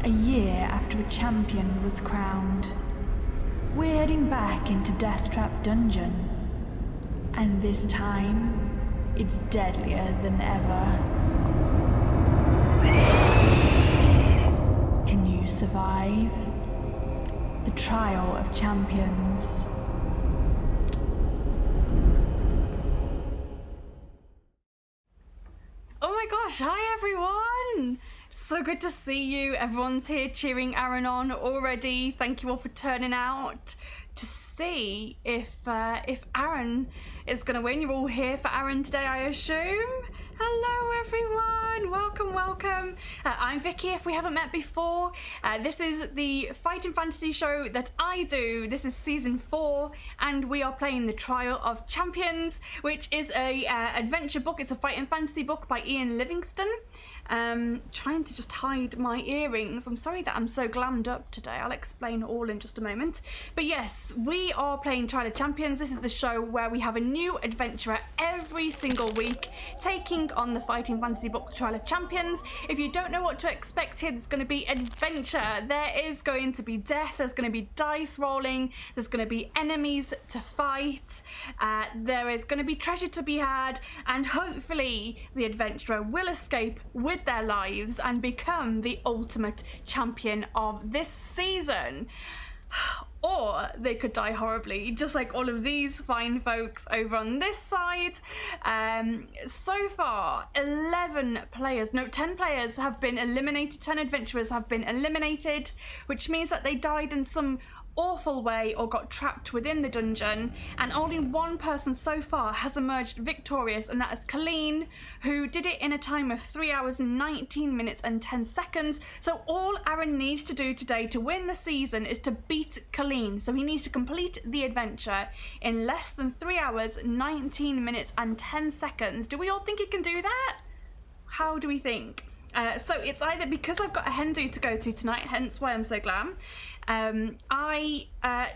A year after a champion was crowned, we're heading back into Deathtrap Dungeon. And this time, it's deadlier than ever. Can you survive? The Trial of Champions. Oh my gosh, hi everyone! So good to see you. Everyone's here cheering Aaron on already. Thank you all for turning out to see if Aaron is going to win. You're all here for Aaron today, I assume. Hello everyone, welcome. I'm Vicky, if we haven't met before. This is the fighting fantasy show that I do. This is season 4 and we are playing the Trial of Champions, which is a adventure book. It's a fighting fantasy book by Ian Livingstone. Trying to just hide my earrings. I'm sorry that I'm so glammed up today. I'll explain all in just a moment. But yes, we are playing Trial of Champions. This is the show where we have a new adventurer every single week taking on the fighting fantasy book Trial of Champions. If you don't know what to expect here, there's going to be adventure. There is going to be death. There's going to be dice rolling. There's going to be enemies to fight. There is going to be treasure to be had, and hopefully the adventurer will escape with their lives and become the ultimate champion of this season. Or they could die horribly, just like all of these fine folks over on this side. So far, 10 players have been eliminated, 10 adventurers have been eliminated, which means that they died in some awful way or got trapped within the dungeon, and only one person so far has emerged victorious, and that is Colleen, who did it in a time of 3 hours and 19 minutes and 10 seconds. So all Aaron needs to do today to win the season is to beat Colleen. So he needs to complete the adventure in less than 3 hours, 19 minutes and 10 seconds. Do we all think he can do that? How do we think? So it's either, because I've got a hen do to go to tonight, hence why I'm so glam, I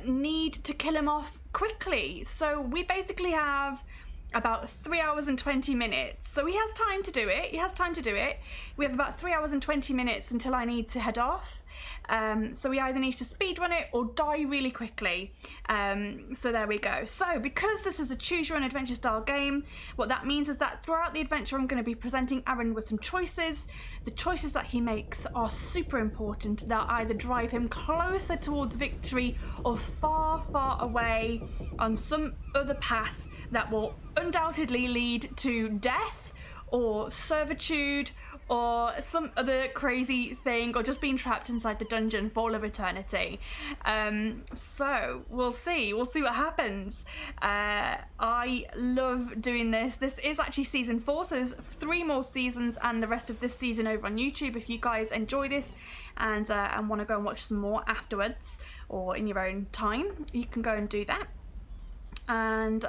need to kill him off quickly. So we basically have about 3 hours and 20 minutes. So he has time to do it. We have about 3 hours and 20 minutes until I need to head off. So we either need to speedrun it or die really quickly. So there we go. So because this is a choose your own adventure style game, what that means is that throughout the adventure I'm going to be presenting Aaron with some choices. The choices that he makes are super important. They'll either drive him closer towards victory or far, far away on some other path that will undoubtedly lead to death or servitude or some other crazy thing, or just being trapped inside the dungeon for all of eternity. So we'll see what happens. I love doing this. This is actually season 4, so there's 3 more seasons and the rest of this season over on YouTube. If you guys enjoy this and want to go and watch some more afterwards or in your own time, you can go and do that. And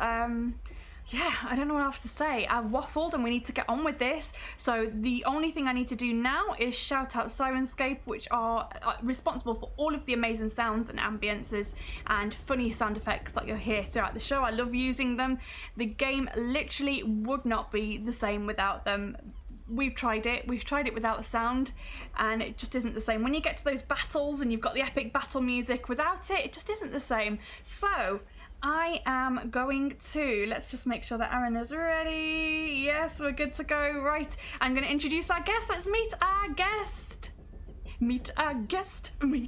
yeah, I don't know what I have to say. I've waffled and we need to get on with this. So the only thing I need to do now is shout out Sirenscape, which are responsible for all of the amazing sounds and ambiences and funny sound effects that you'll hear throughout the show. I love using them. The game literally would not be the same without them. We've tried it without the sound, and it just isn't the same. When you get to those battles and you've got the epic battle music, without it, it just isn't the same. So I am going to, let's just make sure that Aaron is ready. Yes, we're good to go. Right, I'm going to introduce our guest. Let's meet our guest. Meet our guest. Hello.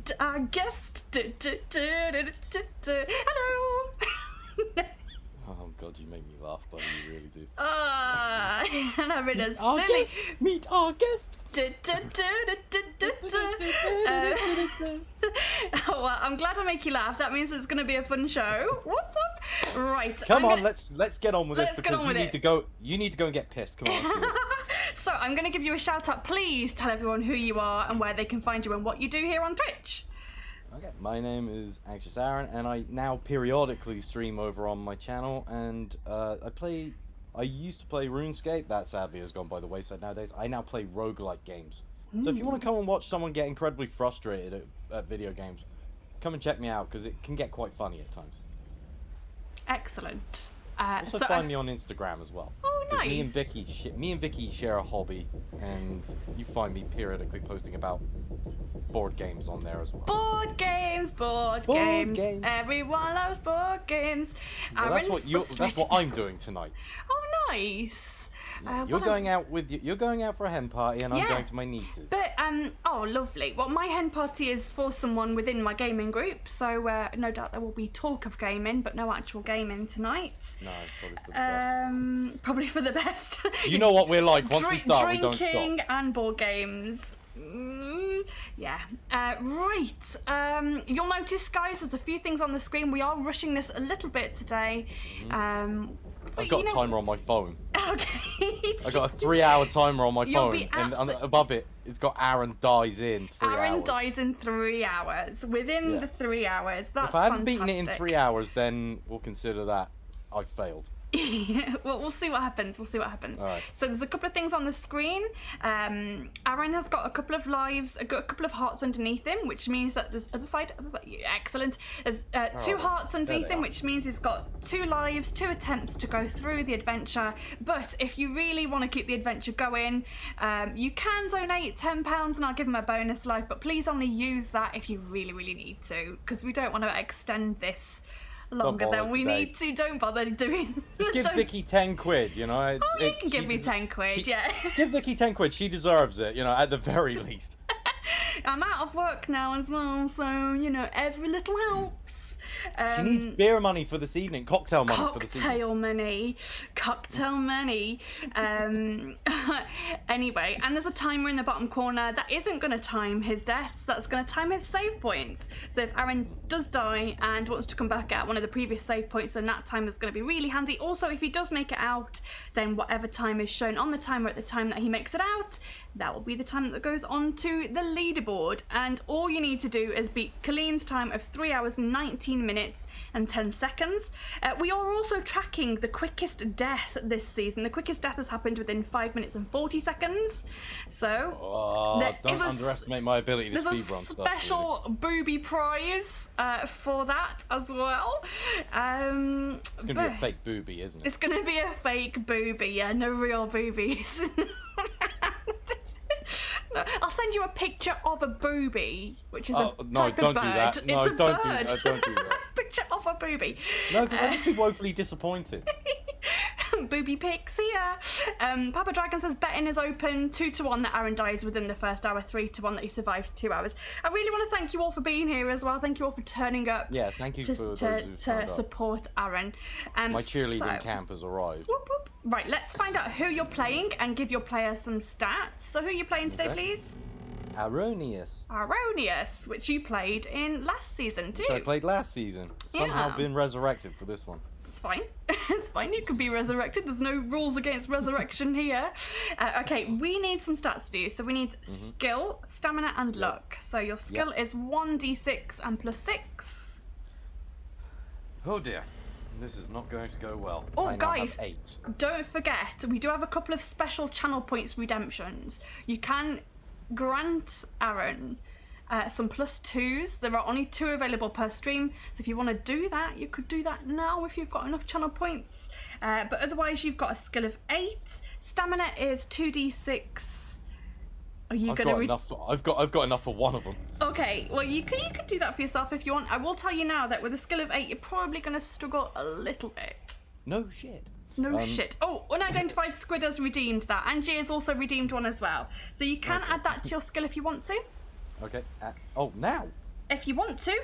Oh God, you make me laugh, buddy. You really do. And I'm in a silly. Meet our guest. Oh, well, I'm glad I make you laugh. That means it's going to be a fun show. Whoop whoop. Right. Come on, let's get on with this, because you need to go and get pissed. Come on. Let's do this. So I'm going to give you a shout out. Please tell everyone who you are and where they can find you and what you do here on Twitch. Okay, my name is Anxious Aaron, and I now periodically stream over on my channel, and I used to play RuneScape. That sadly has gone by the wayside nowadays. I now play roguelike games. So if you want to come and watch someone get incredibly frustrated at video games, come and check me out, because it can get quite funny at times. Excellent. Also find me on Instagram as well. Oh, nice. Me and Vicky share a hobby, and you find me periodically posting about board games on there as well. Board games. Everyone loves board games. Well, that's what I'm doing tonight. Oh, nice. You're going out for a hen party, and I'm going to my niece's. But oh, lovely. Well, my hen party is for someone within my gaming group, so no doubt there will be talk of gaming, but no actual gaming tonight. No, probably for the best. Probably for the best. You know what we're like. Once we start, we don't stop. Drinking and board games. Yeah. Right. You'll notice, guys, there's a few things on the screen. We are rushing this a little bit today. I've got a timer on my phone. Okay. I got a 3-hour timer on my You'll phone, be and above it, it's got Aaron dies in 3 hours. Aaron dies in 3 hours. Within the 3 hours. That's If I haven't fantastic. beaten it in 3 hours, then we'll consider that I've failed. Well, we'll see what happens. All right. So there's a couple of things on the screen. Aaron has got a couple of lives, a couple of hearts underneath him, which means that there's other side. Excellent. There's 2 hearts underneath him, which means he's got 2 lives, 2 attempts to go through the adventure. But if you really want to keep the adventure going, you can donate £10 and I'll give him a bonus life. But please only use that if you really, really need to, because we don't want to extend this longer than we need to. Don't bother doing. Just give Vicky 10 quid, you know. You can give me 10 quid, yeah. Give Vicky 10 quid. She deserves it, you know, at the very least. I'm out of work now as well, so, you know, every little helps. She needs beer money for this evening, cocktail money for this evening. Cocktail money. Anyway, and there's a timer in the bottom corner that isn't going to time his deaths, that's going to time his save points. So if Aaron does die and wants to come back at one of the previous save points, then that timer is going to be really handy. Also, if he does make it out, then whatever time is shown on the timer at the time that he makes it out, that will be the time that goes onto the leaderboard. And all you need to do is beat Colleen's time of 3 hours, 19 minutes and 10 seconds. We are also tracking the quickest death this season. The quickest death has happened within 5 minutes and 40 seconds. So don't underestimate my ability to speedrun stuff. There's a special booby prize for that as well. It's going to be a fake booby, isn't it? It's going to be a fake booby, yeah, no real boobies. I'll send you a picture of a booby, which is a type of bird. No, it's don't a bird. do that. Don't do that. Picture of a booby. No, because I'd just be woefully disappointed. Booby pics here. Papa Dragon says betting is open 2-1 that Aaron dies within the first hour, 3-1 that he survives 2 hours. I really want to thank you all for being here as well. Thank you all for turning up. Yeah, thank you to support Aaron. My cheerleading camp has arrived. Whoop, whoop. Right, let's find out who you're playing and give your player some stats. So who are you playing today, please? Aronius, which you played in last season too. Which I played last season. Somehow been resurrected for this one. It's fine. It's fine. You can be resurrected. There's no rules against resurrection here. Okay, we need some stats for you. So we need skill, stamina, and luck. So your skill is 1d6 and +6. Oh dear. This is not going to go well. Oh, guys, have 8. Don't forget, we do have a couple of special channel points redemptions. You can grant Aaron some +2s. There are only 2 available per stream, so if you want to do that, you could do that now if you've got enough channel points. But otherwise, you've got a skill of 8. Stamina is 2d6. Are you going to? I've got enough for one of them. Okay, well you could do that for yourself if you want. I will tell you now that with a skill of 8, you're probably going to struggle a little bit. No shit. No shit. Oh, unidentified squid has redeemed that. Angie has also redeemed one as well. So you can add that to your skill if you want to. Okay. Now? If you want to.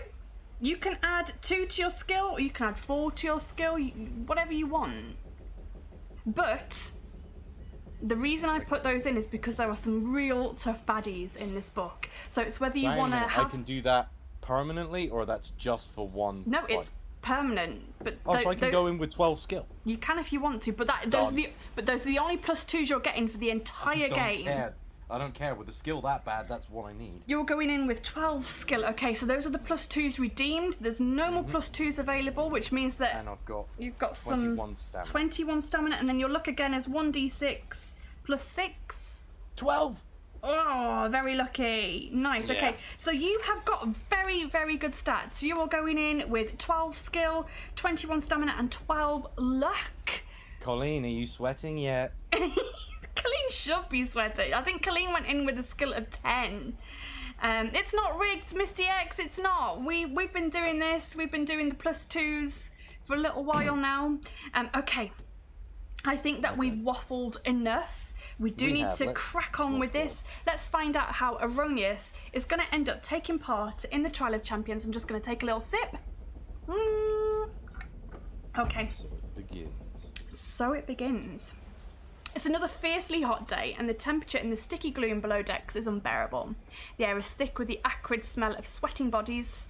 You can add 2 to your skill, or you can add 4 to your skill, whatever you want. But the reason I put those in is because there are some real tough baddies in this book. So it's whether you want to have... I can do that permanently, or that's just for one No, fight? it's permanent. But so I can go in with 12 skill? You can if you want to, but those are the only +2s you're getting for the entire game. I don't care. With a skill that bad, that's what I need. You're going in with 12 skill. Okay, so those are the +2s redeemed. There's no more +2s available, which means that you've got 21 stamina. 21 stamina, and then your luck again is 1d6 +6. 12! Oh, very lucky. Nice. Yeah. Okay, so you have got very, very good stats. You are going in with 12 skill, 21 stamina, and 12 luck. Colleen, are you sweating yet? Colleen should be sweating. I think Colleen went in with a skill of 10. It's not rigged, Misty X, it's not. We've been doing this, we've been doing the +2s for a little while now. Okay, I think that we've waffled enough. We need to crack on with this. Let's find out how Erroneous is going to end up taking part in the Trial of Champions. I'm just going to take a little sip. Okay. So it begins. It's another fiercely hot day, and the temperature in the sticky gloom below decks is unbearable. The air is thick with the acrid smell of sweating bodies.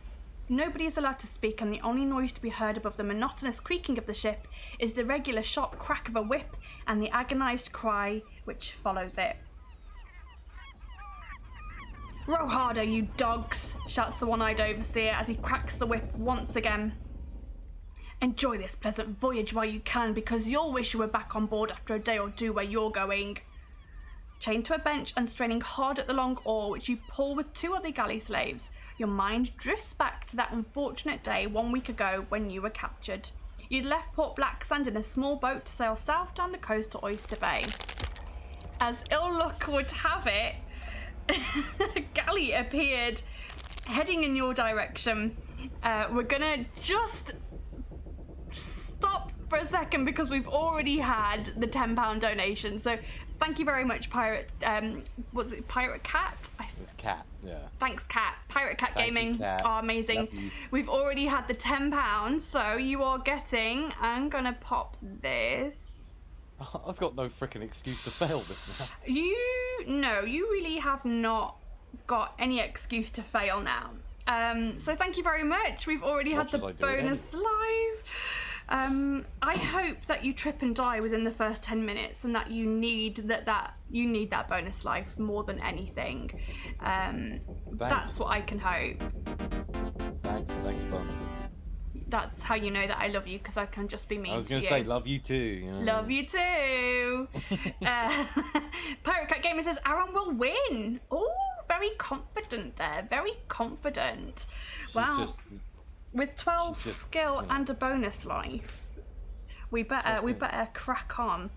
Nobody is allowed to speak, and the only noise to be heard above the monotonous creaking of the ship is the regular sharp crack of a whip and the agonised cry which follows it. "Row harder, you dogs!" shouts the one-eyed overseer as he cracks the whip once again. "Enjoy this pleasant voyage while you can, because you'll wish you were back on board after a day or two where you're going." Chained to a bench and straining hard at the long oar which you pull with 2 other galley slaves, your mind drifts back to that unfortunate day 1 week ago when you were captured. You'd left Port Blacksand in a small boat to sail south down the coast to Oyster Bay. As ill luck would have it, a galley appeared heading in your direction. We're gonna just stop for a second because we've already had the £10 donation. So thank you very much, Pirate. Was it Pirate Cat? It's Cat, yeah. Thanks, Cat. Pirate Cat Gaming. You, Cat. Oh, amazing. We've already had the £10, so you are getting. I'm gonna pop this. I've got no freaking excuse to fail this now. You really have not got any excuse to fail now. So thank you very much. We've already had the bonus live. I hope that you trip and die within the first 10 minutes, and that you need that bonus life more than anything. That's what I can hope. Thanks, Bum. That's how you know that I love you, because I can just be mean to you. I was going to say, love you too. You know? Love you too. Pirate Cat Gamer says Aaron will win. Oh, very confident there. Very confident. Wow. With 12 skill and a bonus life, we better crack on.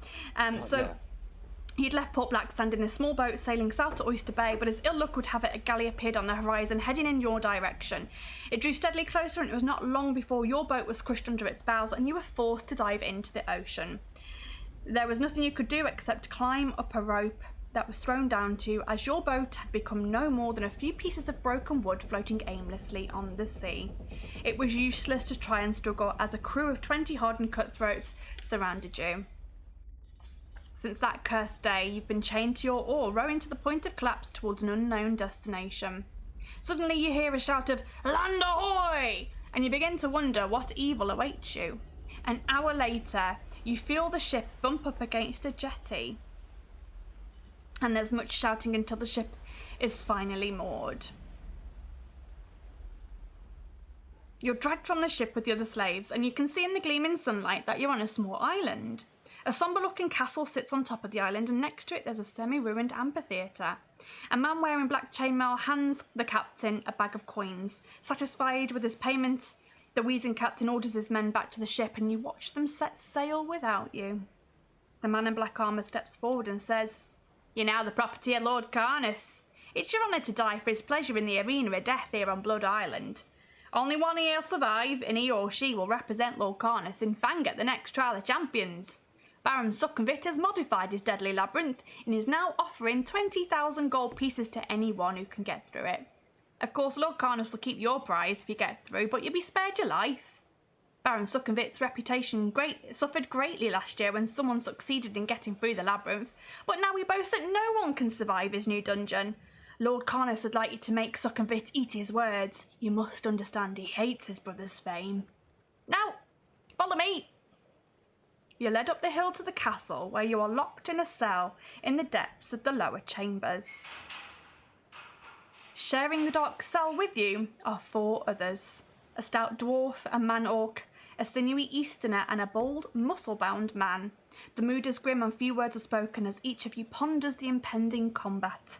He'd left Port Blacksand in a small boat sailing south to Oyster Bay, but as ill luck would have it, a galley appeared on the horizon, heading in your direction. It drew steadily closer, and it was not long before your boat was crushed under its bows, and you were forced to dive into the ocean. There was nothing you could do except climb up a rope that was thrown down to you, as your boat had become no more than a few pieces of broken wood floating aimlessly on the sea. It was useless to try and struggle, as a crew of 20 hardened cutthroats surrounded you. Since that cursed day, you've been chained to your oar, rowing to the point of collapse towards an unknown destination. Suddenly you hear a shout of "Land ahoy!" and you begin to wonder what evil awaits you. An hour later, you feel the ship bump up against a jetty, and there's much shouting until the ship is finally moored. You're dragged from the ship with the other slaves, and you can see in the gleaming sunlight that you're on a small island. A sombre-looking castle sits on top of the island, and next to it there's a semi-ruined amphitheatre. A man wearing black chainmail hands the captain a bag of coins. Satisfied with his payment, the wheezing captain orders his men back to the ship, and you watch them set sail without you. The man in black armour steps forward and says, "You're now the property of Lord Carnus. It's your honour to die for his pleasure in the arena of death here on Blood Island. Only one here'll survive, and he or she will represent Lord Carnus in Fang at the next Trial of Champions. Baron Succonvit has modified his deadly labyrinth and is now offering 20,000 gold pieces to anyone who can get through it. Of course, Lord Carnus will keep your prize if you get through, but you'll be spared your life. Baron Succonvit's reputation suffered greatly last year when someone succeeded in getting through the labyrinth, but now we boast that no one can survive his new dungeon. Lord Carnus would like you to make Succonvit eat his words. You must understand he hates his brother's fame. Now, follow me." You're led up the hill to the castle, where you are locked in a cell in the depths of the lower chambers. Sharing the dark cell with you are 4 others: a stout dwarf, a man-orc, a sinewy Easterner, and a bold, muscle-bound man. The mood is grim and few words are spoken as each of you ponders the impending combat.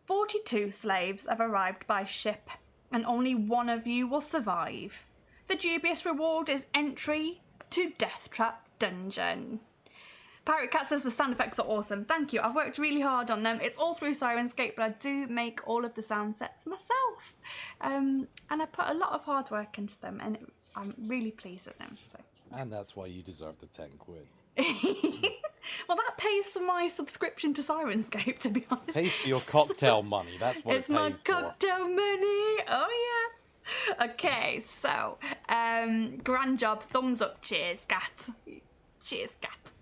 42 slaves have arrived by ship, and only one of you will survive. The dubious reward is entry to Death Trap Dungeon. Pirate Cat says the sound effects are awesome. Thank you. I've worked really hard on them. It's all through Sirenscape, but I do make all of the sound sets myself. And I put a lot of hard work into them, and I'm really pleased with them. So. And that's why you deserve the 10 quid. Well, that pays for my subscription to Sirenscape, to be honest. Pays for your cocktail money. That's what It's it pays my for. cocktail money. Oh, yes. Okay, so, grand job. Thumbs up. Cheers, Cat. Cheers, Cat.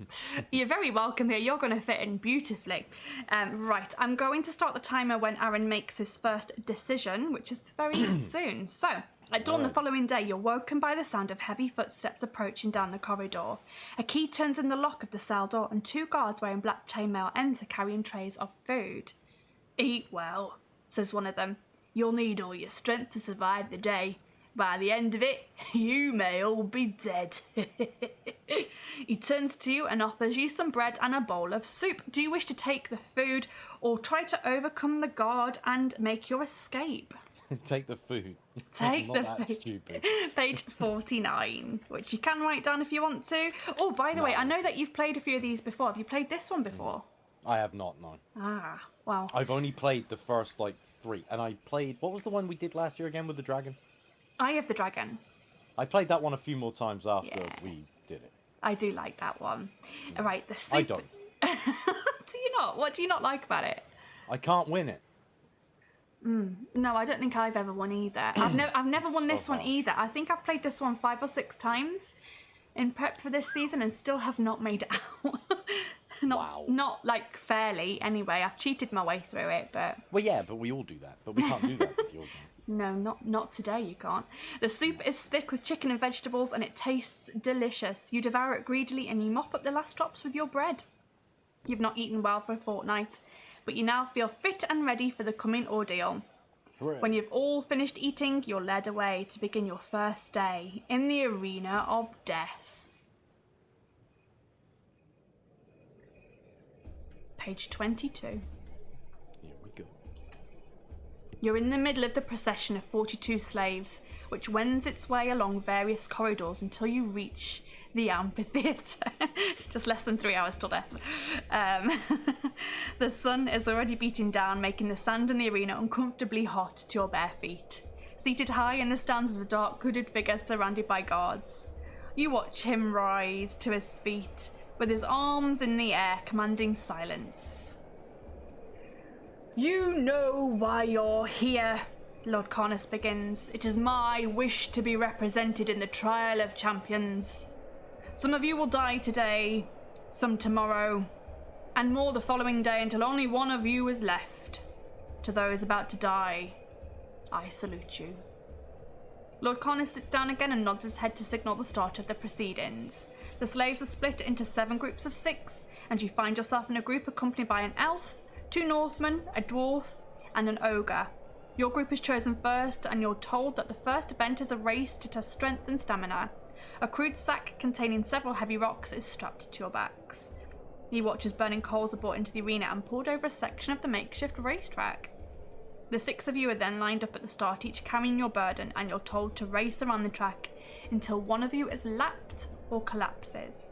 You're very welcome here. You're going to fit in beautifully. Right, I'm going to start the timer when Aaron makes his first decision, which is very soon. So, at dawn the following day, you're woken by the sound of heavy footsteps approaching down the corridor. A key turns in the lock of the cell door, and 2 guards wearing black chainmail enter carrying trays of food. Eat well, says one of them. You'll need all your strength to survive the day. By the end of it, you may all be dead. He turns to you and offers you some bread and a bowl of soup. Do you wish to take the food or try to overcome the guard and make your escape? Take the food. Take the Not that food. stupid. Page 49, which you can write down if you want to. Oh, by the way, I know that you've played a few of these before. Have you played this one before? I have not, no. Ah, well. I've only played the first, 3. And I played... What was the one we did last year again with the dragon? Eye of the Dragon. I played that one a few more times after Yeah. we did it. I do like that one. All right, the soup. I don't. Do you not? What do you not like about it? I can't win it. No, I don't think I've ever won either. I've never won So this one harsh. either. I think I've played this one 5 or 6 times in prep for this season and still have not made it out. Wow. Not like fairly anyway. I've cheated my way through it, but Well, yeah, but we all do that. But we can't do that with your game. no, not today, you can't. The soup is thick with chicken and vegetables and it tastes delicious. You devour it greedily and you mop up the last drops with your bread. You've not eaten well for a fortnight, but you now feel fit and ready for the coming ordeal. Hooray. When you've all finished eating, you're led away to begin your first day in the arena of death. Page 22. Here we go. You're in the middle of the procession of 42 slaves, which wends its way along various corridors until you reach the amphitheatre. Just less than 3 hours till death. The sun is already beating down, making the sand in the arena uncomfortably hot to your bare feet. Seated high in the stands is a dark hooded figure surrounded by guards. You watch him rise to his feet, with his arms in the air, commanding silence. You know why you're here, Lord Cornus begins. It is my wish to be represented in the trial of champions. Some of you will die today, some tomorrow, and more the following day until only one of you is left. To those about to die, I salute you. Lord Cornus sits down again and nods his head to signal the start of the proceedings. The slaves are split into 7 groups of 6, and you find yourself in a group accompanied by an elf, 2 Northmen, a dwarf, and an ogre. Your group is chosen first, and you're told that the first event is a race to test strength and stamina. A crude sack containing several heavy rocks is strapped to your backs. You watch as burning coals are brought into the arena and poured over a section of the makeshift racetrack. The 6 of you are then lined up at the start, each carrying your burden, and you're told to race around the track until one of you is lapped or collapses.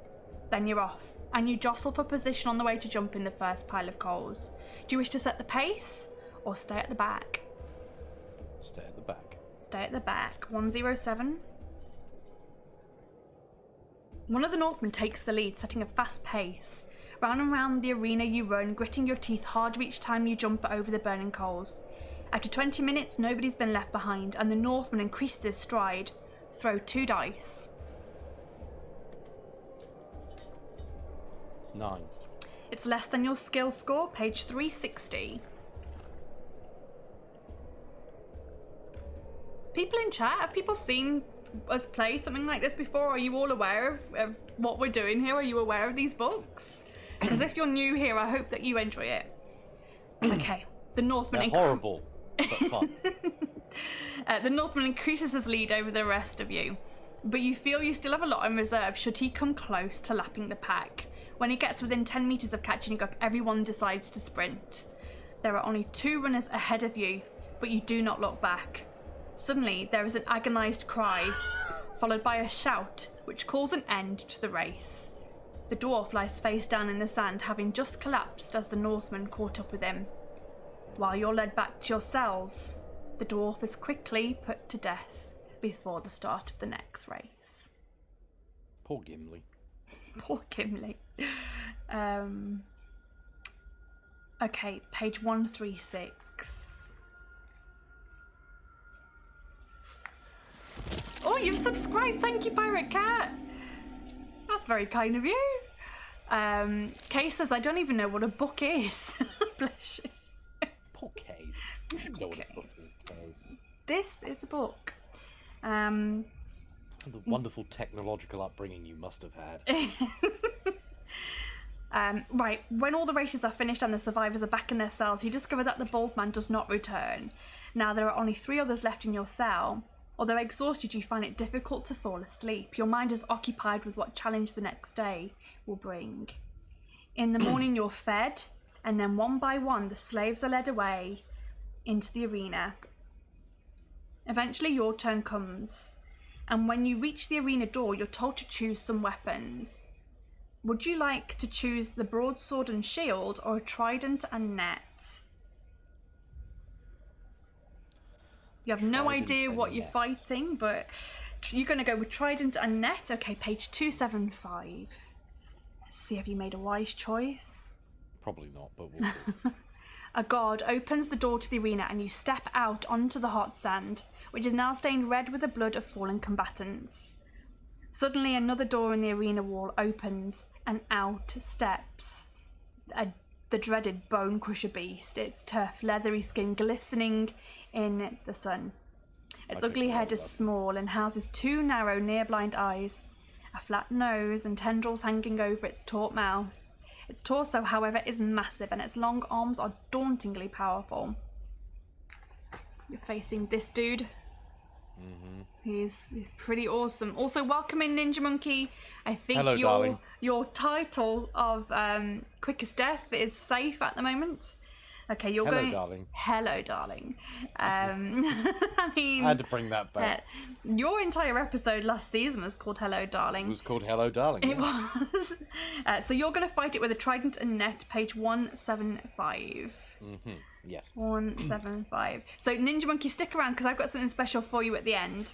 Then you're off, and you jostle for position on the way to jump in the first pile of coals. Do you wish to set the pace, or stay at the back? Stay at the back. Stay at the back. 107. One of the Northmen takes the lead, setting a fast pace. Round and round the arena you run, gritting your teeth harder each time you jump over the burning coals. After 20 minutes, nobody's been left behind, and the Northman increases his stride. Throw 2 dice. 9. It's less than your skill score, page 360. People in chat, have people seen us play something like this before? Are you all aware of what we're doing here? Are you aware of these books? Because if you're new here, I hope that you enjoy it. Okay, the Northman... They're horrible, but fun. The Northman increases his lead over the rest of you, but you feel you still have a lot in reserve should he come close to lapping the pack. When he gets within 10 metres of catching up, everyone decides to sprint. There are only 2 runners ahead of you, but you do not look back. Suddenly, there is an agonised cry, followed by a shout, which calls an end to the race. The dwarf lies face down in the sand, having just collapsed as the Northman caught up with him. While you're led back to your cells, the dwarf is quickly put to death before the start of the next race. Poor Gimli. Poor Gimli. Okay, page 136. Oh, you've subscribed. Thank you, Pirate Cat. That's very kind of you. Kay says, I don't even know what a book is. Bless you. Poor Case. You should know what a book is, Case. This is a book. The wonderful technological upbringing you must have had. Right, when all the races are finished and the survivors are back in their cells, you discover that the bald man does not return. Now there are only 3 others left in your cell. Although exhausted, you find it difficult to fall asleep. Your mind is occupied with what challenge the next day will bring. In the morning, you're fed, and then one by one, the slaves are led away into the arena. Eventually, your turn comes, and when you reach the arena door, you're told to choose some weapons. Would you like to choose the broadsword and shield, or a trident and net? You have no idea what you're fighting, but you're going to go with trident and net. Okay, page 275. Let's see, have you made a wise choice? Probably not, but we'll see. A guard opens the door to the arena and you step out onto the hot sand, which is now stained red with the blood of fallen combatants. Suddenly another door in the arena wall opens and out steps the dreaded bone crusher beast, its tough, leathery skin glistening in the sun. Its ugly head is small and houses 2 narrow, near-blind eyes, a flat nose and tendrils hanging over its taut mouth. Its torso, however, is massive and its long arms are dauntingly powerful. You're facing this dude. Mm-hmm. He's pretty awesome. Also, welcome in, Ninja Monkey. I think Hello, your title of quickest death is safe at the moment. Okay, you're going. Darling. Hello, darling. I mean, I had to bring that back. Your entire episode last season was called Hello, Darling. It was called Hello, Darling. It was. So you're going to fight it with a trident and net, page 175. Mm-hmm. Yes. 175. So Ninja Monkey, stick around because I've got something special for you at the end.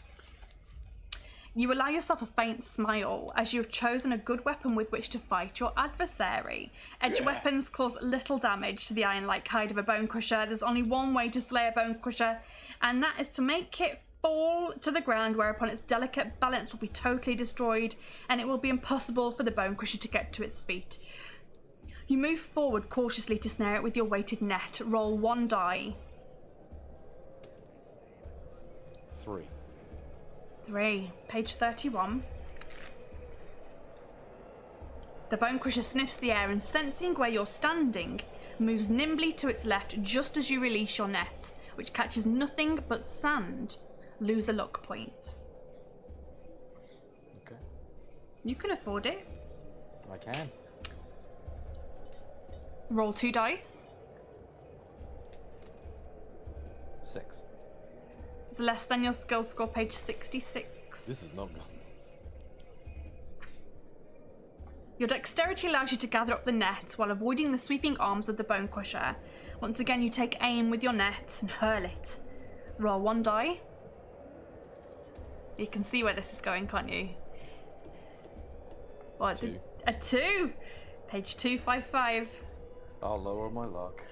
You allow yourself a faint smile as you've chosen a good weapon with which to fight your adversary. Edge weapons cause little damage to the iron-like hide of a bone crusher. There's only one way to slay a bone crusher, and that is to make it fall to the ground, whereupon its delicate balance will be totally destroyed, and it will be impossible for the bone crusher to get to its feet. You move forward cautiously to snare it with your weighted net. Roll 1 die. 3. Page 31. The bone crusher sniffs the air and, sensing where you're standing, moves nimbly to its left just as you release your net, which catches nothing but sand. Lose a luck point. Okay. You can afford it. I can. Roll 2 dice. 6. It's less than your skill score, page 66. This is not good. Your dexterity allows you to gather up the net while avoiding the sweeping arms of the bone crusher. Once again, you take aim with your net and hurl it. Roll 1 die. You can see where this is going, can't you? What? 2. A 2! Page 255. I'll lower my luck.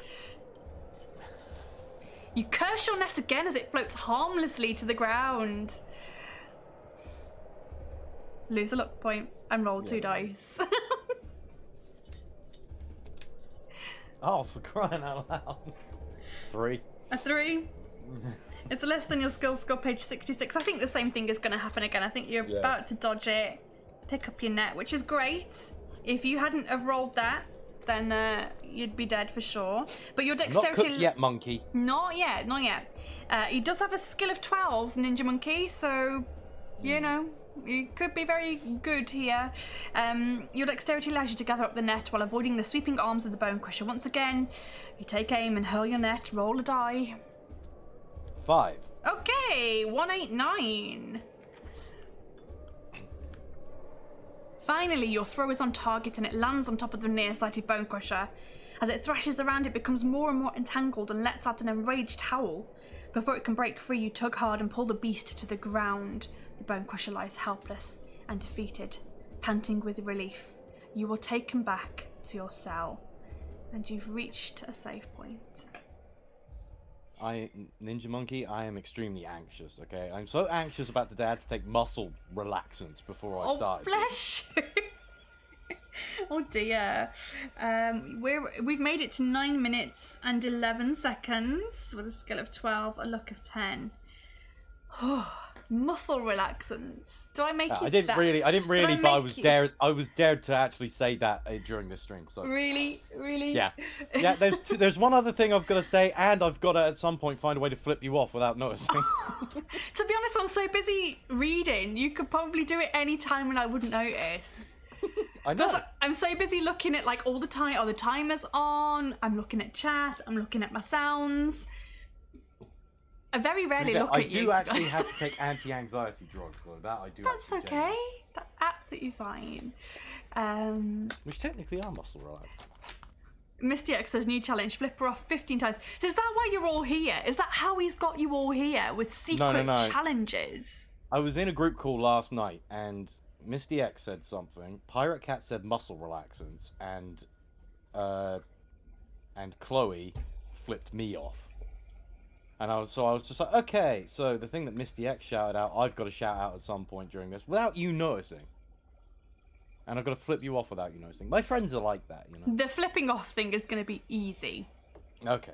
You curse your net again as it floats harmlessly to the ground. Lose a luck point and roll 2 dice. Oh, for crying out loud. 3. A 3. It's less than your skill score, page 66. I think the same thing is going to happen again. I think you're about to dodge it, pick up your net, which is great. If you hadn't have rolled that, then you'd be dead for sure. But your dexterity... Not cooked yet, monkey. Not yet, not yet. He does have a skill of 12, Ninja Monkey, so, you know, you could be very good here. Your dexterity allows you to gather up the net while avoiding the sweeping arms of the bone crusher. Once again, you take aim and hurl your net, roll a die. 5. Okay, 189. Finally, your throw is on target and it lands on top of the nearsighted bone crusher. As it thrashes around, it becomes more and more entangled and lets out an enraged howl. Before it can break free, you tug hard and pull the beast to the ground. The bone crusher lies helpless and defeated, panting with relief. You will take him back to your cell, and you've reached a save point. Ninja Monkey, I am extremely anxious, okay? I'm so anxious about today I had to take muscle relaxants before I started. Oh, bless you. Oh dear. We've made it to 9 minutes and 11 seconds with a skill of 12, a luck of 10. Muscle relaxants. Do I make it? I didn't really, but I was dared to actually say that during this stream. So really. Yeah. There's one other thing I've got to say, and I've got to at some point find a way to flip you off without noticing. To be honest, I'm so busy reading. You could probably do it any time and I wouldn't notice. I know. Because I'm so busy looking at like all the time. Oh, the timer's on. I'm looking at chat. I'm looking at my sounds. I very rarely look at you. I do actually have to take anti-anxiety drugs, though. That I do. That's okay. That's absolutely fine. Which technically are muscle relaxed. Misty X says new challenge: flip her off 15 times. So is that why you're all here? Is that how he's got you all here with secret challenges? I was in a group call last night, and Misty X said something. Pirate Cat said muscle relaxants, and Chloe flipped me off. And I was just like, okay, so the thing that Misty X shouted out, I've got to shout out at some point during this without you noticing. And I've got to flip you off without you noticing. My friends are like that, you know. The flipping off thing is going to be easy. Okay.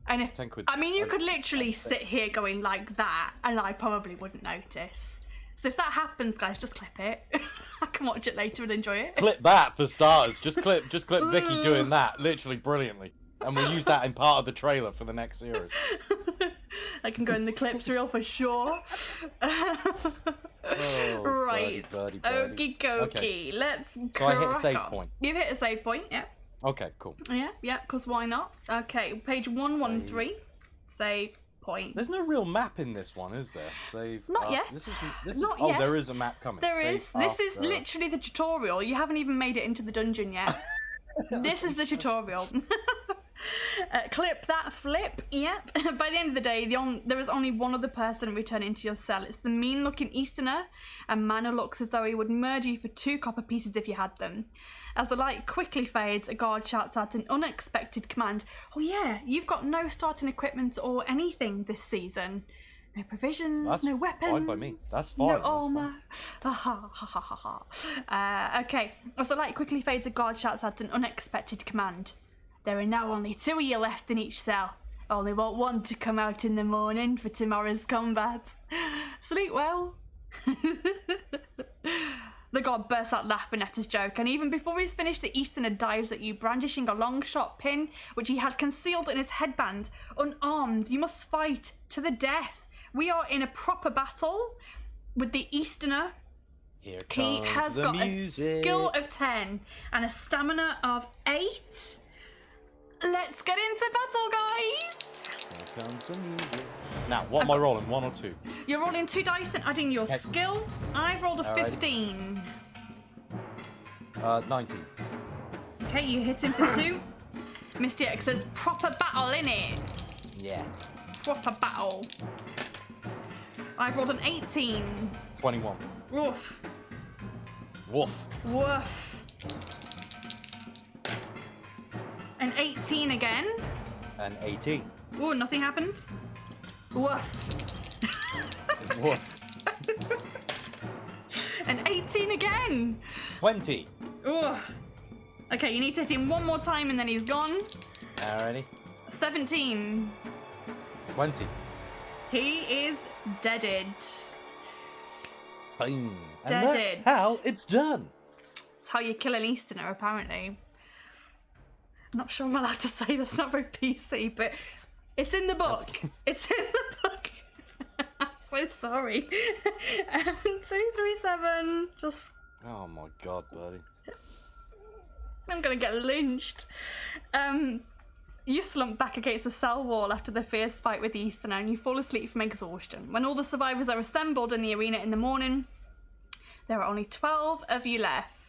And you could literally sit here going like that, and I probably wouldn't notice. So if that happens, guys, just clip it. I can watch it later and enjoy it. Clip that for starters. Just clip Vicky doing that, literally brilliantly. And we'll use that in part of the trailer for the next series. I can go in the clips reel for sure. Right. Birdie. Okie dokie. Okay. Let's So I hit a save on. point. You've hit a save point, yeah. Okay, cool. Yeah, because why not? Okay, page 113. Save point. There's no real map in this one, is there? Save. Not yet. Not yet. Oh, there is a map coming. There is. This is literally the tutorial. You haven't even made it into the dungeon yet. This is the tutorial. Clip that flip. Yep. By the end of the day, there is only one other person returning to your cell. It's the mean-looking Easterner, a man who looks as though he would murder you for 2 copper pieces if you had them. As the light quickly fades, a guard shouts out an unexpected command. Oh yeah, you've got no starting equipment or anything this season. No provisions, no weapons. Fine by me. That's fine. No armor. Okay. As the light quickly fades, a guard shouts out an unexpected command. There are now only 2 of you left in each cell. Only want one to come out in the morning for tomorrow's combat. Sleep well. The guard bursts out laughing at his joke, and even before he's finished, the Easterner dives at you, brandishing a long shot pin, which he had concealed in his headband. Unarmed, you must fight to the death. We are in a proper battle with the Easterner. He has got a skill of 10 and a stamina of 8. Let's get into battle, guys! Here comes the music. Now, what am I rolling? 1 or 2? You're rolling 2 dice and adding your skill. I've rolled a 15. 19. Okay, you hit him for 2. Misty X says, proper battle, innit? Yeah. Proper battle. I've rolled an 18. 21. Woof. Woof. Woof. An 18 again. An 18. Ooh, nothing happens. Woof. Woof. An 18 again. 20. Ooh. Okay, you need to hit him one more time and then he's gone. Alrighty. 17. 20. He is deaded. Boom. And Deaded. that's how it's done. That's how you kill an Easterner, apparently. I'm not sure I'm allowed to say that's not very PC, but it's in the book. It's in the book. I'm so sorry. 237. Just. Oh my god, buddy. I'm gonna get lynched. You slump back against the cell wall after the fierce fight with the Easterner, and you fall asleep from exhaustion. When all the survivors are assembled in the arena in the morning, there are only 12 of you left.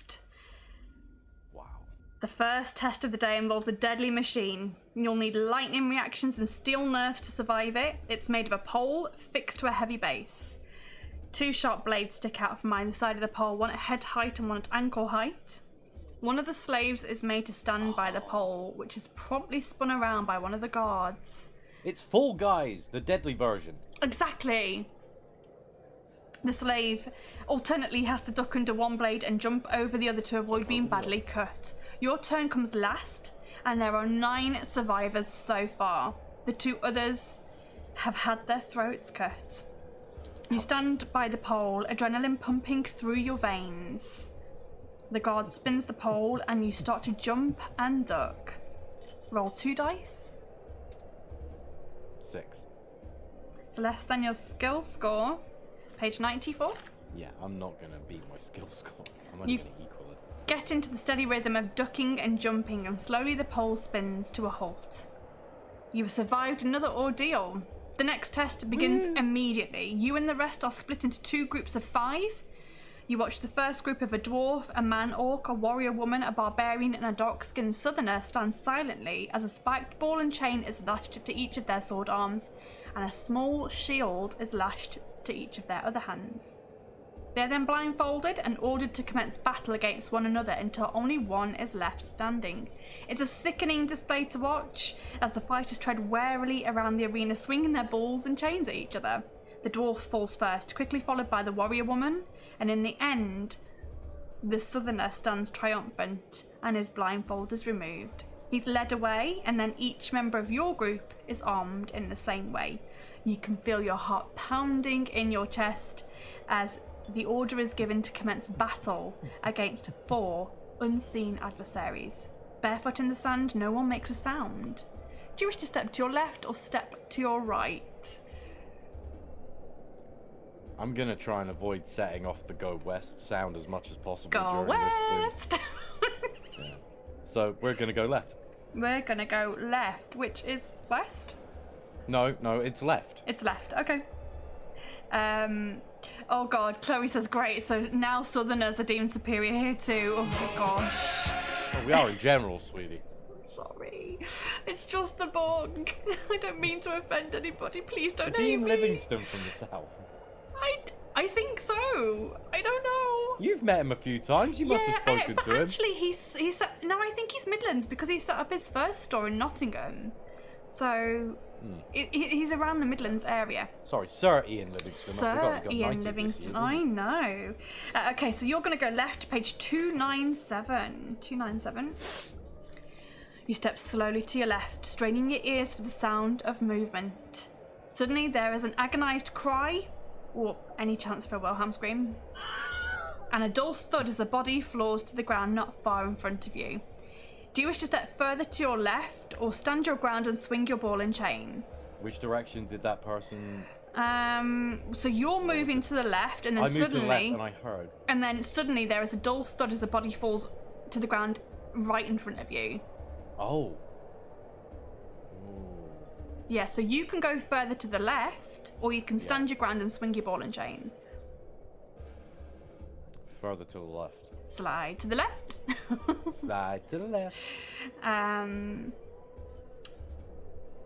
The first test of the day involves a deadly machine. You'll need lightning reactions and steel nerves to survive it. It's made of a pole fixed to a heavy base. 2 sharp blades stick out from either side of the pole, one at head height and one at ankle height. One of the slaves is made to stand by the pole, which is promptly spun around by one of the guards. It's Fall Guys, the deadly version. Exactly. The slave alternately has to duck under one blade and jump over the other to avoid being badly cut. Your turn comes last, and there are 9 survivors so far. The 2 others have had their throats cut. You stand by the pole, adrenaline pumping through your veins. The guard spins the pole, and you start to jump and duck. Roll 2 dice. 6. It's less than your skill score. Page 94. Yeah, I'm not going to beat my skill score. I'm only going to equal it. Get into the steady rhythm of ducking and jumping, and slowly the pole spins to a halt. You've survived another ordeal. The next test begins immediately. You and the rest are split into 2 groups of 5. You watch the first group of a dwarf, a man-orc, a warrior woman, a barbarian, and a dark-skinned southerner stand silently as a spiked ball and chain is lashed to each of their sword arms, and a small shield is lashed to each of their other hands. They are then blindfolded and ordered to commence battle against one another until only one is left standing. It's a sickening display to watch as the fighters tread warily around the arena, swinging their balls and chains at each other. The dwarf falls first, quickly followed by the warrior woman, and in the end, the southerner stands triumphant and his blindfold is removed. He's led away, and then each member of your group is armed in the same way. You can feel your heart pounding in your chest as the order is given to commence battle against 4 unseen adversaries. Barefoot in the sand, no one makes a sound. Do you wish to step to your left or step to your right? I'm going to try and avoid setting off the Go West sound as much as possible Go during west! this thing. Yeah. So we're going to go left. We're going to go left, which is west? No, it's left. It's left, okay. Oh god, Chloe says great, so now southerners are deemed superior here too. Oh my gosh. Well, we are in general, sweetie. Sorry. It's just the book. I don't mean to offend anybody. Please don't Is hate Ian me. Livingston from the south? I think so. I don't know. You've met him a few times. You must have spoken but to him. actually, no, I think he's Midlands because he set up his first store in Nottingham. So he's around the Midlands area. Sorry, Sir Ian Livingston. I forgot Sir he got Ian knighted Livingston, this year, I didn't know. Okay, so you're going to go left, page 297. 297. You step slowly to your left, straining your ears for the sound of movement. Suddenly, there is an agonised cry, or any chance for a Wilhelm scream, and a dull thud as the body floors to the ground not far in front of you. Do you wish to step further to your left, or stand your ground and swing your ball and chain? Which direction did that person... So you're moving to the left, and then I moved suddenly... to the left and I heard. And then suddenly there is a dull thud as the body falls to the ground right in front of you. Oh. Yeah, so you can go further to the left, or you can stand your ground and swing your ball and chain. Further to the left. Slide to the left. Slide to the left.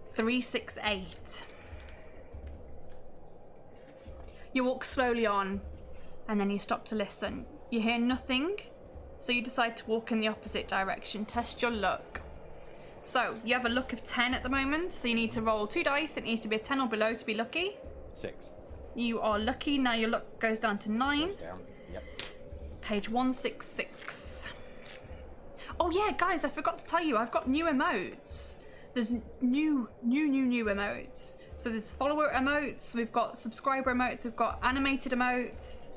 368. You walk slowly on, and then you stop to listen. You hear nothing, so you decide to walk in the opposite direction. Test your luck. So, you have a luck of 10 at the moment, so you need to roll 2 dice. It needs to be a 10 or below to be lucky. 6. You are lucky. Now your luck goes down to 9. Goes down. Yep. Page 166. Oh yeah, guys, I forgot to tell you, I've got new emotes. There's new emotes. So there's follower emotes, we've got subscriber emotes, we've got animated emotes.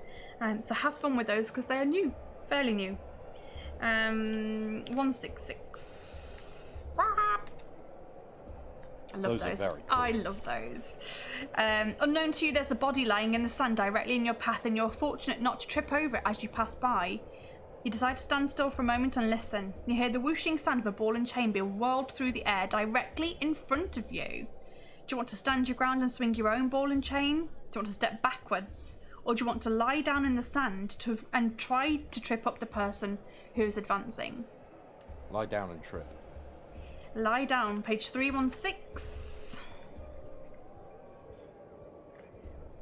So have fun with those because they are new, fairly new. 166. I love those. Are very cool. I love those. Unknown to you, there's a body lying in the sand directly in your path, and you're fortunate not to trip over it as you pass by. You decide to stand still for a moment and listen. You hear the whooshing sound of a ball and chain being whirled through the air directly in front of you. Do you want to stand your ground and swing your own ball and chain? Do you want to step backwards? Or do you want to lie down in the sand and try to trip up the person who's advancing? Lie down and trip. Lie down, page 316.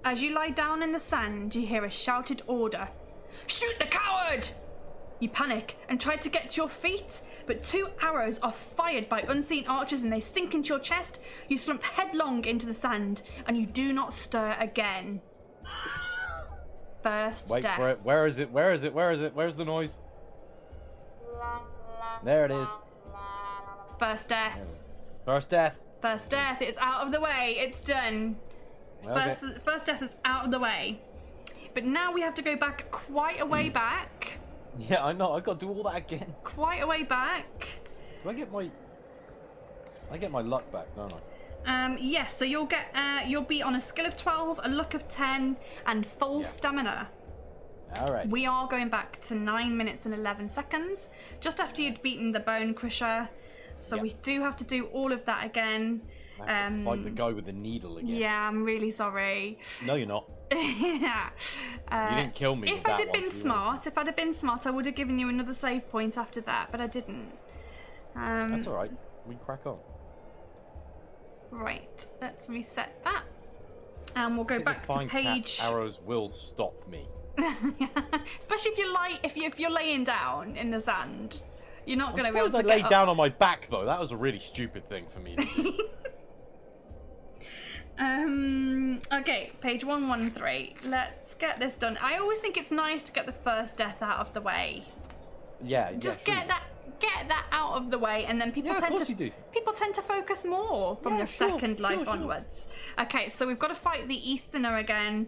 As you lie down in the sand, you hear a shouted order. Shoot the coward! You panic and try to get to your feet, but 2 arrows are fired by unseen archers and they sink into your chest. You slump headlong into the sand and you do not stir again. First Wait death. for it. Where is it? Where is it? Where is it? Where's the noise? There it is. First death. First death. First death. It's out of the way. It's done. Okay. First death is out of the way. But now we have to go back quite a way back. Yeah, I know. I got to do all that again. Quite a way back. Do I get my luck back, don't I? Yes, so you'll be on a skill of 12, a luck of 10, and full stamina. Alright. We are going back to 9 minutes and 11 seconds, just after you'd beaten the Bone Crusher. So we do have to do all of that again. I have to fight the guy with the needle again. Yeah, I'm really sorry. No, you're not. Yeah. You didn't kill me. If I'd have been smart, I would have given you another save point after that, but I didn't. That's alright. We can crack on. Right, let's reset that. And we'll go back to page... Arrows will stop me. Especially if you're laying down in the sand. You're not going to be able to I laid down on my back, though. That was a really stupid thing for me to do. Okay, page 113. Let's get this done. I always think it's nice to get the first death out of the way. Yeah, Just get that out of the way, and then people tend to focus more from the second life onwards. Okay, so we've got to fight the Easterner again.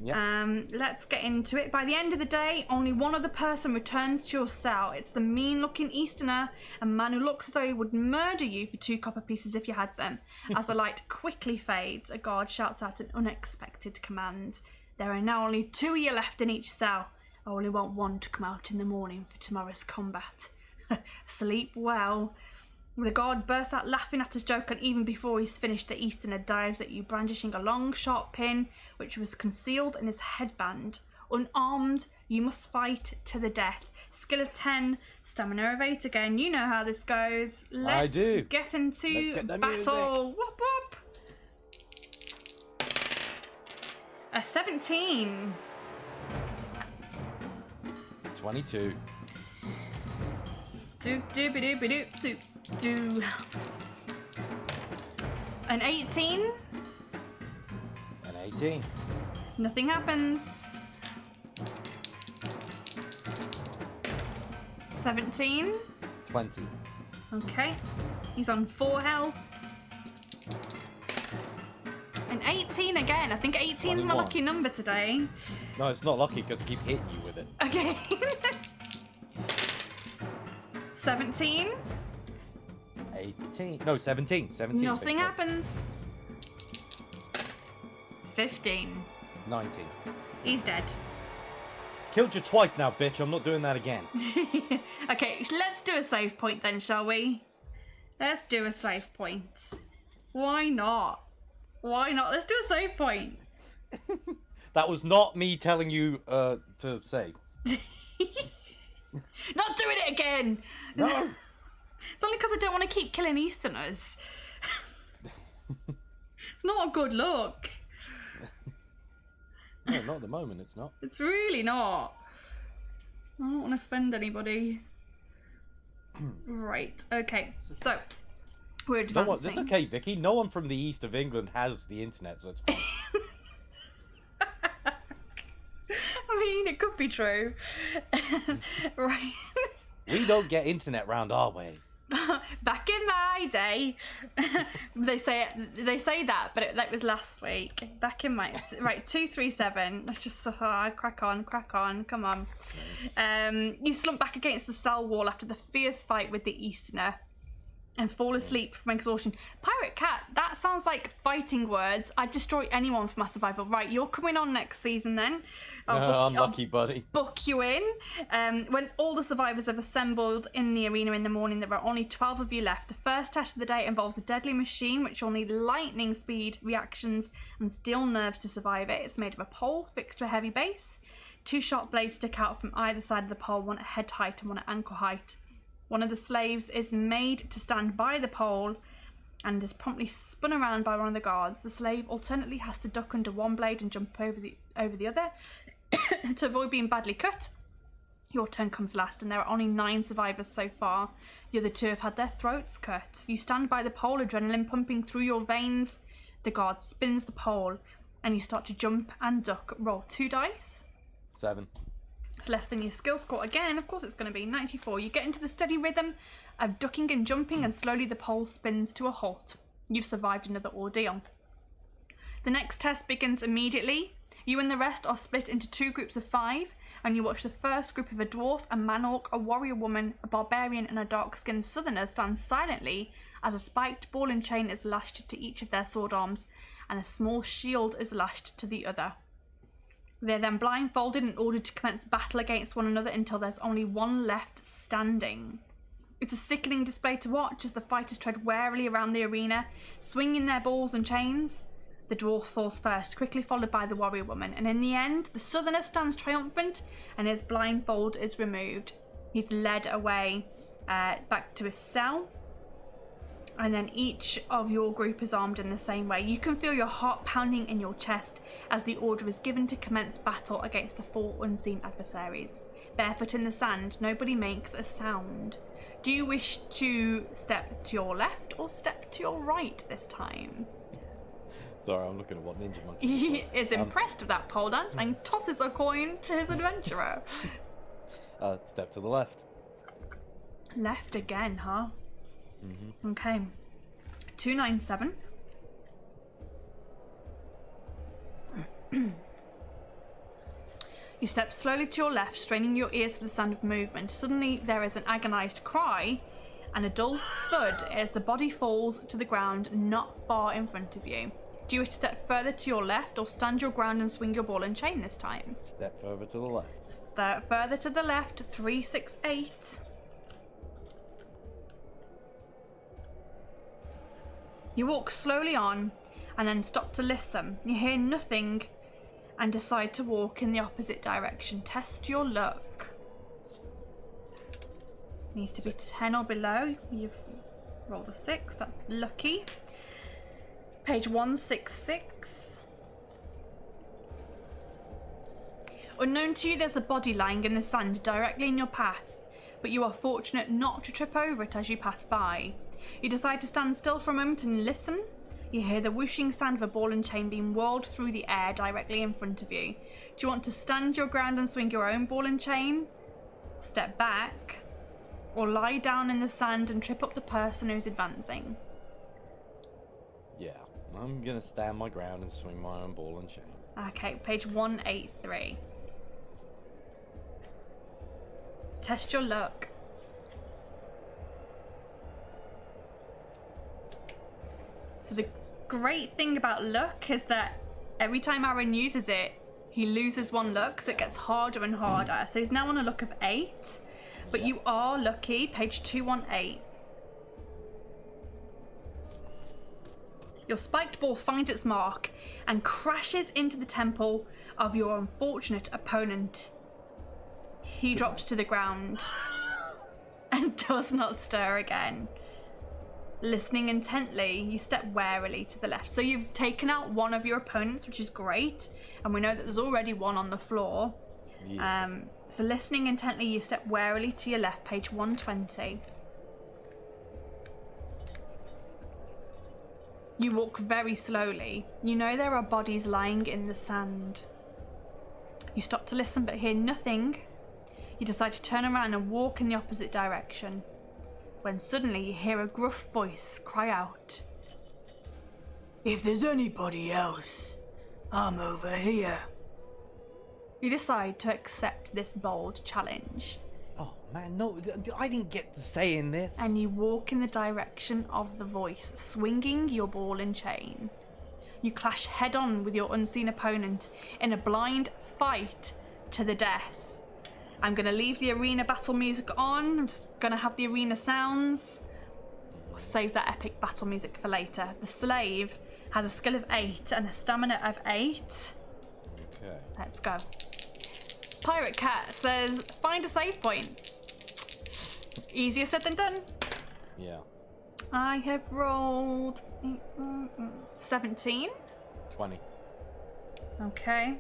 Yep. Let's get into it. By the end of the day, only one other person returns to your cell. It's the mean-looking Easterner, a man who looks as though he would murder you for 2 copper pieces if you had them. As the light quickly fades, a guard shouts out an unexpected command. There are now only 2 of you left in each cell. I only want one to come out in the morning for tomorrow's combat. Sleep well. The guard bursts out laughing at his joke, and even before he's finished, the Easterner dives at you, brandishing a long, sharp pin, which was concealed in his headband. Unarmed, you must fight to the death. Skill of 10, stamina of 8 again. You know how this goes. Let's get into battle. Whoop whoop. A 17. 22. Do. An 18. An 18. Nothing happens. 17. 20. Okay. He's on 4 health. An 18 again. I think 18's my lucky number today. No, it's not lucky because I keep hitting you with it. Okay. 17. 18. No, 17. 17. Nothing happens. 15. 19. He's dead. Killed you twice now, bitch. I'm not doing that again. Okay, let's do a save point then, shall we? Let's do a save point. Why not? Why not? Let's do a save point. That was not me telling you to save. Not doing it again! No! It's only because I don't want to keep killing Easterners. It's not a good look. No, not at the moment, it's not. It's really not. I don't want to offend anybody. Right, okay, so we're advancing. It's okay, Vicky. No one from the east of England has the internet, so it's fine. I mean, it could be true. Right. We don't get internet round our way. Back in my day, they say that, but that was last week. Back in my 237. Let's just crack on. Come on. You slump back against the cell wall after the fierce fight with the Easterner and fall asleep from exhaustion. Pirate Cat, that sounds like fighting words. I'd destroy anyone for my survival. Right, you're coming on next season then. Unlucky, buddy. Book you in. When all the survivors have assembled in the arena in the morning, there are only 12 of you left. The first test of the day involves a deadly machine, which will need lightning speed reactions and steel nerves to survive it. It's made of a pole fixed to a heavy base. 2 sharp blades stick out from either side of the pole, one at head height and one at ankle height. One of the slaves is made to stand by the pole and is promptly spun around by one of the guards. The slave alternately has to duck under one blade and jump over the other to avoid being badly cut. Your turn comes last, and there are only 9 survivors so far. The other 2 have had their throats cut. You stand by the pole, adrenaline pumping through your veins. The guard spins the pole, and you start to jump and duck. Roll 2 dice. 7. It's less than your skill score. Again, of course it's going to be 94. You get into the steady rhythm of ducking and jumping, and slowly the pole spins to a halt. You've survived another ordeal. The next test begins immediately. You and the rest are split into 2 groups of 5, and you watch the first group of a dwarf, a man-orc, a warrior woman, a barbarian, and a dark-skinned southerner stand silently as a spiked ball and chain is lashed to each of their sword arms, and a small shield is lashed to the other. They're then blindfolded and ordered to commence battle against one another until there's only one left standing. It's a sickening display to watch as the fighters tread warily around the arena, swinging their balls and chains. The dwarf falls first, quickly followed by the warrior woman, and in the end, the southerner stands triumphant and his blindfold is removed. He's led away back to his cell, and then each of your group is armed in the same way. You can feel your heart pounding in your chest as the order is given to commence battle against the 4 unseen adversaries. Barefoot in the sand, nobody makes a sound. Do you wish to step to your left or step to your right this time? Sorry, I'm looking at what Ninja Monkey He is impressed with that pole dance and tosses a coin to his adventurer. Step to the left. Left again, huh? Mm-hmm. Okay. 297. You step slowly to your left, straining your ears for the sound of movement. Suddenly, there is an agonized cry and a dull thud as the body falls to the ground not far in front of you. Do you wish to step further to your left or stand your ground and swing your ball and chain this time? Step further to the left. Step further to the left, 368. You walk slowly on and then stop to listen. You hear nothing and decide to walk in the opposite direction. Test your luck. Needs to be 10 or below. You've rolled a 6, that's lucky. Page 166. Unknown to you, there's a body lying in the sand directly in your path, but you are fortunate not to trip over it as you pass by. You decide to stand still for a moment and listen. You hear the whooshing sound of a ball and chain being whirled through the air directly in front of you. Do you want to stand your ground and swing your own ball and chain? Step back, or lie down in the sand and trip up the person who's advancing? Yeah, I'm gonna stand my ground and swing my own ball and chain. Okay, page 183. Test your luck. So the great thing about luck is that every time Aaron uses it, he loses 1 luck, so it gets harder and harder. So he's now on a luck of 8, but you are lucky. Page 218. Your spiked ball finds its mark and crashes into the temple of your unfortunate opponent. He drops to the ground and does not stir again. Listening intently, you step warily to the left. So you've taken out one of your opponents, which is great, and we know that there's already one on the floor. Yes. So listening intently, you step warily to your left, page 120. You walk very slowly. You know there are bodies lying in the sand. You stop to listen but hear nothing. You decide to turn around and walk in the opposite direction, when suddenly you hear a gruff voice cry out, "If there's anybody else, I'm over here." You decide to accept this bold challenge. Oh man, no, I didn't get to say in this. And you walk in the direction of the voice, swinging your ball and chain. You clash head-on with your unseen opponent in a blind fight to the death. I'm going to leave the arena battle music on. I'm just going to have the arena sounds. I'll save that epic battle music for later. The slave has a skill of 8 and a stamina of 8. Okay. Let's go. Pirate Cat says, find a save point. Easier said than done. Yeah. I have rolled 17. 20. Okay.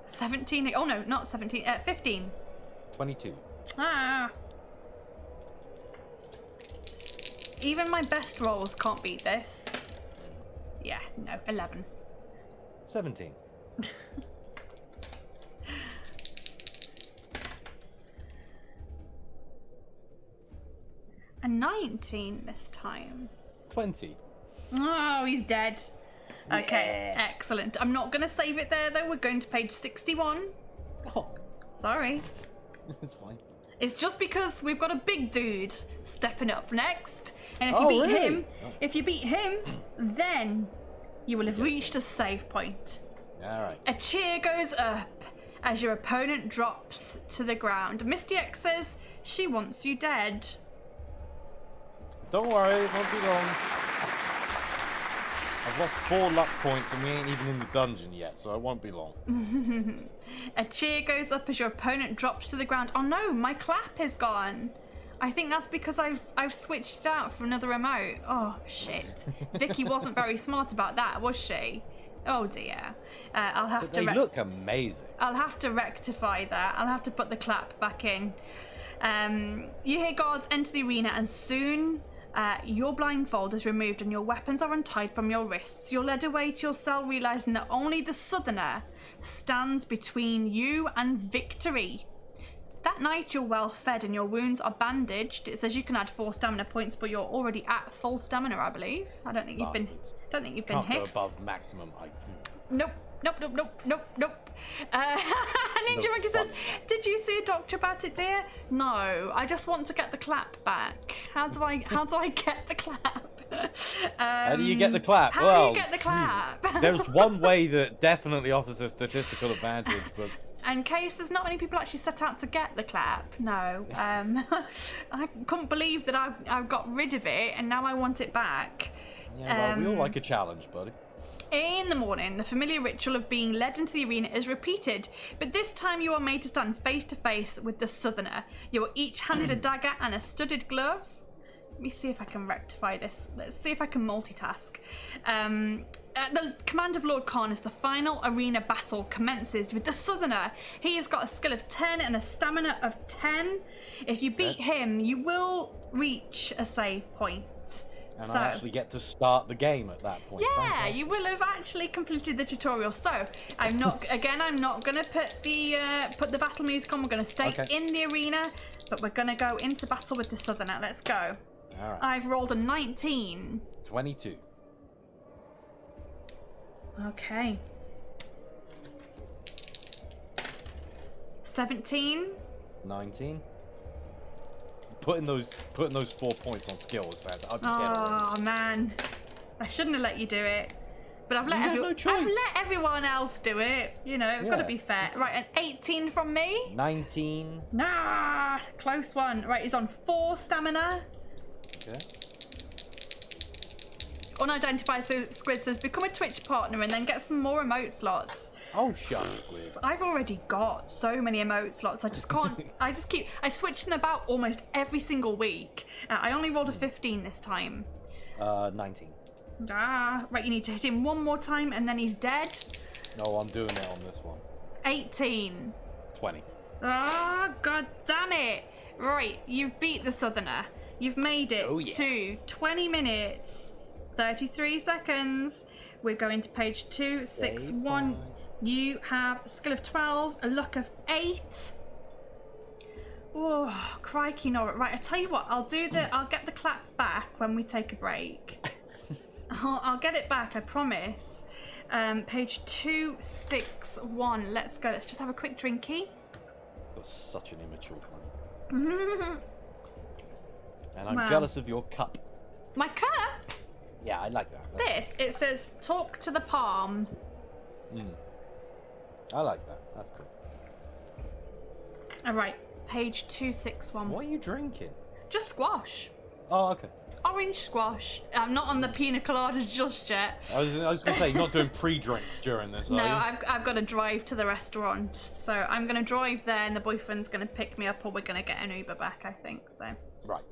17. Oh no, not 17. 15. 22. Ah. Even my best rolls can't beat this. Yeah, no, 11. 17. A 19 this time. 20. Oh, he's dead. Okay, Yeah. excellent. I'm not going to save it there, though. We're going to page 61. Oh, Sorry. it's fine. It's just because we've got a big dude stepping up next. And if you Oh, beat really? him, then you will have reached a save point. Alright. A cheer goes up as your opponent drops to the ground. Misty X says she wants you dead. Don't worry, it won't be long. I've lost 4 luck points and we ain't even in the dungeon yet, so it won't be long. A cheer goes up as your opponent drops to the ground. Oh no, my clap is gone. I think that's because I've switched it out for another remote. Oh shit. Vicky wasn't very smart about that, was she? Oh dear. I'll have But to. they look amazing. I'll have to rectify that. I'll have to put the clap back in. You hear guards enter the arena, and soon your blindfold is removed and your weapons are untied from your wrists. You're led away to your cell, realizing that only the Southerner stands between you and victory. That night, you're well fed and your wounds are bandaged. It says you can add 4 stamina points, but you're already at full stamina, I believe. I don't think you've been. Bastards. Don't think you've been Can't hit. go above maximum height. Nope. Ninja Monkey says, "Did you see a doctor about it, dear?" No, I just want to get the clap back. How do I get the clap? How do you get the clap? How Well, do you get the clap? there's one way that definitely offers a statistical advantage, but In case there's not many people actually set out to get the clap. No. I couldn't believe that I got rid of it and now I want it back. yeah, well, we all like a challenge, buddy. In the morning, the familiar ritual of being led into the arena is repeated, but this time you are made to stand face to face with the Southerner. You are each handed a dagger and a studded glove. Let me see if I can rectify this. Let's see if I can multitask. At the command of Lord Karnus, the final arena battle commences with the Southerner. He has got a skill of 10 and a stamina of 10. If you beat him, you will reach a save point. And So- I actually get to start the game at that point. Yeah, Fantastic. you will have actually completed the tutorial. So I'm not gonna put the battle music on. We're gonna stay in the arena, but we're gonna go into battle with the Southerner. Let's go. All right. I've rolled a 19. 22. Okay. 17. 19. Putting those 4 points on skill was fantastic. Oh man, I shouldn't have let you do it, but I've let I've let everyone else do it. You know, I've got to Yeah. be fair. Right, an 18 from me. 19. Nah, close one. Right, he's on 4 stamina. Okay. Unidentified squid says become a Twitch partner and then get some more emote slots. Oh, shut up, Squid. I've already got so many emote slots. I just can't. I switch them about almost every single week. I only rolled a 15 this time. 19. Right, you need to hit him one more time and then he's dead. No, I'm doing it on this one. 18. 20. God damn it. Right, you've beat the Southerner. You've made it to 20 minutes, 33 seconds. We're going to page 261. You have a skill of 12, a luck of 8. Oh, crikey, Nora. Right, I tell you what, I'll get the clap back when we take a break. I'll get it back, I promise. Page 261. Let's go. Let's just have a quick drinky. You're such an immature one. And I'm jealous of your cup. My cup? Yeah, I like that. It says talk to the palm. I like that. That's cool. All right, page 261. What are you drinking? Just squash. Oh, okay. orange squash. I'm not on the pina coladas just yet. I was gonna say, not doing pre-drinks during this, No, are you? I've got to drive to the restaurant. So I'm going to drive there and the boyfriend's going to pick me up, or we're going to get an Uber back, I think. So Right.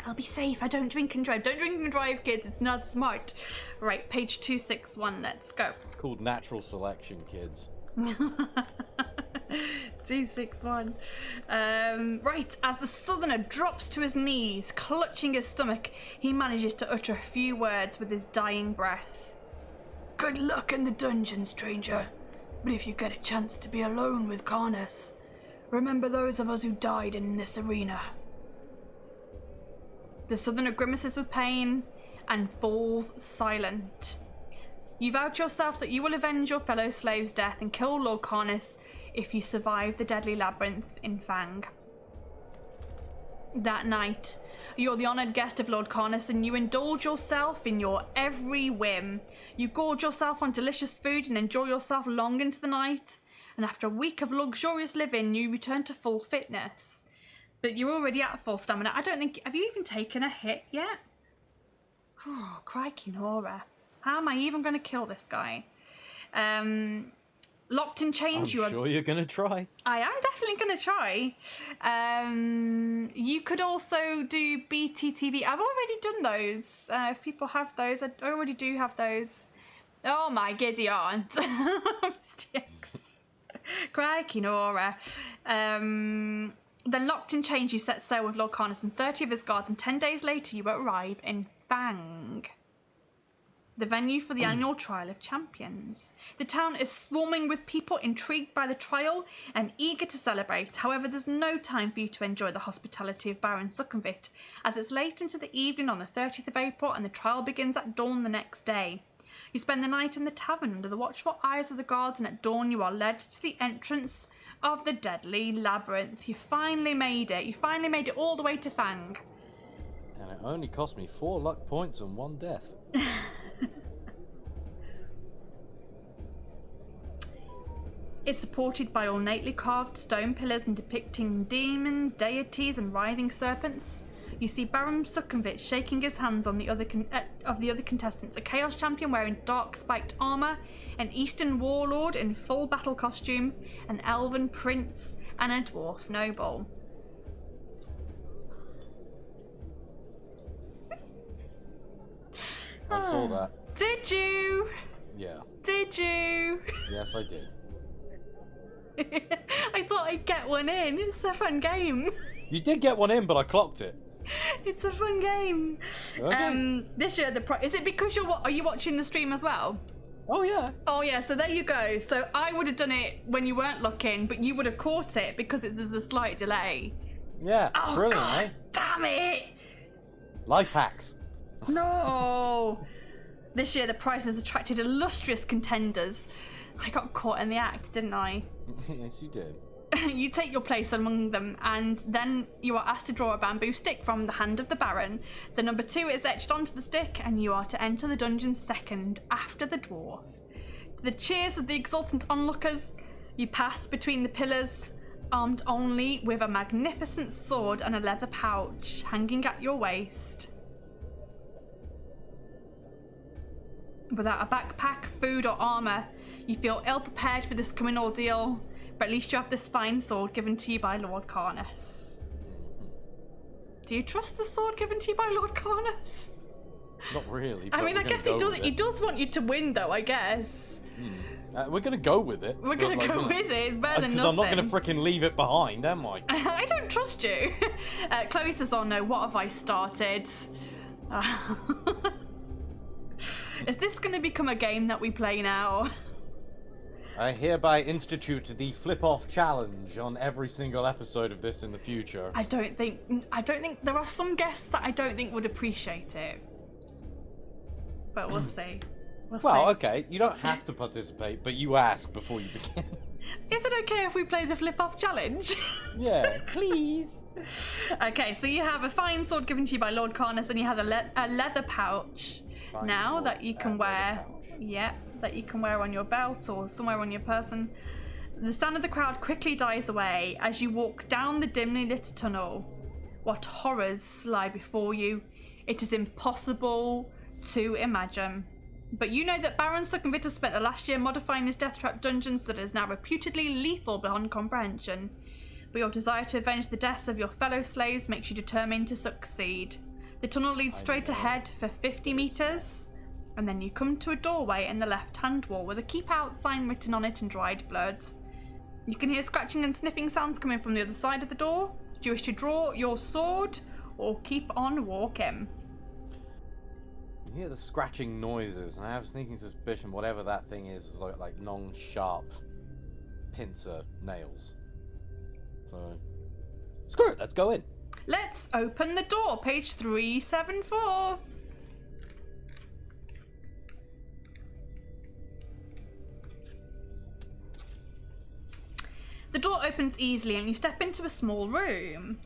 I'll be safe. I don't drink and drive. Don't drink and drive, kids. It's not smart. Right, page 261. Let's go. It's called natural selection, kids. 261. Right, as the southerner drops to his knees, clutching his stomach, he manages to utter a few words with his dying breath. Good luck in the dungeon, stranger. But if you get a chance to be alone with Karnas, remember those of us who died in this arena. The southerner grimaces with pain and falls silent. You vow to yourself that you will avenge your fellow slave's death and kill Lord Karnas if you survive the deadly labyrinth in Fang. That night, you're the honoured guest of Lord Karnas and you indulge yourself in your every whim. You gorge yourself on delicious food and enjoy yourself long into the night. And after a week of luxurious living, you return to full fitness. But you're already at full stamina. I don't think... Have you even taken a hit yet? Oh, crikey Nora. How am I even going to kill this guy? Locked in chains, I'm sure you're gonna try. I am definitely going to try. You could also do BTTV. I've already done those. If people have those, I already do have those. Oh my giddy aunt. Sticks. Crikey Nora. Then locked in chains, you set sail with Lord Karnas and 30 of his guards, and 10 days later you arrive in Fang, the venue for the annual Trial of Champions. The town is swarming with people intrigued by the trial and eager to celebrate. However, there's no time for you to enjoy the hospitality of Baron Succumbit, as it's late into the evening on the 30th of April and the trial begins at dawn the next day. You spend the night in the tavern under the watchful eyes of the guards, and at dawn you are led to the entrance of the deadly labyrinth. You finally made it. You finally made it all the way to Fang. And it only cost me 4 luck points and 1 death. It's supported by ornately carved stone pillars and depicting demons, deities, and writhing serpents. You see Baron Succumbit shaking his hands on the other contestants, a Chaos Champion wearing dark spiked armour, an Eastern Warlord in full battle costume, an Elven Prince, and a Dwarf Noble. I saw that. Did you? Yeah. Did you? Yes, I did. I thought I'd get one in. It's a fun game. You did get one in, but I clocked it. It's a fun game. Okay. This year is it because are you watching the stream as well? Oh yeah. Oh yeah, so there you go. So I would have done it when you weren't looking, but you would have caught it because there's a slight delay. Yeah, Oh brilliant, God, eh? damn it! Life hacks. No. This year the prize has attracted illustrious contenders. I got caught in the act, didn't I? Yes, you did. You take your place among them, and then you are asked to draw a bamboo stick from the hand of the Baron. The number 2 is etched onto the stick, and you are to enter the dungeon second, after the dwarf. To the cheers of the exultant onlookers, you pass between the pillars, armed only with a magnificent sword and a leather pouch hanging at your waist. Without a backpack, food, or armour, you feel ill-prepared for this coming ordeal. But at least you have this fine sword given to you by Lord Karnas. Do you trust the sword given to you by Lord Karnas? Not really. I mean, I guess he does want you to win, though, I guess. We're going to go with it. We're going to go with it. It's better than nothing. Because I'm not going to frickin' leave it behind, am I? I don't trust you. Chloe says, oh no, what have I started? Is this going to become a game that we play now? I hereby institute the flip-off challenge on every single episode of this in the future. I don't think there are some guests that I don't think would appreciate it. But we'll see. We'll see. Okay, you don't have to participate, but you ask before you begin. Is it okay if we play the flip-off challenge? Yeah, please. Okay, so you have a fine sword given to you by Lord Karnas, and you have a leather pouch Fine now sword that you can and wear. leather pouch. Yep, that you can wear on your belt or somewhere on your person. The sound of the crowd quickly dies away as you walk down the dimly lit tunnel. What horrors lie before you? it is impossible to imagine. But you know that Baron Suckenvitter spent the last year modifying his death trap dungeon so that it is now reputedly lethal beyond comprehension. But your desire to avenge the deaths of your fellow slaves makes you determined to succeed. The tunnel leads straight ahead for 50 meters, and then you come to a doorway in the left-hand wall with a keep out sign written on it in dried blood. You can hear scratching and sniffing sounds coming from the other side of the door. Do you wish to draw your sword or keep on walking? You hear the scratching noises, and I have a sneaking suspicion whatever that thing is like long, sharp pincer nails. So, screw it, let's go in. Let's open the door, page 374. The door opens easily and you step into a small room.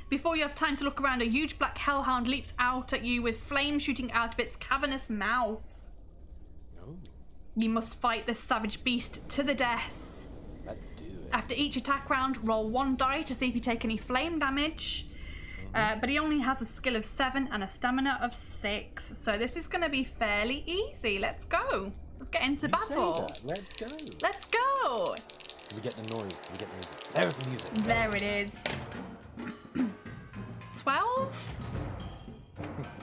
Before you have time to look around, a huge black hellhound leaps out at you with flames shooting out of its cavernous mouth. Oh. You must fight this savage beast to the death. Let's do it. After each attack round, roll 1 die to see if you take any flame damage. But he only has a skill of 7 and a stamina of 6. So this is going to be fairly easy. Let's go. Let's get into battle. Let's go. Let's go. Can we get the noise? Can we get the music? There's the music. There it is. 12?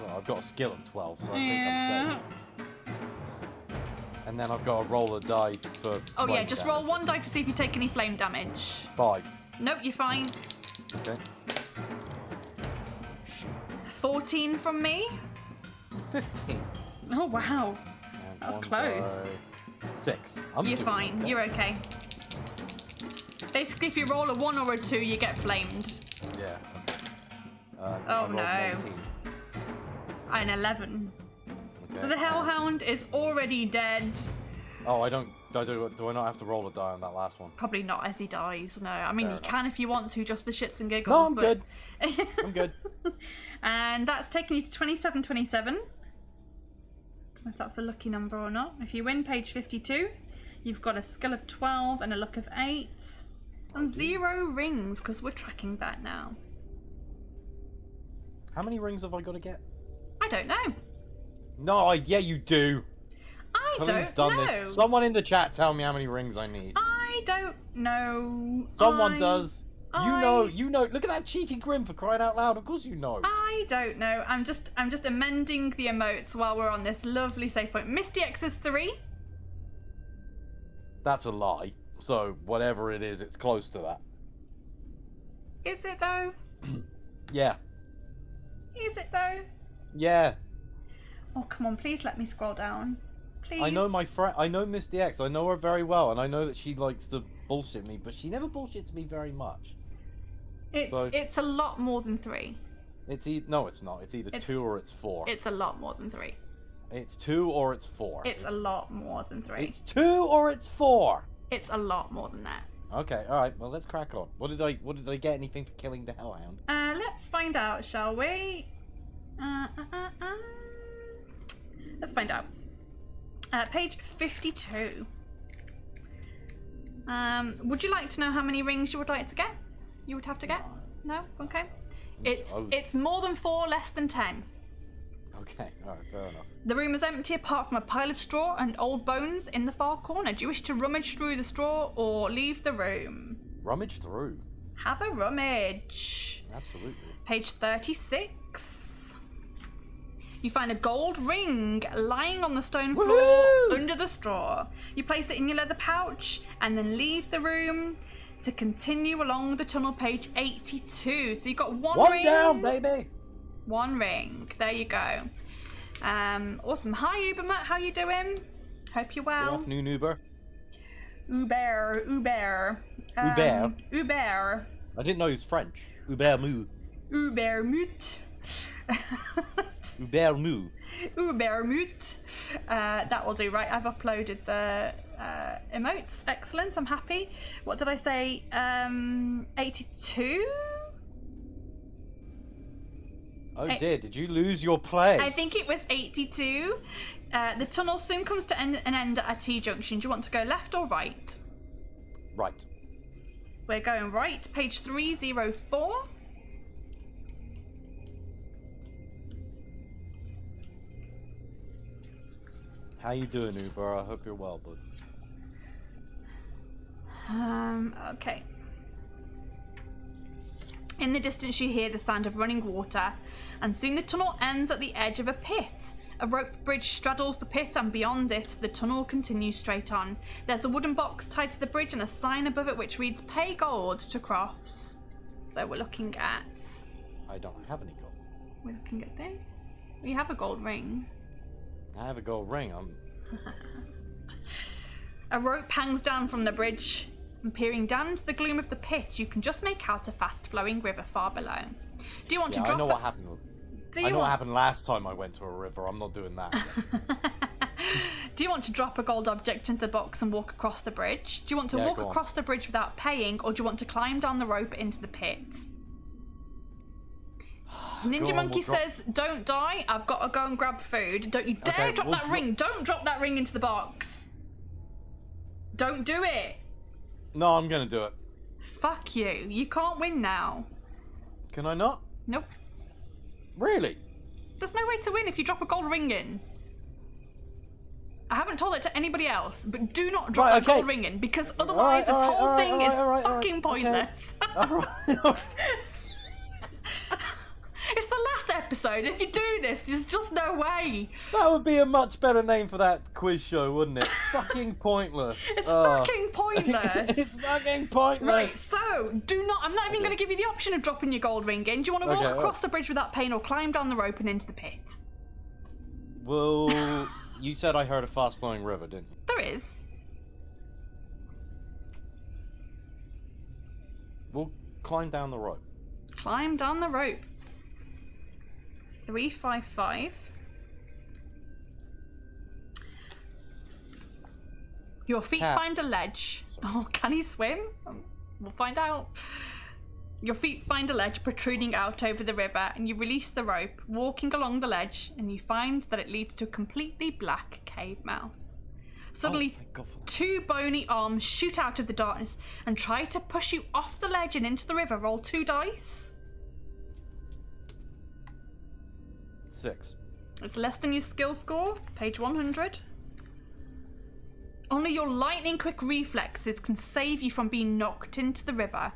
Well, I've got a skill of 12, so I think I'm safe. And then I've got to roll a die for. Oh yeah, just damage. roll 1 die to see if you take any flame damage. 5. Nope, you're fine. Okay. 14 from me. 15. Oh wow, And that was 1 close. die. 6. You're doing fine. okay. You're okay. Basically, if you roll a 1 or a 2, you get flamed. Yeah. Oh, I rolled no. an 18. An 11. Okay. So the hellhound is already dead. Oh, do I not have to roll a die on that last one? Probably not as he dies. No, I mean Fair you enough. can if you want to, just for shits and giggles. No, I'm but... good. I'm good. And that's taking you to 2727. Don't know if that's a lucky number or not. If you win page 52, you've got a skill of 12 and a luck of 8. And 0 rings, because we're tracking that now. How many rings have I got to get? I don't know. No, yeah, you do. I Colleen's don't done know. this. Someone in the chat tell me how many rings I need. I don't know. Someone does. You I- know. Look at that cheeky grin, for crying out loud. Of course you know. I don't know. I'm just amending the emotes while we're on this lovely save point. Misty X is 3. That's a lie. So whatever it is, it's close to that. Is it though? Yeah. Is it though? Yeah. Oh come on, please let me scroll down. Please. I know my friend. I know Misty X. I know her very well, and I know that she likes to bullshit me, but she never bullshits me very much. It's a lot more than 3. No, it's not. It's either 2 or it's 4. It's a lot more than 3. It's 2 or it's 4. It's a lot more than 3. It's 2 or it's 4. It's a lot more than that. Okay, all right. Well, let's crack on. What did I get? Anything for killing the hellhound? Let's find out, shall we? Let's find out. Page 52. Would you like to know how many rings you would like to get? You would have to get? No? Okay. It's more than 4, less than 10. Okay, all right, fair enough. The room is empty apart from a pile of straw and old bones in the far corner. Do you wish to rummage through the straw or leave the room? Rummage through. Have a rummage. Absolutely. Page 36. You find a gold ring lying on the stone floor Woohoo! under the straw. You place it in your leather pouch and then leave the room to continue along the tunnel, page 82. So you've got one ring. Down, baby. 1 ring. There you go. Awesome. Hi, Ubermat. How you doing? Hope you're well. Good afternoon, Uber. Uber. Uber? Uber. I didn't know he was French. Uber mu. Ubermut. Uber mu. Ubermut. That will do, right? I've uploaded the emotes. Excellent. I'm happy. What did I say? 82? Oh dear, did you lose your place? I think it was 82. The tunnel soon comes to an end at a T-junction. Do you want to go left or right? Right. We're going right. Page 304. How you doing, Uber? I hope you're well, bud. Okay. In the distance you hear the sound of running water, and soon the tunnel ends at the edge of a pit. A rope bridge straddles the pit, and beyond it, the tunnel continues straight on. There's a wooden box tied to the bridge and a sign above it which reads, "Pay gold to cross." So we're looking at... I don't have any gold. We're looking at this. You have a gold ring. I have a gold ring. A rope hangs down from the bridge, and peering down into the gloom of the pit, you can just make out a fast-flowing river far below. Do you want to drop? I know what happened. I know what happened last time I went to a river. I'm not doing that again. Do you want to drop a gold object into the box and walk across the bridge? Do you want to walk across the bridge without paying, or do you want to climb down the rope into the pit? Ninja Monkey says, "Don't die. I've got to go and grab food. Don't you dare drop that ring. Don't drop that ring into the box. Don't do it." No, I'm gonna do it. Fuck you. You can't win now. Can I not? Nope. Really? There's no way to win if you drop a gold ring in. I haven't told it to anybody else, but do not drop that gold ring in, because otherwise this whole thing is fucking pointless. It's the last episode. If you do this, there's just no way. That would be a much better name for that quiz show, wouldn't it? Fucking pointless. It's fucking pointless. It's fucking pointless. Right, so do not. I'm not even going to give you the option of dropping your gold ring in. Do you want to walk across the bridge without pain, or climb down the rope and into the pit? Well, you said I heard a fast-flowing river, didn't you? There is. We'll climb down the rope. Climb down the rope. 355. Your feet find a ledge. Oh, can he swim? We'll find out. Your feet find a ledge protruding out over the river, and you release the rope, walking along the ledge, and you find that it leads to a completely black cave mouth. Suddenly, two bony arms shoot out of the darkness and try to push you off the ledge and into the river. Roll 2 dice. 6. It's less than your skill score, page 100. Only your lightning quick reflexes can save you from being knocked into the river.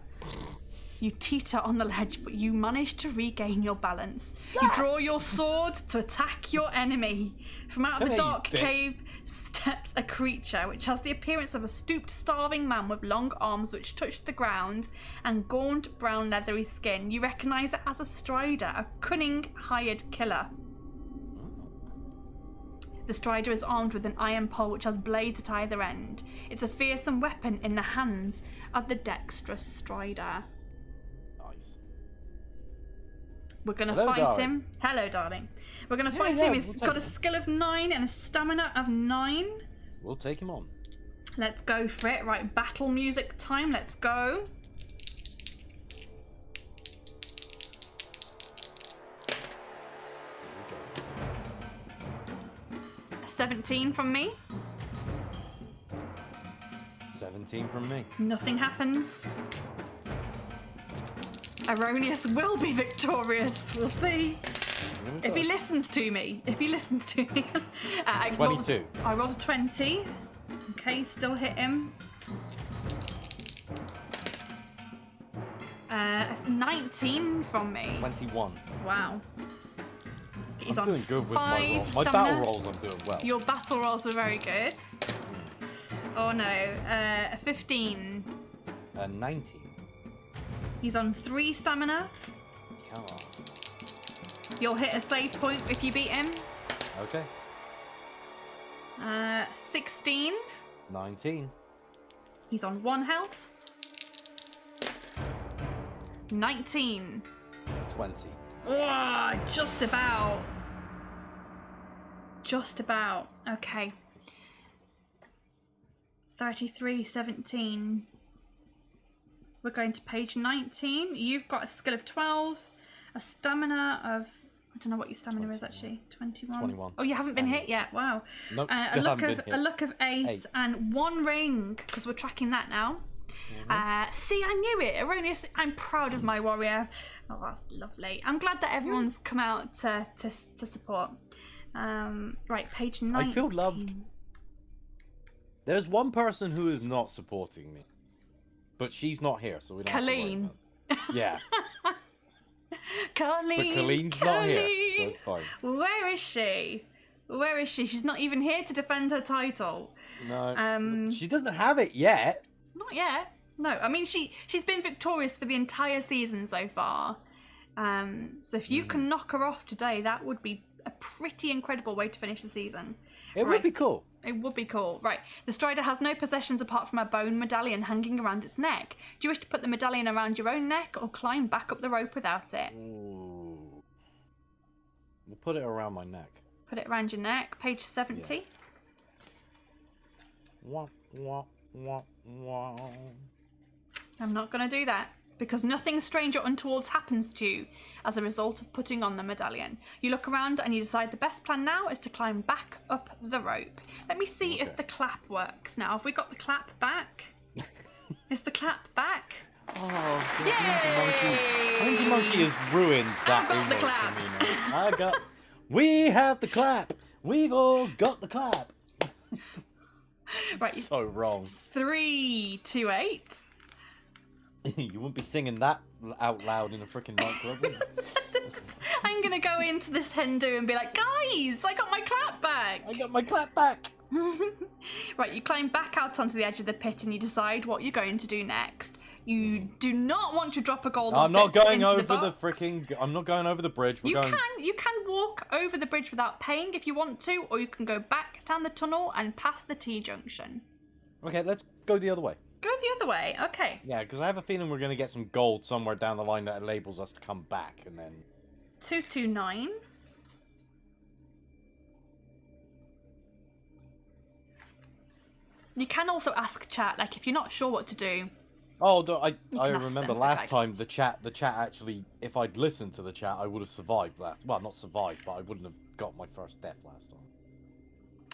You teeter on the ledge, but you manage to regain your balance. Yes! You draw your sword to attack your enemy. From out of the dark cave steps a creature which has the appearance of a stooped, starving man with long arms which touch the ground and gaunt, brown, leathery skin. You recognise it as a strider, a cunning, hired killer. The strider is armed with an iron pole which has blades at either end. It's a fearsome weapon in the hands of the dexterous strider. Nice. We're going to fight him. Hello, darling. We're going to fight him. He's got a skill of 9 and a stamina of 9. We'll take him on. Let's go for it. Right, battle music time. Let's go. 17 from me. 17 from me. Nothing happens. Erroneous will be victorious. We'll see. If he listens to me. 22. I rolled a 20. Okay, still hit him. 19 from me. 21. Wow. He's I'm on doing good with 5 my rolls. My stamina. battle rolls, I'm doing well. Your battle rolls are very good. Oh no, 15. 19. He's on 3 stamina. Come on. You'll hit a save point if you beat him. Okay. 16. 19. He's on 1 health. 19. 20. Oh, just about. Just about. Okay. 33, 17. We're going to page 19. You've got a skill of 12, a stamina of... I don't know what your stamina is actually. 21. 21. Oh, you haven't been hit yet. Wow. Nope, a luck of 8 and 1 ring, because we're tracking that now. See, I knew it. Erroneous. I'm proud of my warrior. Oh, that's lovely. I'm glad that everyone's come out to support. Right, page 19. I feel loved. There's one person who is not supporting me, but she's not here, so we don't. Colleen. Have to worry about it. Yeah. Colleen. But Colleen's not here, so it's fine. Where is she? Where is she? She's not even here to defend her title. No. She doesn't have it yet. Not yet. No, I mean she's been victorious for the entire season so far. So if you can knock her off today, that would be a pretty incredible way to finish the season. It would be cool. It would be cool. Right. The Strider has no possessions apart from a bone medallion hanging around its neck. Do you wish to put the medallion around your own neck or climb back up the rope without it? Ooh. We'll put it around my neck. Put it around your neck. Page 70. Yeah. Wah, wah, wah, wah. I'm not going to do that, because nothing strange or untoward happens to you as a result of putting on the medallion. You look around and you decide the best plan now is to climb back up the rope. Let me see if the clap works now. Have we got the clap back? Is the clap back? Oh, God. Yay! Monkey Monkey has ruined that. I've got the emote clap. for me now. We have the clap. We've all got the clap. Right. So wrong. 3, 2, 8. You wouldn't be singing that out loud in a freaking nightclub, would you? I'm going to go into this Hindu and be like, guys, I got my clap back. I got my clap back. Right, you climb back out onto the edge of the pit and you decide what you're going to do next. You do not want to drop a gold I'm not object going into over the the box. I'm not going over the bridge. You can walk over the bridge without paying if you want to, or you can go back down the tunnel and past the T-junction. Okay, let's go the other way. Go the other way, okay. Yeah, because I have a feeling we're going to get some gold somewhere down the line that enables us to come back, and then... 229. You can also ask chat, like if you're not sure what to do. Oh, I can ask remember them for last time guidance. the chat actually, if I'd listened to the chat, I would have survived last. Well, not survived, but I wouldn't have got my first death last time.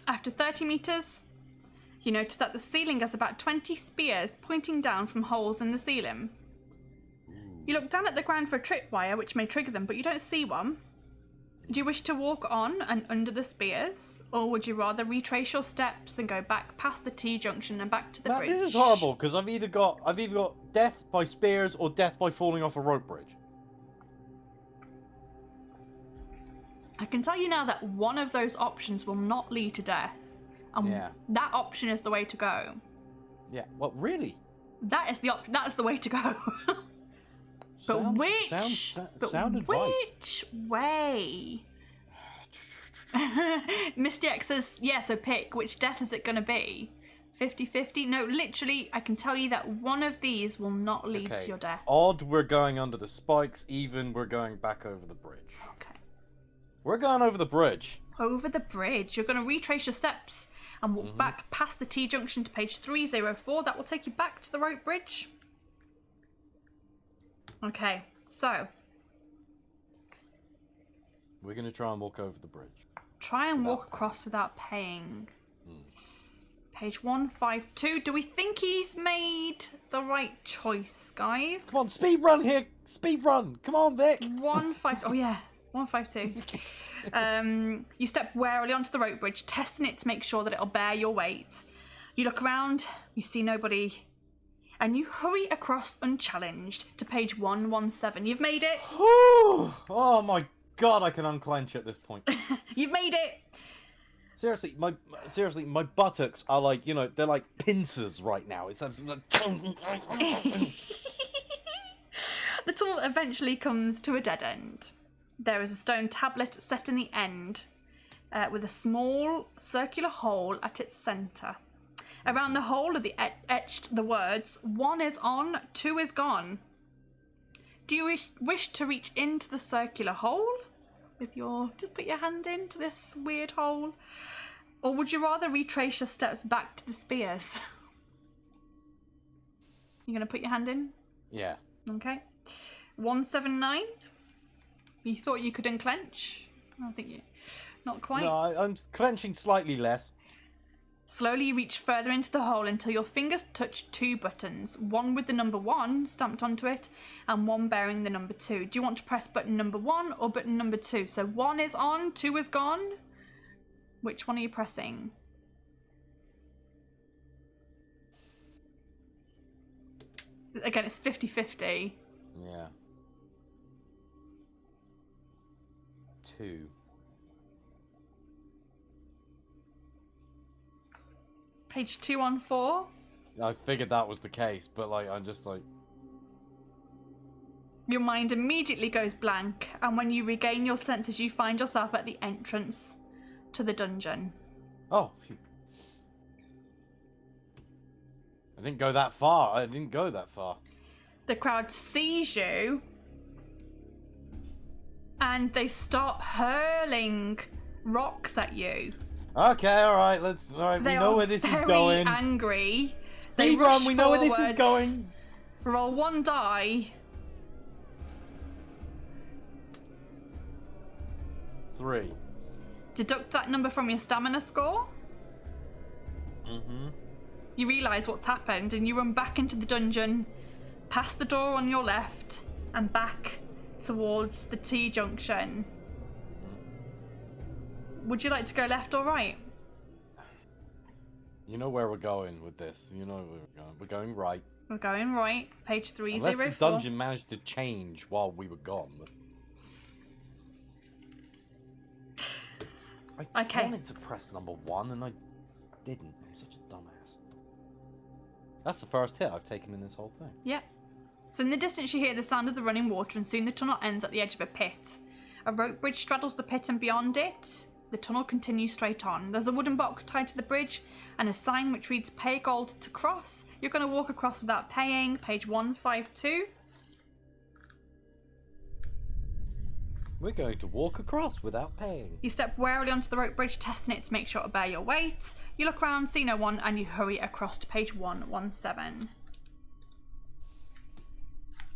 After 30 meters, you notice that the ceiling has about 20 spears pointing down from holes in the ceiling. You look down at the ground for a tripwire, which may trigger them, but you don't see one. Do you wish to walk on and under the spears, or would you rather retrace your steps and go back past the T-junction and back to the bridge? This is horrible because I've either got death by spears or death by falling off a rope bridge. I can tell you now that one of those options will not lead to death. And that option is the way to go. Yeah. Well, really? That is the way to go. But sound advice. Which way? Misty X says, yeah, so pick. Which death is it going to be? 50-50? No, literally, I can tell you that one of these will not lead to your death. Odd, we're going under the spikes. Even, we're going back over the bridge. Okay. We're going over the bridge. Over the bridge. You're going to retrace your steps and walk back past the T-junction to page 304. That will take you back to the rope bridge. Okay, so. We're going to try and walk over the bridge. Try and walk across without paying. Page 152. Do we think he's made the right choice, guys? Come on, speed run here. Speed run. Come on, Vic. 152. Oh, yeah. 152. You step warily onto the rope bridge, testing it to make sure that it'll bear your weight. You look around. You see nobody. And you hurry across unchallenged to page 117. You've made it. Oh my god, I can unclench at this point. You've made it. Seriously, my buttocks are like, they're like pincers right now. It's absolutely. The tunnel eventually comes to a dead end. There is a stone tablet set in the end, with a small circular hole at its centre. Around the hole are etched the words, 1 is on, 2 is gone. Do you wish to reach into the circular hole? Just put your hand into this weird hole. Or would you rather retrace your steps back to the spears? You're going to put your hand in? Yeah. Okay. 179. You thought you could unclench? I think you... Not quite. No, I'm clenching slightly less. Slowly you reach further into the hole until your fingers touch 2 buttons, one with the number 1 stamped onto it and one bearing the number 2. Do you want to press button number 1 or button number 2? So 1 is on, 2 is gone. Which one are you pressing? Again, it's 50-50. Yeah. 2. Page 214. I figured that was the case, but like I'm just like. Your mind immediately goes blank, and when you regain your senses, you find yourself at the entrance to the dungeon. Oh, phew. I didn't go that far. The crowd sees you, and they start hurling rocks at you. Okay, all right. We know where this is going. They are very angry. They run. We know where this is going. Roll 1 die. 3. Deduct that number from your stamina score. Mm-hmm. You realise what's happened, and you run back into the dungeon, past the door on your left, and back towards the T-junction. Would you like to go left or right? You know where we're going with this. You know where we're going. We're going right. We're going right. Page 304. Unless the dungeon managed to change while we were gone. I wanted to press number 1 and I didn't. I'm such a dumbass. That's the first hit I've taken in this whole thing. Yep. So in the distance you hear the sound of the running water, and soon the tunnel ends at the edge of a pit. A rope bridge straddles the pit, and beyond it, the tunnel continues straight on. There's a wooden box tied to the bridge and a sign which reads "Pay gold to cross." You're going to walk across without paying. Page 152. We're going to walk across without paying. You step warily onto the rope bridge, testing it to make sure to bear your weight. You look around, see no one, and you hurry across to page 117.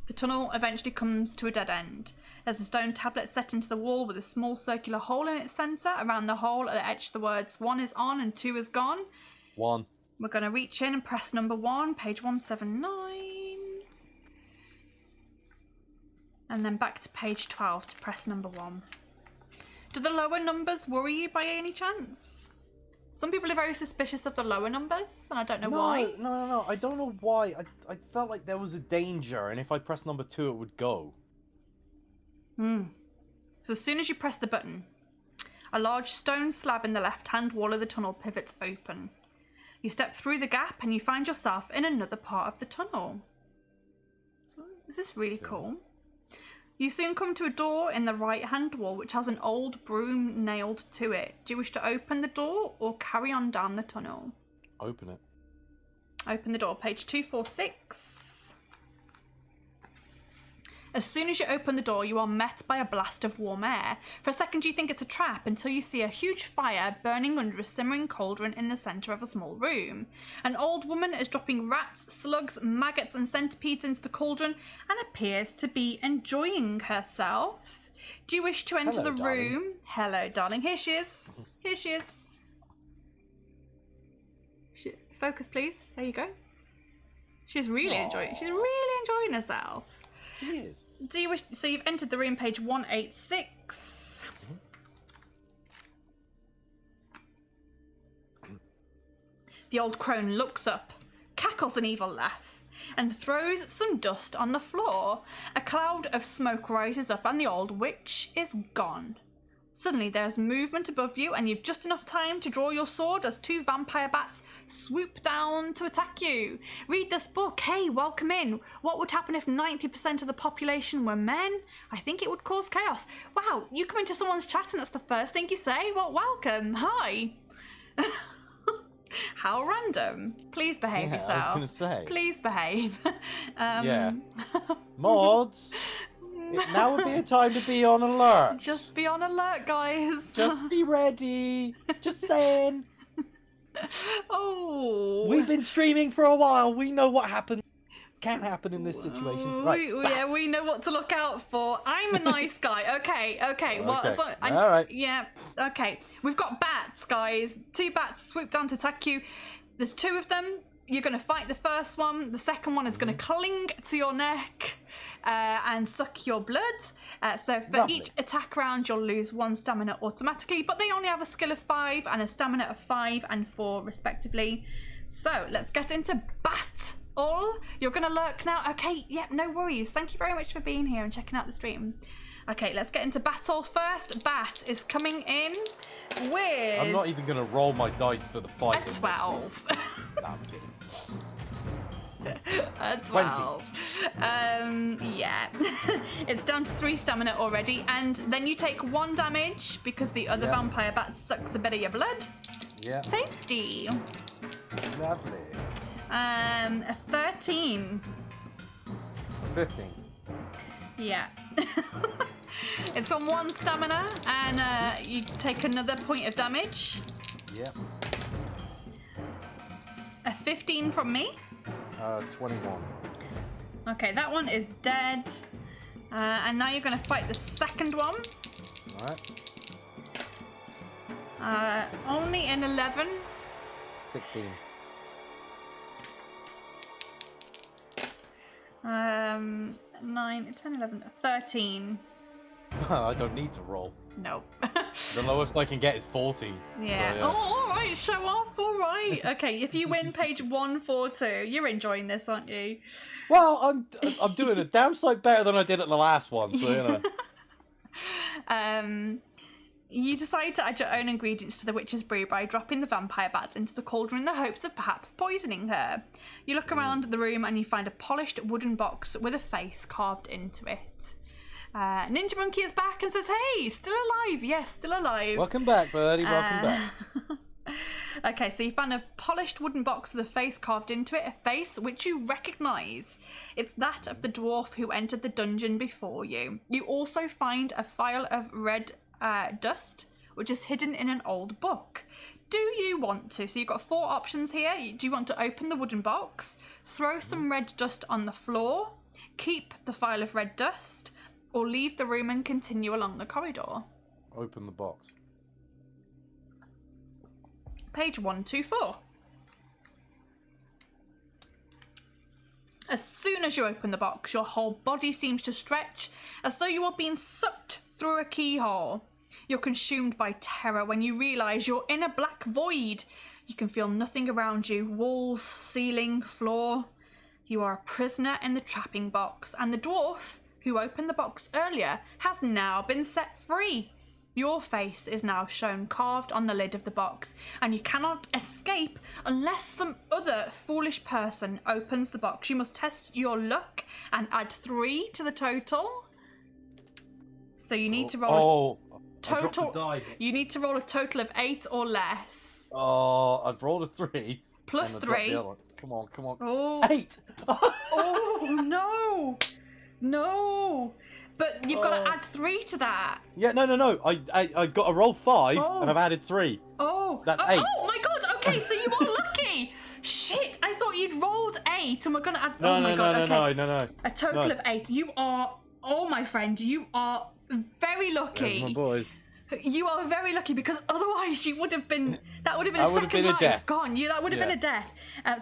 The tunnel eventually comes to a dead end. There's a stone tablet set into the wall with a small circular hole in its centre. Around the hole at the edge the words 1 is on and 2 is gone. 1. We're going to reach in and press number 1, page 179. And then back to page 12 to press number 1. Do the lower numbers worry you by any chance? Some people are very suspicious of the lower numbers, and I don't know why. No. I don't know why. I felt like there was a danger, and if I pressed number 2, it would go. So as soon as you press the button, a large stone slab in the left-hand wall of the tunnel pivots open. You step through the gap, and you find yourself in another part of the tunnel. So, is this really cool? You soon come to a door in the right-hand wall which has an old broom nailed to it. Do you wish to open the door or carry on down the tunnel? Open it. Open the door, page 246. As soon as you open the door, you are met by a blast of warm air. For a second you think it's a trap until you see a huge fire burning under a simmering cauldron in the centre of a small room. An old woman is dropping rats, slugs, maggots and centipedes into the cauldron and appears to be enjoying herself. Do you wish to enter the room? Hello, darling. Here she is. Here she is. Focus, please. There you go. She's really enjoying herself. She is. Do you wish? So you've entered the room, page 186. The old crone looks up, cackles an evil laugh, and throws some dust on the floor. A cloud of smoke rises up, and the old witch is gone. Suddenly there's movement above you, and you've just enough time to draw your sword as 2 vampire bats swoop down to attack you. Read this book. Hey, welcome in. What would happen if 90% of the population were men? I think it would cause chaos. Wow, you come into someone's chat and that's the first thing you say? Well, welcome. Hi. How random. Please behave yourself. I was going to say. Please behave. Yeah. Mods. Now would be a time to be on alert. Just be on alert, guys. Just be ready. Just saying. Oh. We've been streaming for a while. We know what can happen in this situation. Right. Yeah, we know what to look out for. I'm a nice guy. Okay. Well, as long, all right. Yeah. Okay. We've got bats, guys. 2 bats swoop down to attack you. There's 2 of them. You're going to fight the first one. The second one is going to cling to your neck. and suck your blood. So for Lovely. each attack round, you'll lose 1 stamina automatically, but they only have a skill of 5 and a stamina of 5 and 4 respectively. So let's get into battle. You're going to lurk now. Okay, yeah, no worries. Thank you very much for being here and checking out the stream. Okay, let's get into battle. First bat is coming in with... I'm not even going to roll my dice for the fight. A 12. No, I'm kidding. A 12. Yeah. It's down to 3 stamina already, and then you take 1 damage because the other vampire bat sucks a bit of your blood. Yeah. Tasty. Lovely. A 13. 15. Yeah. It's on 1 stamina, and you take another point of damage. Yep. A 15 from me. 21. Okay, that one is dead. And now you're going to fight the second one. Alright. Only an 11. 16. 9, 10, 11, 13. I don't need to roll. Nope. The lowest I can get is 14. Yeah. So, Oh, all right. Show off. All right. Okay. If you win page 142, you're enjoying this, aren't you? Well, I'm doing a damn sight better than I did at the last one. So you know. You decide to add your own ingredients to the witch's brew by dropping the vampire bat into the cauldron in the hopes of perhaps poisoning her. You look around the room and you find a polished wooden box with a face carved into it. Ninja Monkey is back and says, "Hey, still alive? Yes, still alive." Welcome back, birdie. Welcome back. Okay, so you found a polished wooden box with a face carved into it, a face which you recognise. It's that of the dwarf who entered the dungeon before you. You also find a vial of red dust, which is hidden in an old book. Do you want to? So you've got 4 options here. Do you want to open the wooden box, throw some red dust on the floor, keep the vial of red dust, or leave the room and continue along the corridor? Open the box. Page 124. As soon as you open the box, your whole body seems to stretch as though you are being sucked through a keyhole. You're consumed by terror when you realise you're in a black void. You can feel nothing around you, walls, ceiling, floor. You are a prisoner in the trapping box, and the dwarf who opened the box earlier has now been set free. Your face is now shown carved on the lid of the box, and you cannot escape unless some other foolish person opens the box. You must test your luck and add 3 to the total. So you need to roll a total. You need to roll a total of 8 or less. Oh, I've rolled a 3. Plus 3. Come on. Oh. 8. Oh no. No. But you've got to add 3 to that. Yeah, no. I got a roll 5 and I've added 3. Oh. That's 8. Oh my god, okay, so you are lucky. Shit, I thought you'd rolled 8 and we're going to add... No, oh my god, okay. No. A total of 8. You are... Oh, my friend, you are very lucky. There's my boys. You are very lucky because otherwise you would have been... That would have been a second life gone. That would have been a death.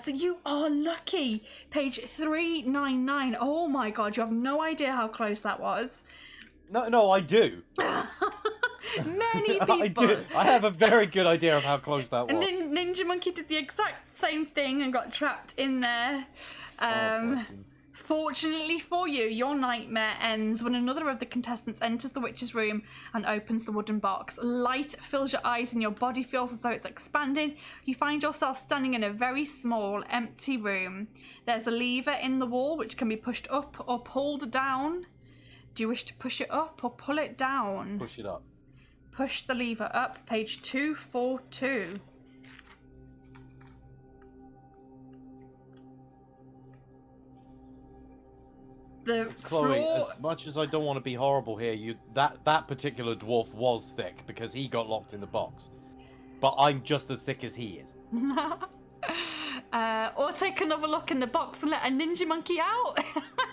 So you are lucky. Page 399. Oh my god, you have no idea how close that was. No, I do. Many people. I do. I have a very good idea of how close that was. And then Ninja Monkey did the exact same thing and got trapped in there. Bless him. Fortunately for you, your nightmare ends when another of the contestants enters the witch's room and opens the wooden box. Light fills your eyes and your body feels as though it's expanding. You find yourself standing in a very small, empty room. There's a lever in the wall which can be pushed up or pulled down. Do you wish to push it up or pull it down? Push it up. Push the lever up, page 242. The Chloe, floor... as much as I don't want to be horrible here, that particular dwarf was thick because he got locked in the box. But I'm just as thick as he is. Or take another look in the box and let a ninja monkey out.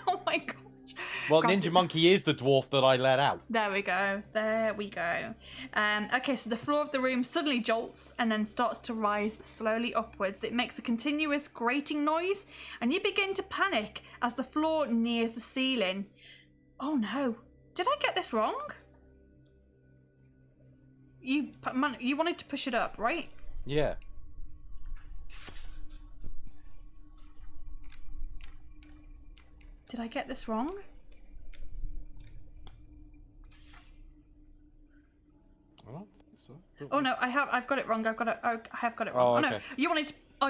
Oh my gosh. Well, Ninja Monkey is the dwarf that I let out. There we go. There we go. Okay, so the floor of the room suddenly jolts and then starts to rise slowly upwards. It makes a continuous grating noise, and you begin to panic as the floor nears the ceiling. Oh no. Did I get this wrong? You wanted to push it up, right? Yeah. Did I get this wrong? I don't think so. Oh no, I've got it wrong. I have got it wrong. Oh, Oh no, okay.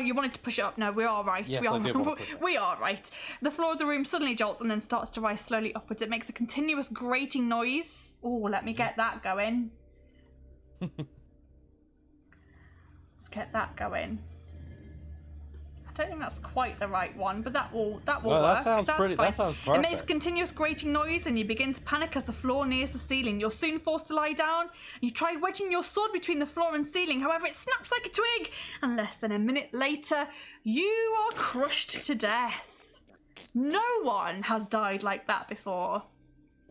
you wanted to push it up. No, we are right. Yes, we are, I did want to push it. we are right. The floor of the room suddenly jolts and then starts to rise slowly upwards. It makes a continuous grating noise. Oh, let me get that going. Let's get that going. I don't think that's quite the right one, but that will Well, work. that sounds That's pretty. fine. That sounds It perfect. makes a continuous grating noise and you begin to panic as the floor nears the ceiling. You're soon forced to lie down. You try wedging your sword between the floor and ceiling, however it snaps like a twig, and less than a minute later, you are crushed to death. No one has died like that before.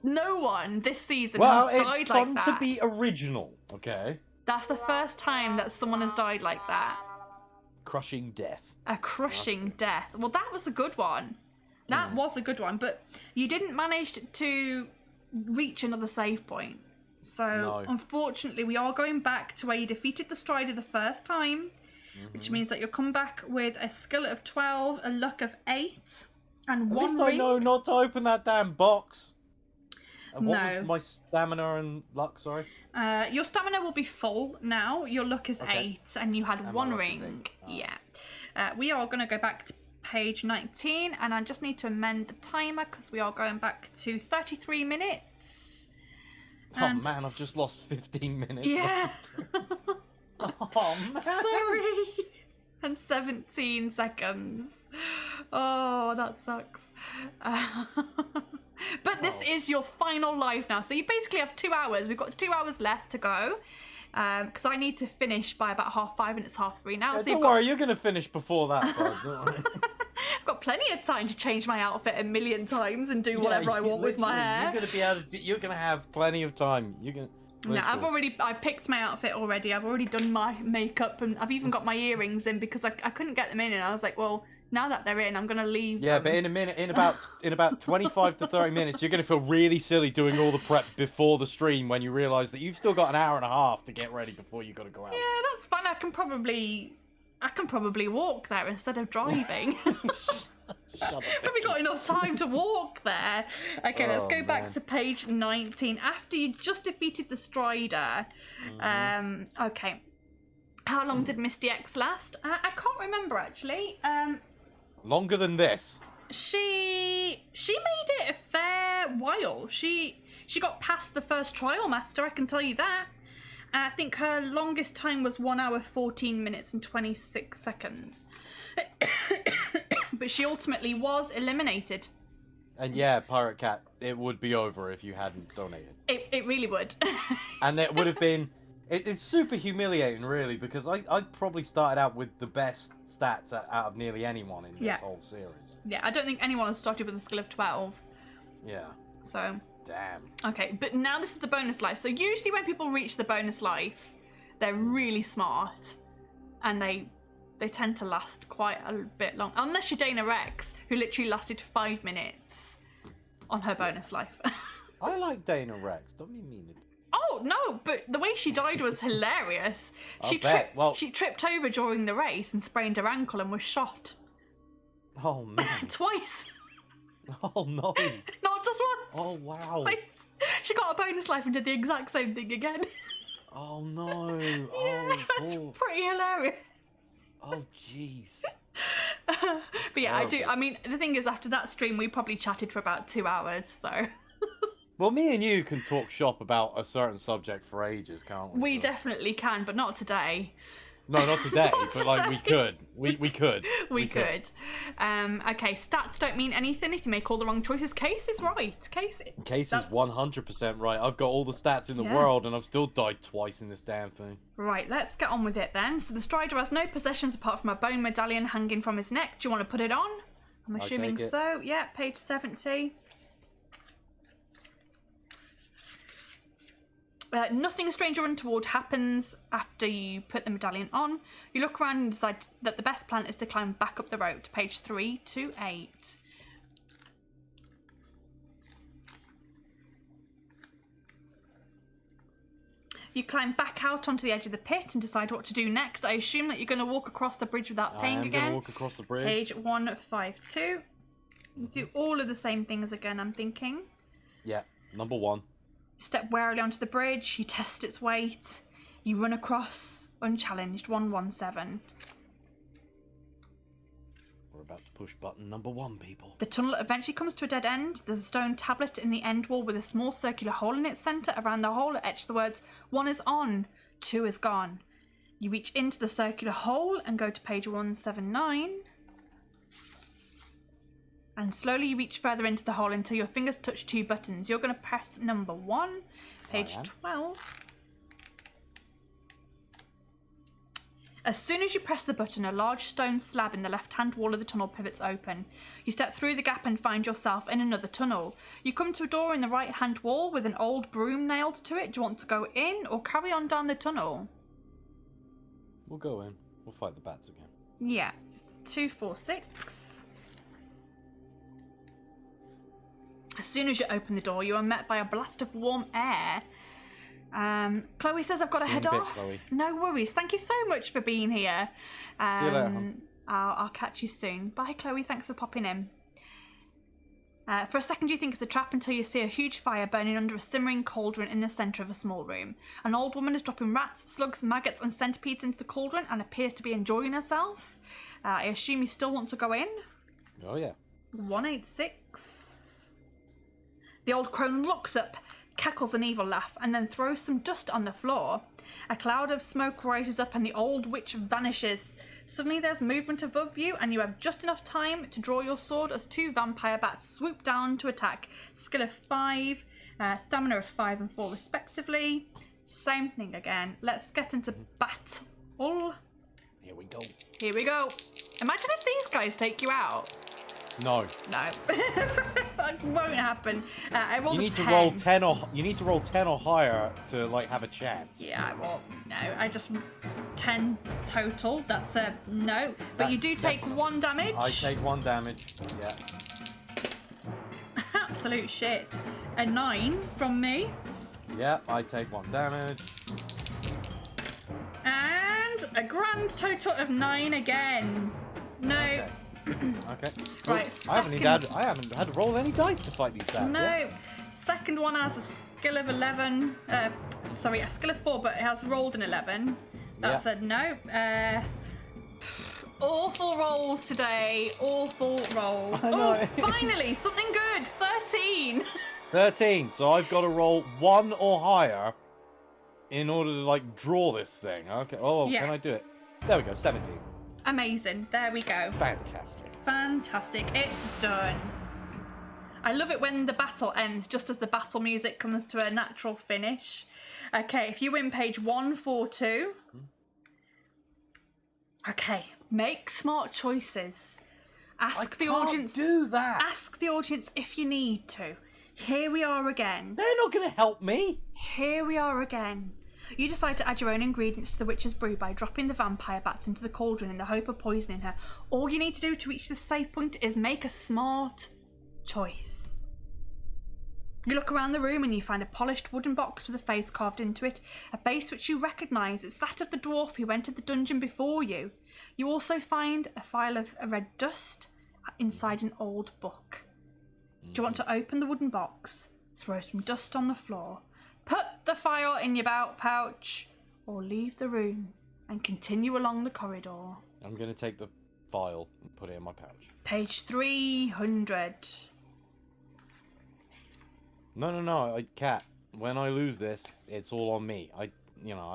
No one this season Well, has died it's like fun that. to be original, okay? That's the first time that someone has died like that. Crushing death. A crushing death. Well, that was a good one. That was a good one, but you didn't manage to reach another save point. So, No. unfortunately, we are going back to where you defeated the Strider the first time, which means that you'll come back with a skill of 12, a luck of 8, and At one least I ring. know not to open that damn box. And what No. was my stamina and luck, sorry? Your stamina will be full now. Your luck is Okay. 8, and you had And my one luck is ring. 8. Oh. Yeah. We are going to go back to page 19, and I just need to amend the timer because we are going back to 33 minutes. Oh man, I've just lost 15 minutes. Yeah. Oh man. Sorry. And 17 seconds. Oh, that sucks. But this is your final life now. So you basically have 2 hours. We've got 2 hours left to go. Because I need to finish by about 5:30 and it's 3:30 now. Yeah, So don't you've got, worry, you're going to finish before that, bud. Don't worry. I've got plenty of time to change my outfit a million times and do whatever I want with my Literally, hair. You're going to be able to. You're going to have plenty of time. You're going. No, I picked my outfit already. I've already done my makeup and I've even got my earrings in because I couldn't get them in, and I was like, well, now that they're in, I'm gonna leave. Yeah, them. but in a minute, in about 25 to 30 minutes, you're going to feel really silly doing all the prep before the stream when you realise that you've still got an hour and a half to get ready before you got to go out. Yeah, that's fine. I can probably walk there instead of driving. Shut up. Have we got enough time to walk there? Okay, let's Oh, go back man. to page 19. After you just defeated the Strider, okay. How long did Misty X last? I can't remember actually. Longer than this. She made it a fair while. She got past the first trial master, I can tell you that. I think her longest time was 1 hour 14 minutes and 26 seconds. But she ultimately was eliminated. And yeah, Pirate Cat, it would be over if you hadn't donated. It really would. And it would have been... It's super humiliating, really, because I probably started out with the best stats out of nearly anyone in this whole series. Yeah, I don't think anyone has started with a skill of 12. Yeah. So, Damn. okay, but now this is the bonus life. So usually when people reach the bonus life, they're really smart. And they tend to last quite a bit long. Unless you're Dana Rex, who literally lasted 5 minutes on her bonus life. I like Dana Rex. Don't you mean it? Oh, no, but the way she died was hilarious. She bet. Well- she tripped over during the race and sprained her ankle and was shot. Oh, man. Twice. Oh, no. Not just once. Oh, wow. Twice. She got a bonus life and did the exact same thing again. Oh, no. Yeah, Oh, that's poor. pretty hilarious. Oh, jeez. But yeah, I do. Terrible. I mean, the thing is, after that stream, we probably chatted for about 2 hours, so... Well, me and you can talk shop about a certain subject for ages, can't we? We So- definitely can, but not today. No, not today, Not but like we today. could. We could. We could. Okay, stats don't mean anything if you make all the wrong choices. Case is right. Case Case is that's- 100% right. I've got all the stats in the Yeah. world and I've still died twice in this damn thing. Right, let's get on with it then. So the Strider has no possessions apart from a bone medallion hanging from his neck. Do you want to put it on? I'm I'll assuming take it. so. Yeah, page 70. Nothing strange or untoward happens after you put the medallion on. You look around and decide that the best plan is to climb back up the rope to page 328. You climb back out onto the edge of the pit and decide what to do next. I assume that you're going to walk across the bridge without paying again. I'm going to walk across the bridge. Page 152. Do all of the same things again, I'm thinking. Yeah, number 1. Step warily onto the bridge. You test its weight. You run across, unchallenged, 117. We're about to push button number 1, people. The tunnel eventually comes to a dead end. There's a stone tablet in the end wall with a small circular hole in its centre. Around the hole are etched the words, 1 is on, 2 is gone. You reach into the circular hole and go to page 179. And slowly you reach further into the hole until your fingers touch 2 buttons. You're going to press number 1, page 12. As soon as you press the button, a large stone slab in the left-hand wall of the tunnel pivots open. You step through the gap and find yourself in another tunnel. You come to a door in the right-hand wall with an old broom nailed to it. Do you want to go in or carry on down the tunnel? We'll go in. We'll fight the bats again. Yeah. 246. As soon as you open the door, you are met by a blast of warm air. Chloe says I've got to head off. Chloe. No worries. Thank you so much for being here. See you later, hon. I'll catch you soon. Bye, Chloe. Thanks for popping in. For a second, you think it's a trap until you see a huge fire burning under a simmering cauldron in the centre of a small room. An old woman is dropping rats, slugs, maggots, and centipedes into the cauldron and appears to be enjoying herself. I assume you still want to go in? Oh, yeah. 186. The old crone looks up, cackles an evil laugh, and then throws some dust on the floor. A cloud of smoke rises up and the old witch vanishes. Suddenly there's movement above you and you have just enough time to draw your sword as 2 vampire bats swoop down to attack. Skill of 5, stamina of 5 and 4 respectively. Same thing again. Let's get into battle. Here we go. Here we go. Imagine if these guys take you out. No. No. That won't happen. I rolled You need a to 10. roll 10 or you need to roll 10 or higher to like have a chance. Yeah, well, no. I just 10 total. That's a no. But you do take 1 damage. I take 1 damage. Yeah. Absolute shit. A 9 from me. Yeah, I take 1 damage. And a grand total of 9 again. No. Okay. Okay. Right, I haven't had to roll any dice to fight these bats. No. Yeah? Second one has a skill of 11. Sorry, a skill of 4, but it has rolled an 11. That's a no. Awful rolls today. Awful rolls. I know. Oh, finally, something good. 13. 13. So I've got to roll 1 or higher in order to like draw this thing. Okay. Oh, Yeah. can I do it? There we go. 17. Amazing. There we go. Fantastic. Fantastic. It's done. I love it when the battle ends just as the battle music comes to a natural finish. Okay, if you win page 142. Okay, make smart choices. Ask the audience. Do that. Ask the audience if you need to. Here we are again. They're not going to help me. Here we are again. You decide to add your own ingredients to the witch's brew by dropping the vampire bats into the cauldron in the hope of poisoning her. All you need to do to reach this safe point is make a smart choice. You look around the room and you find a polished wooden box with a face carved into it, a face which you recognise. It's that of the dwarf who entered the dungeon before you. You also find a file of red dust inside an old book. Do you want to open the wooden box, throw some dust on the floor, put the file in your belt pouch, or leave the room and continue along the corridor? I'm going to take the file and put it in my pouch. Page 300. No, Cat. When I lose this, it's all on me. I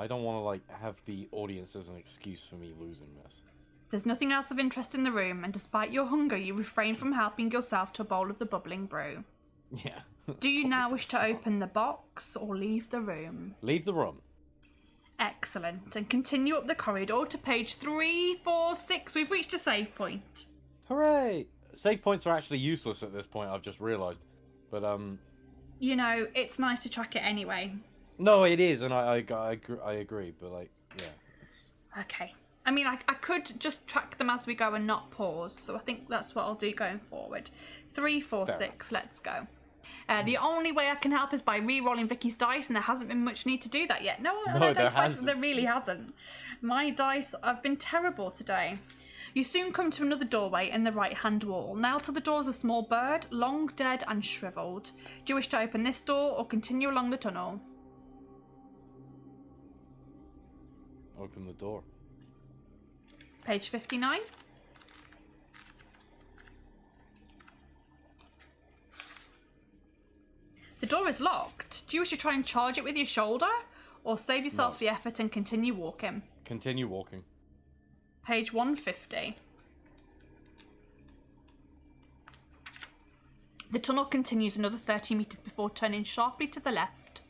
don't want to like have the audience as an excuse for me losing this. There's nothing else of interest in the room, and despite your hunger, you refrain from helping yourself to a bowl of the bubbling brew. Yeah. Do you now wish to open the box or leave the room? Leave the room. Excellent. And continue up the corridor to page 346. We've reached a save point. Hooray! Save points are actually useless at this point, I've just realised. But, You know, it's nice to track it anyway. No, it is, and I agree, but like, yeah. Okay. I mean, I could just track them as we go and not pause, so I think that's what I'll do going forward. 3, 4, Fair 6, let's go. The only way I can help is by re-rolling Vicky's dice, and there hasn't been much need to do that yet. No, there really hasn't. My dice have been terrible today. You soon come to another doorway in the right-hand wall. Nailed to the door is a small bird, long dead and shriveled. Do you wish to open this door or continue along the tunnel? Open the door. Page 59. The door is locked. Do you wish to try and charge it with your shoulder? Or save yourself the effort and continue walking? Continue walking. Page 150. The tunnel continues another 30 metres before turning sharply to the left.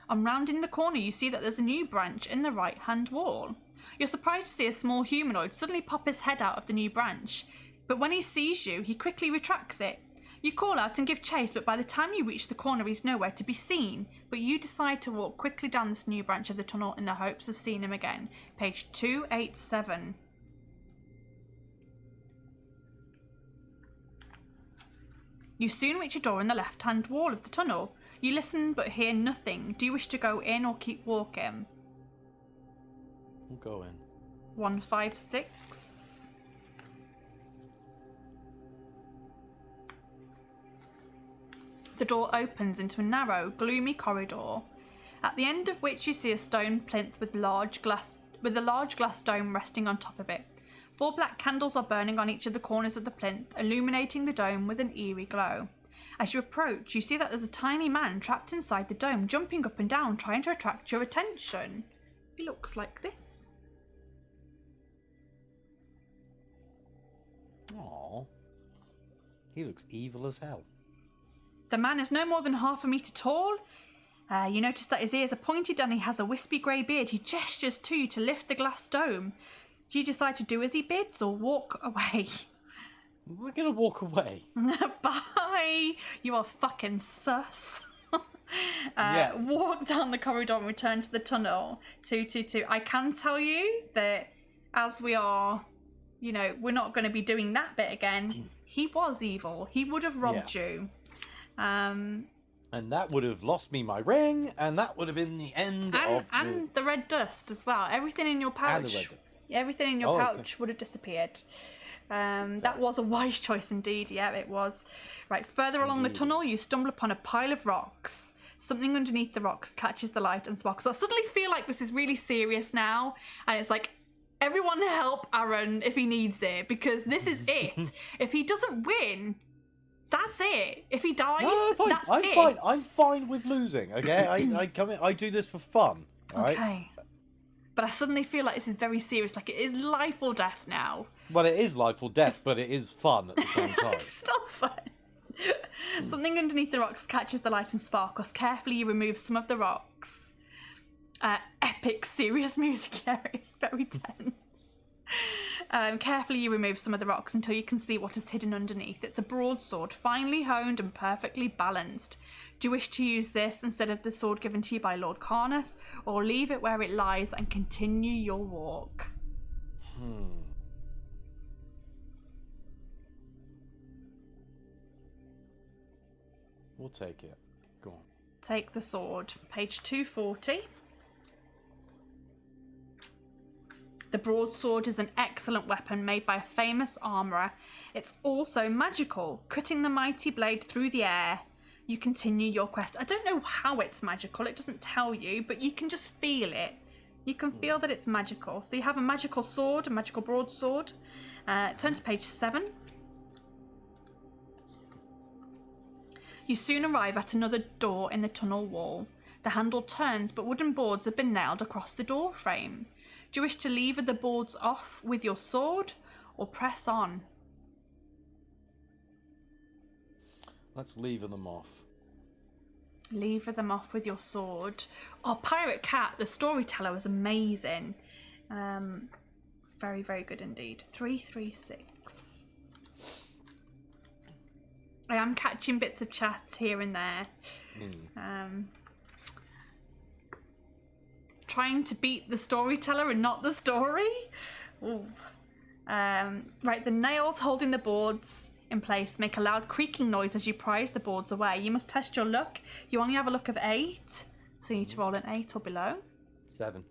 On rounding the corner, you see that there's a new branch in the right-hand wall. You're surprised to see a small humanoid suddenly pop his head out of the new branch, but when he sees you, he quickly retracts it. You call out and give chase, but by the time you reach the corner, he's nowhere to be seen. But you decide to walk quickly down this new branch of the tunnel in the hopes of seeing him again. Page 287. You soon reach a door in the left-hand wall of the tunnel. You listen but hear nothing. Do you wish to go in or keep walking? We'll go in. 156. The door opens into a narrow, gloomy corridor, at the end of which you see a stone plinth with a large glass dome resting on top of it. 4 black candles are burning on each of the corners of the plinth, illuminating the dome with an eerie glow. As you approach, you see that there's a tiny man trapped inside the dome, jumping up and down, trying to attract your attention. He looks like this. Aww. He looks evil as hell. The man is no more than half a metre tall. You notice that his ears are pointed and he has a wispy grey beard. He gestures to you to lift the glass dome. Do you decide to do as he bids or walk away? We're gonna walk away. Bye! You are fucking sus. Yeah. Walk down the corridor and return to the tunnel. 222. I can tell you that as we are, we're not going to be doing that bit again. He was evil. He would have robbed you. And that would have lost me my ring, and that would have been the end of and the red dust as well. Everything in your pouch. Everything in your pouch would have disappeared. That was a wise choice indeed. Yeah, it was. Right, further along the tunnel, you stumble upon a pile of rocks. Something underneath the rocks catches the light and sparkles. I suddenly feel like this is really serious now, and it's like, everyone help Aaron if he needs it, because this is it. If he doesn't win, that's it. If he dies, that's it. Fine. I'm fine with losing. Okay, I come in. I do this for fun. All right? Okay. But I suddenly feel like this is very serious. Like, it is life or death now. Well, it is life or death, but it is fun at the same time. It's still fun. Something underneath the rocks catches the light and sparkles. Carefully, you remove some of the rocks. Epic, serious music. Yeah, it's very tense. Carefully, you remove some of the rocks until you can see what is hidden underneath. It's a broadsword, finely honed and perfectly balanced. Do you wish to use this instead of the sword given to you by Lord Carnus, or leave it where it lies and continue your walk? We'll take it. Go on. Take the sword. Page 240. The broadsword is an excellent weapon made by a famous armourer. It's also magical, cutting the mighty blade through the air. You continue your quest. I don't know how it's magical, it doesn't tell you, but you can just feel it. You can feel that it's magical. So you have a magical sword, a magical broadsword. Turn to page 7. You soon arrive at another door in the tunnel wall. The handle turns, but wooden boards have been nailed across the door frame. Do you wish to lever the boards off with your sword or press on? Let's lever them off. Lever them off with your sword. Oh, Pirate Cat, the storyteller, was amazing. Very, very good indeed. 336. I am catching bits of chats here and there. trying to beat the storyteller and not the story. Ooh. Right, the nails holding the boards in place make a loud creaking noise as you prise the boards away. You must test your luck. You only have a luck of 8, so you need to roll an 8 or below. 7.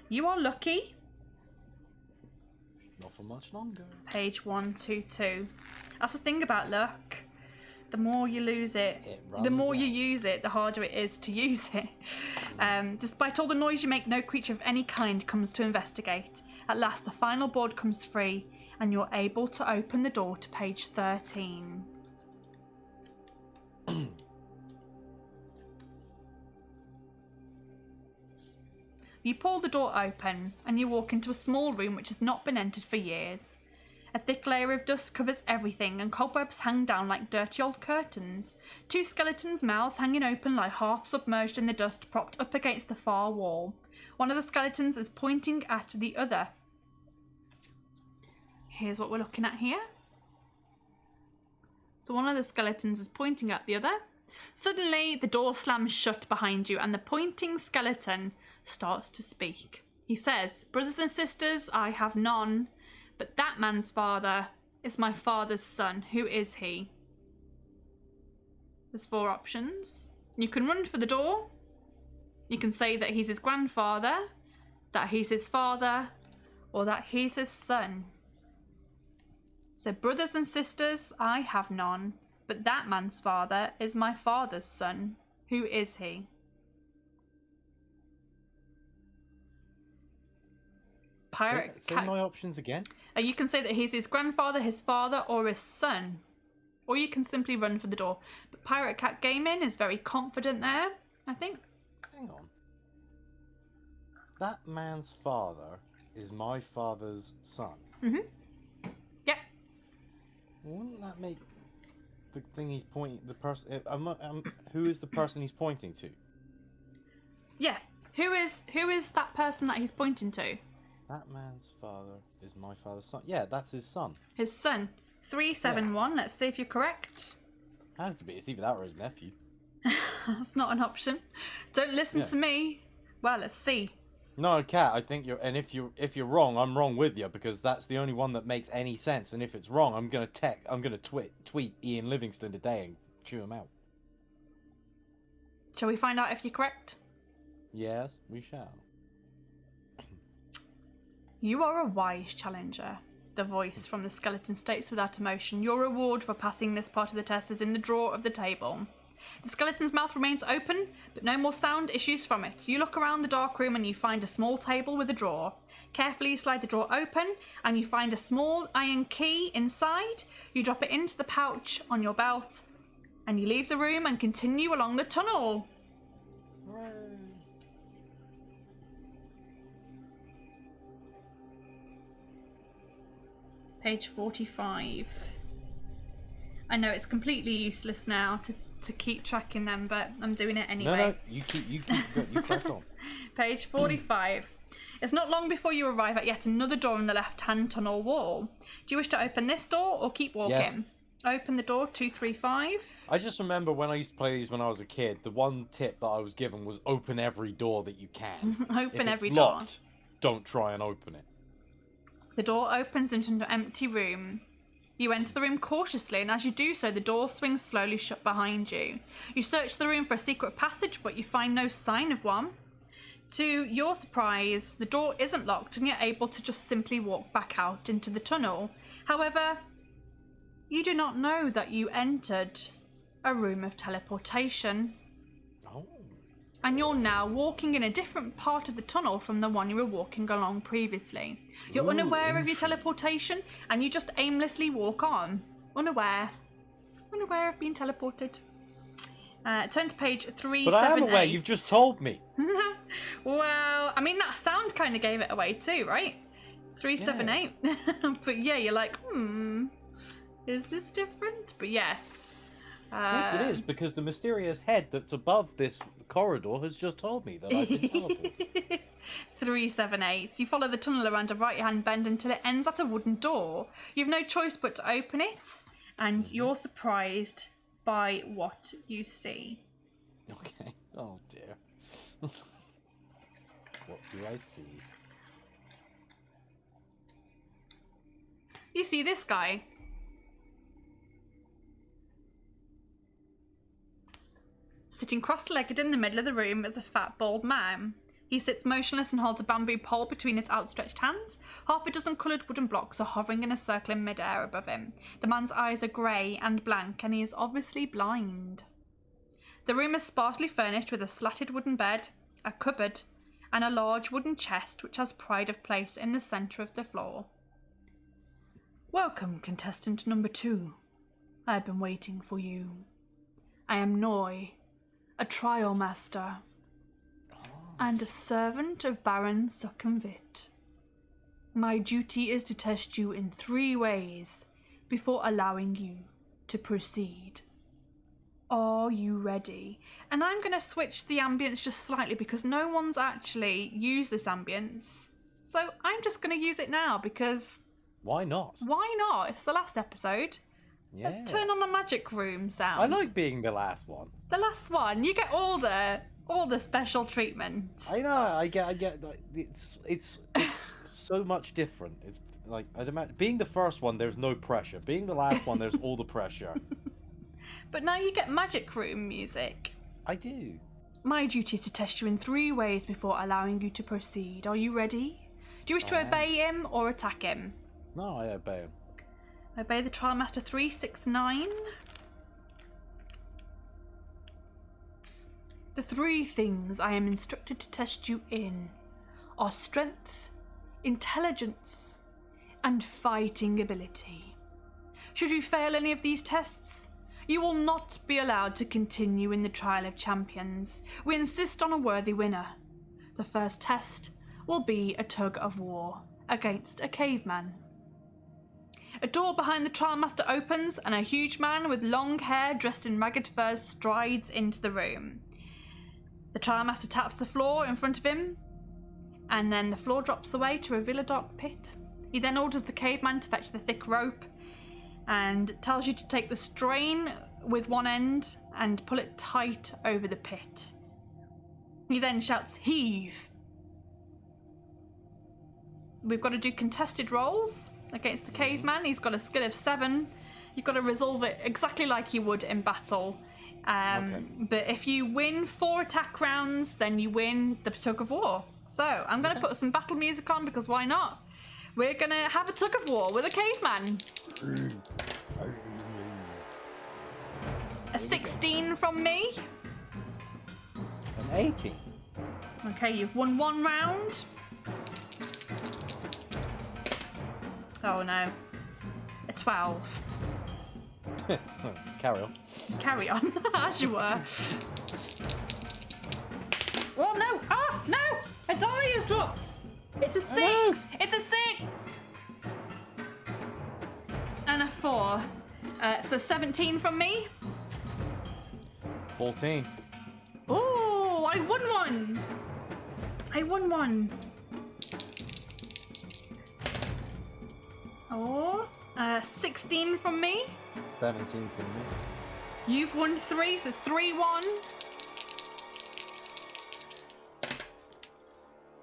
You are lucky. Not for much longer. Page 122. That's the thing about luck. The more you lose it, the more you use it, the harder it is to use it. Despite all the noise you make, no creature of any kind comes to investigate. At last, the final board comes free, and you're able to open the door to page 13. You pull the door open, and you walk into a small room which has not been entered for years. A thick layer of dust covers everything, and cobwebs hang down like dirty old curtains. 2 skeletons' mouths hanging open lie half submerged in the dust, propped up against the far wall. One of the skeletons is pointing at the other. Here's what we're looking at here. So one of the skeletons is pointing at the other. Suddenly, the door slams shut behind you, and the pointing skeleton starts to speak. He says, "Brothers and sisters, I have none, but that man's father is my father's son. Who is he?" There's 4 options. You can run for the door. You can say that he's his grandfather, that he's his father, or that he's his son. So, brothers and sisters, I have none, but that man's father is my father's son. Who is he? Pirate Say my options again. You can say that he's his grandfather, his father, or his son. Or you can simply run for the door. But Pirate Cat Gaming is very confident there, I think. Hang on. That man's father is my father's son. Mm-hmm. Yep. Wouldn't that make the thing he's pointing... The person... who is the person he's pointing to? Yeah. Who is that person that he's pointing to? That man's father is my father's son. Yeah, that's his son. His son. 371. Yeah. Let's see if you're correct. Has to be. It's either that or his nephew. That's not an option. Don't listen to me. Well, let's see. No, Kat, I think you're... And if you're wrong, I'm wrong with you, because that's the only one that makes any sense. And if it's wrong, I'm gonna tweet Ian Livingston today and chew him out. Shall we find out if you're correct? Yes, we shall. You are a wise challenger, the voice from the skeleton states without emotion. Your reward for passing this part of the test is in the drawer of the table. The skeleton's mouth remains open, but no more sound issues from it. You look around the dark room and you find a small table with a drawer. Carefully you slide the drawer open and you find a small iron key inside. You drop it into the pouch on your belt and you leave the room and continue along the tunnel. Hooray. Page 45. I know it's completely useless now to keep tracking them, but I'm doing it anyway. No, you crack on. Page 45. It's not long before you arrive at yet another door on the left-hand tunnel wall. Do you wish to open this door or keep walking? Yes. Open the door, 235. I just remember when I used to play these when I was a kid, the one tip that I was given was open every door that you can. Open every door. Locked, don't try and open it. The door opens into an empty room. You enter the room cautiously, and as you do so, the door swings slowly shut behind you. You search the room for a secret passage, but you find no sign of one. To your surprise, the door isn't locked, and you're able to just simply walk back out into the tunnel. However, you do not know that you entered a room of teleportation. Oh. And you're now walking in a different part of the tunnel from the one you were walking along previously. You're unaware of your teleportation, and you just aimlessly walk on. Unaware of being teleported. Turn to page 378. But I am aware, you've just told me. Well, I mean, that sound kind of gave it away too, right? 378. Yeah. But yeah, you're like, is this different? But yes. Yes, it is, because the mysterious head that's above this corridor has just told me that I've been teleported. 378. You follow the tunnel around a right-hand bend until it ends at a wooden door. You have no choice but to open it, and you're surprised by what you see. Okay. Oh, dear. What do I see? You see this guy. Sitting cross-legged in the middle of the room is a fat, bald man. He sits motionless and holds a bamboo pole between his outstretched hands. Half a dozen coloured wooden blocks are hovering in a circle in mid-air above him. The man's eyes are grey and blank, and he is obviously blind. The room is sparsely furnished with a slatted wooden bed, a cupboard, and a large wooden chest which has pride of place in the centre of the floor. Welcome, contestant number 2. I have been waiting for you. I am Noi, a trial master, and a servant of Baron Succinvit. My duty is to test you in 3 ways before allowing you to proceed. Are you ready? And I'm going to switch the ambience just slightly because no one's actually used this ambience. So I'm just going to use it now because... Why not? Why not? It's the last episode. Yeah. Let's turn on the magic room sound. I like being the last one. The last one. You get all the special treatment. I know. I get. Like, it's so much different. It's like I'd imagine being the first one. There's no pressure. Being the last one, there's all the pressure. But now you get magic room music. I do. My duty is to test you in 3 ways before allowing you to proceed. Are you ready? Do you wish to obey him or attack him? No, I obey him. Obey the Trial Master 369. The 3 things I am instructed to test you in are strength, intelligence, and fighting ability. Should you fail any of these tests, you will not be allowed to continue in the Trial of Champions. We insist on a worthy winner. The first test will be a tug of war against a caveman. A door behind the Trial Master opens and a huge man with long hair dressed in ragged furs strides into the room. The Trial Master taps the floor in front of him, and then the floor drops away to reveal a dark pit. He then orders the caveman to fetch the thick rope and tells you to take the strain with one end and pull it tight over the pit. He then shouts, "Heave!" We've got to do contested rolls against the caveman. He's got a skill of 7. You've got to resolve it exactly like you would in battle. Okay. But if you win 4 attack rounds, then you win the tug of war. So I'm going to put some battle music on because why not? We're going to have a tug of war with a caveman. A 16 from me. An 18. Okay, you've won 1 round. Oh no. A 12. Carry on. Carry on, as you were. Oh no! Oh no! A die has dropped! It's a 6! It's a 6! And a 4. So 17 from me. 14. Oh, I won 1! I won 1. Oh, 16 from me. 17 from me. You've won 3, so it's 3-1.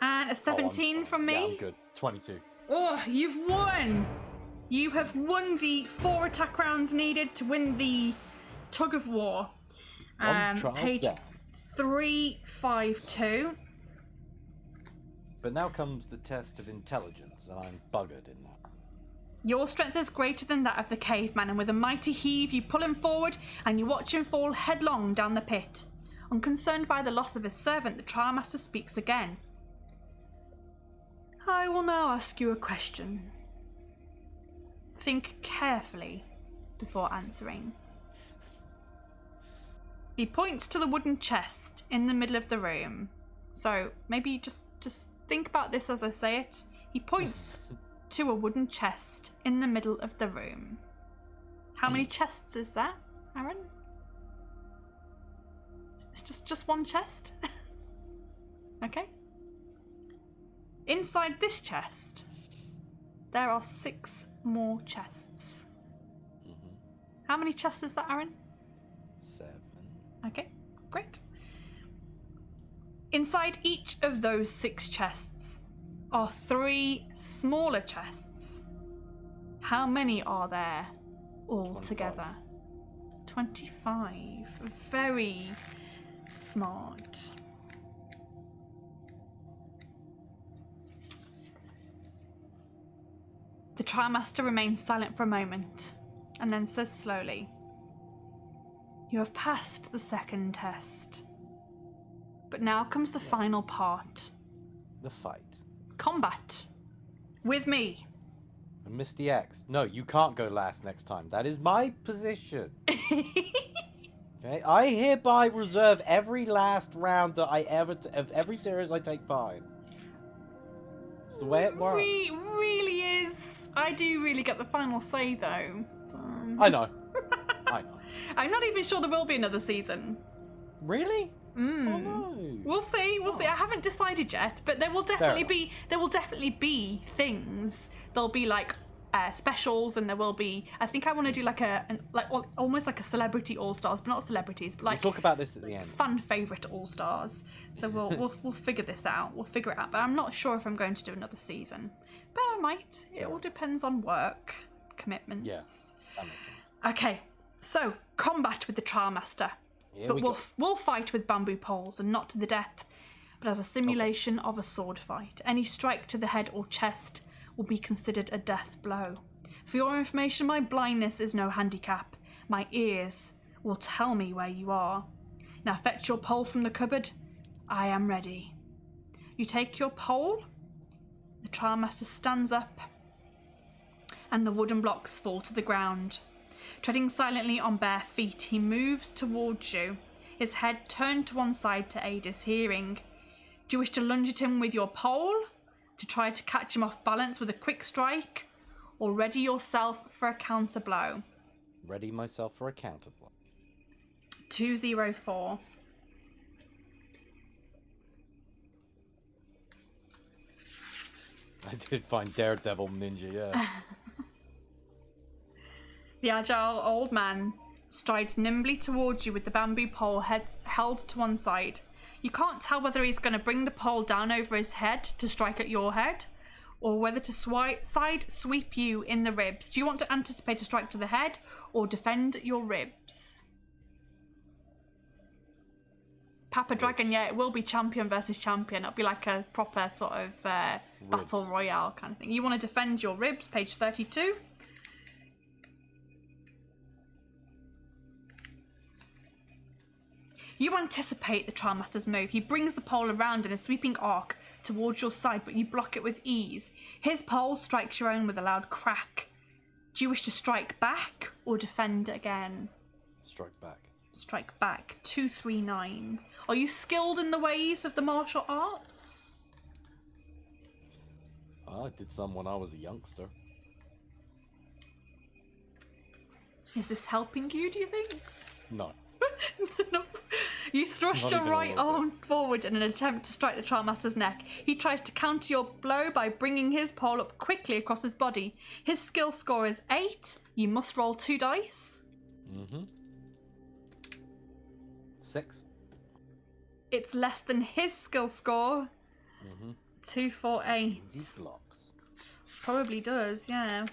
And a 17 from me. Yeah, I'm good. 22. Oh, you've won! You have won the 4 attack rounds needed to win the tug of war. Page 352. But now comes the test of intelligence, and I'm buggered in that. Your strength is greater than that of the caveman, and with a mighty heave you pull him forward and you watch him fall headlong down the pit. Unconcerned by the loss of his servant, the Trial Master speaks again. I will now ask you a question. Think carefully before answering. He points to the wooden chest in the middle of the room. So maybe just think about this as I say it. He points to a wooden chest in the middle of the room. How many chests is that, Aaron? It's just one chest? Okay. Inside this chest, there are 6 more chests. Mm-hmm. How many chests is that, Aaron? 7. Okay, great. Inside each of those 6 chests are 3 smaller chests. How many are there altogether? 25. Very smart. The Trimaster remains silent for a moment and then says slowly, "You have passed the second test. But now comes the final part. The fight. Combat. With me." And Misty X. No, you can't go last next time. That is my position. Okay, I hereby reserve every last round that I ever of every series I take part in. It's the way it works. Really is. I do really get the final say, though. So... I know. I know. I'm not even sure there will be another season. Really? Oh no. We'll see. We'll see. I haven't decided yet, but there will definitely be things. There'll be like specials, and there will be. I think I want to do like almost like a celebrity all stars, but not celebrities, but like we'll talk about this at the end. Fan favorite all stars. So we'll figure this out. We'll figure it out. But I'm not sure if I'm going to do another season. But I might. It all depends on work commitments. Yeah, that makes sense. Okay, so combat with the Trimaster. But we'll fight with bamboo poles and not to the death, but as a simulation of a sword fight. Any strike to the head or chest will be considered a death blow. For your information, my blindness is no handicap. My ears will tell me where you are. Now fetch your pole from the cupboard. I am ready. You take your pole. The Trimaster stands up, and the wooden blocks fall to the ground. Treading silently on bare feet, he moves towards you, his head turned to one side to aid his hearing. Do you wish to lunge at him with your pole, to try to catch him off balance with a quick strike, or ready yourself for a counter blow? Ready myself for a counter blow. 204. I did find Daredevil Ninja, yeah. The agile old man strides nimbly towards you with the bamboo pole held to one side. You can't tell whether he's going to bring the pole down over his head to strike at your head, or whether to side sweep you in the ribs. Do you want to anticipate a strike to the head, or defend your ribs? Papa Dragon, yeah, it will be champion versus champion. It'll be like a proper sort of battle royale kind of thing. You want to defend your ribs, page 32. You anticipate the Trimaster's move. He brings the pole around in a sweeping arc towards your side, but you block it with ease. His pole strikes your own with a loud crack. Do you wish to strike back or defend again? Strike back. Strike back. 239. Are you skilled in the ways of the martial arts? I did some when I was a youngster. Is this helping you, do you think? No. No. You thrust your right arm forward in an attempt to strike the Trimaster's neck. He tries to counter your blow by bringing his pole up quickly across his body. His skill score is 8. You must roll 2 dice. 6. It's less than his skill score. 248. Easy blocks. Probably does, yeah.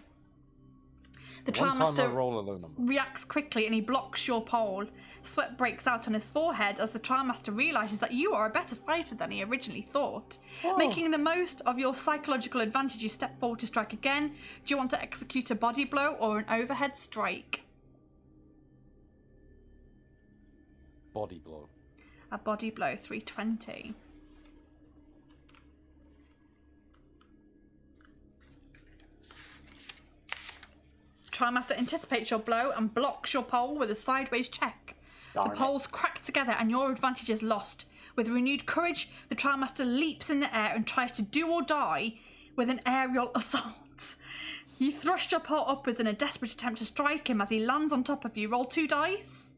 The One time I Trimaster roll a low number. reacts quickly and he blocks your pole. Sweat breaks out on his forehead as the Trimaster realises that you are a better fighter than he originally thought. Whoa. Making the most of your psychological advantage, you step forward to strike again. Do you want to execute a body blow or an overhead strike? Body blow. A body blow, 320. Trimaster anticipates your blow and blocks your pole with a sideways check. The poles crack together and your advantage is lost. With renewed courage, the Trimaster leaps in the air and tries to do or die with an aerial assault. You thrust your pole upwards in a desperate attempt to strike him as he lands on top of you. Roll 2 dice.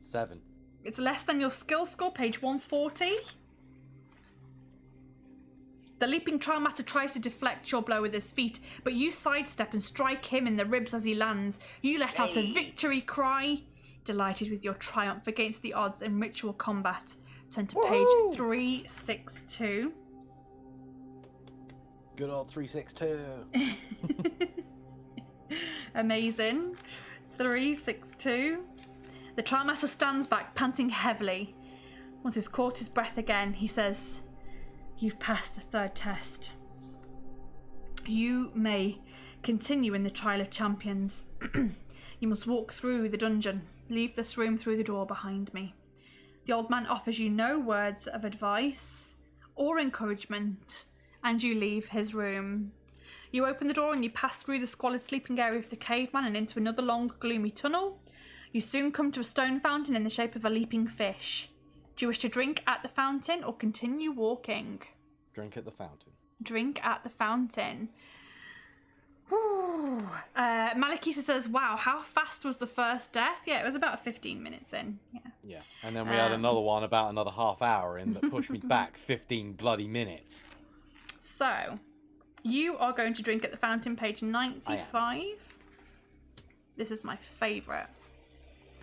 7. It's less than your skill score, page 140. The leaping Trimaster tries to deflect your blow with his feet, but you sidestep and strike him in the ribs as he lands. You let out a victory cry, delighted with your triumph against the odds in ritual combat. Turn to page 362. Good old 362. Amazing. 362. The trial master stands back, panting heavily. Once he's caught his breath again, he says, "You've passed the third test. You may continue in the Trial of Champions. You must walk through the dungeon. Leave this room through the door behind me." The old man offers you no words of advice or encouragement, and you leave his room. You open the door and you pass through the squalid sleeping area of the caveman and into another long, gloomy tunnel. You soon come to a stone fountain in the shape of a leaping fish. Do you wish to drink at the fountain or continue walking? Drink at the fountain. Drink at the fountain. Ooh. Malakisa says, "Wow, how fast was the first death?" Yeah, it was about 15 minutes in. Yeah, and then we had another one about another half hour in that pushed me back 15 bloody minutes. So, you are going to drink at the fountain, page 95. This is my favourite.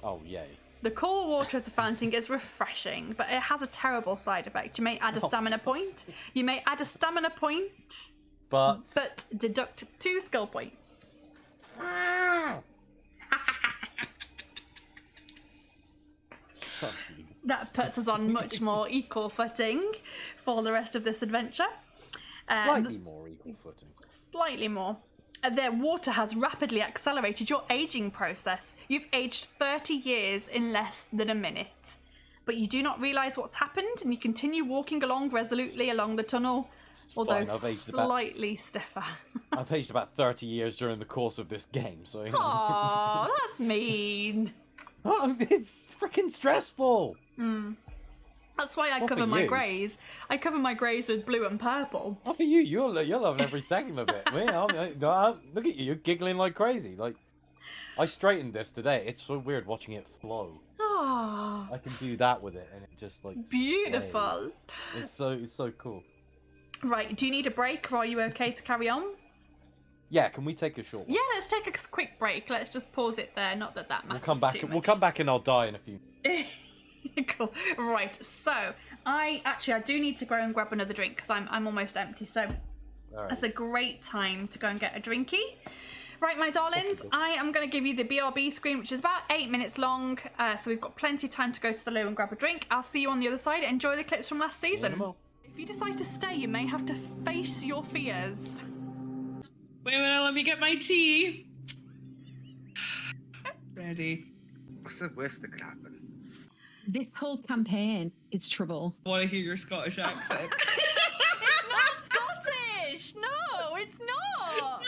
Oh, yay. The cool water of the fountain is refreshing, but it has a terrible side effect. You may add a stamina point. You may add a stamina point, but deduct 2 skill points. That puts us on much more equal footing for the rest of this adventure. Slightly more equal footing. Slightly more. The water has rapidly accelerated your aging process. You've aged 30 years in less than a minute. But you do not realise what's happened, and you continue walking along resolutely along the tunnel, although slightly stiffer. I've aged about 30 years during the course of this game, so... Aww, that's mean. Oh, it's freaking stressful. That's why I cover my greys. I cover my greys with blue and purple. Oh, for you, you're loving every second of it. Look at you, you're giggling like crazy. Like, I straightened this today. It's so weird watching it flow. Oh, I can do that with it, and it just like beautiful. It's so cool. Right, do you need a break, or are you okay to carry on? Yeah, can we take a short one? Yeah, let's take a quick break. Let's just pause it there. Not that matters. We'll come back and I'll die in a few. Cool. Right, so I do need to go and grab another drink because I'm almost empty. So that's a great time to go and get a drinky. Right, my darlings, I am going to give you the BRB screen, which is about 8 minutes long. So we've got plenty of time to go to the loo and grab a drink. I'll see you on the other side. Enjoy the clips from last season. If you decide to stay, you may have to face your fears. Wait a minute, let me get my tea. Ready. What's the worst that could happen? This whole campaign is trouble. I want to hear your Scottish accent. It's not Scottish! No, it's not!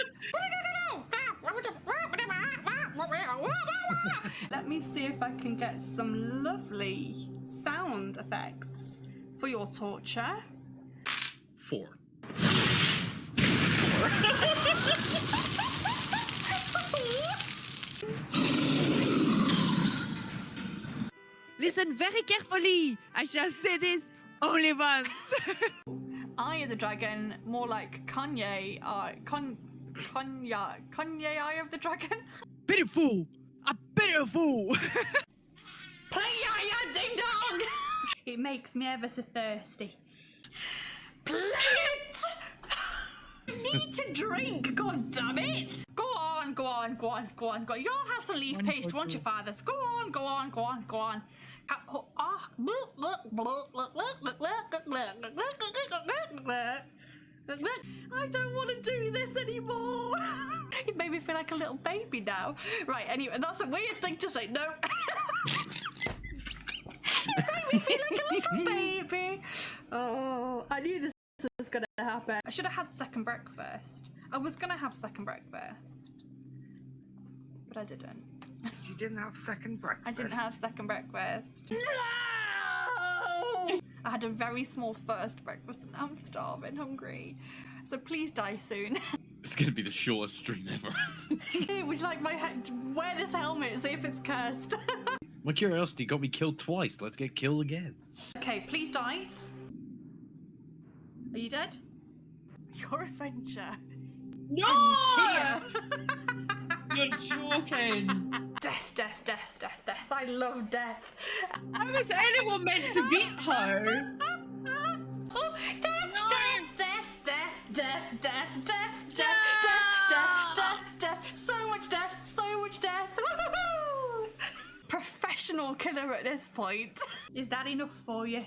Let me see if I can get some lovely sound effects for your torture. 4. Listen very carefully. I shall say this only once. Eye of the dragon, more like Kanye. Kanye Eye of the Dragon. Pitiful. A pitiful. Play ya ding dong. It makes me ever so thirsty. Play it. Need to drink, god damn it! Go on. You'll have some leaf paste, won't you, fathers? Go on. I don't want to do this anymore. It made me feel like a little baby now. Right, anyway, that's a weird thing to say. No. It made me feel like a little baby. Oh, I knew this was gonna happen. I should have had second breakfast. I was gonna have second breakfast, but I didn't. You didn't have second breakfast? I didn't have second breakfast. No! I had a very small first breakfast and I'm starving, hungry. So please die soon. It's gonna be the shortest stream ever. Would you like my wear this helmet, see if it's cursed. My curiosity got me killed twice. Let's get killed again. Okay, please die. Are you dead? Your adventure. No! Here. You're joking. Death. I love death. How is anyone meant to beat her? Oh, death, death, death, death, death, death, death, death, death, death, death, death. So much death, so much death. Woo-hoo-hoo! Professional killer at this point. Is that enough for you?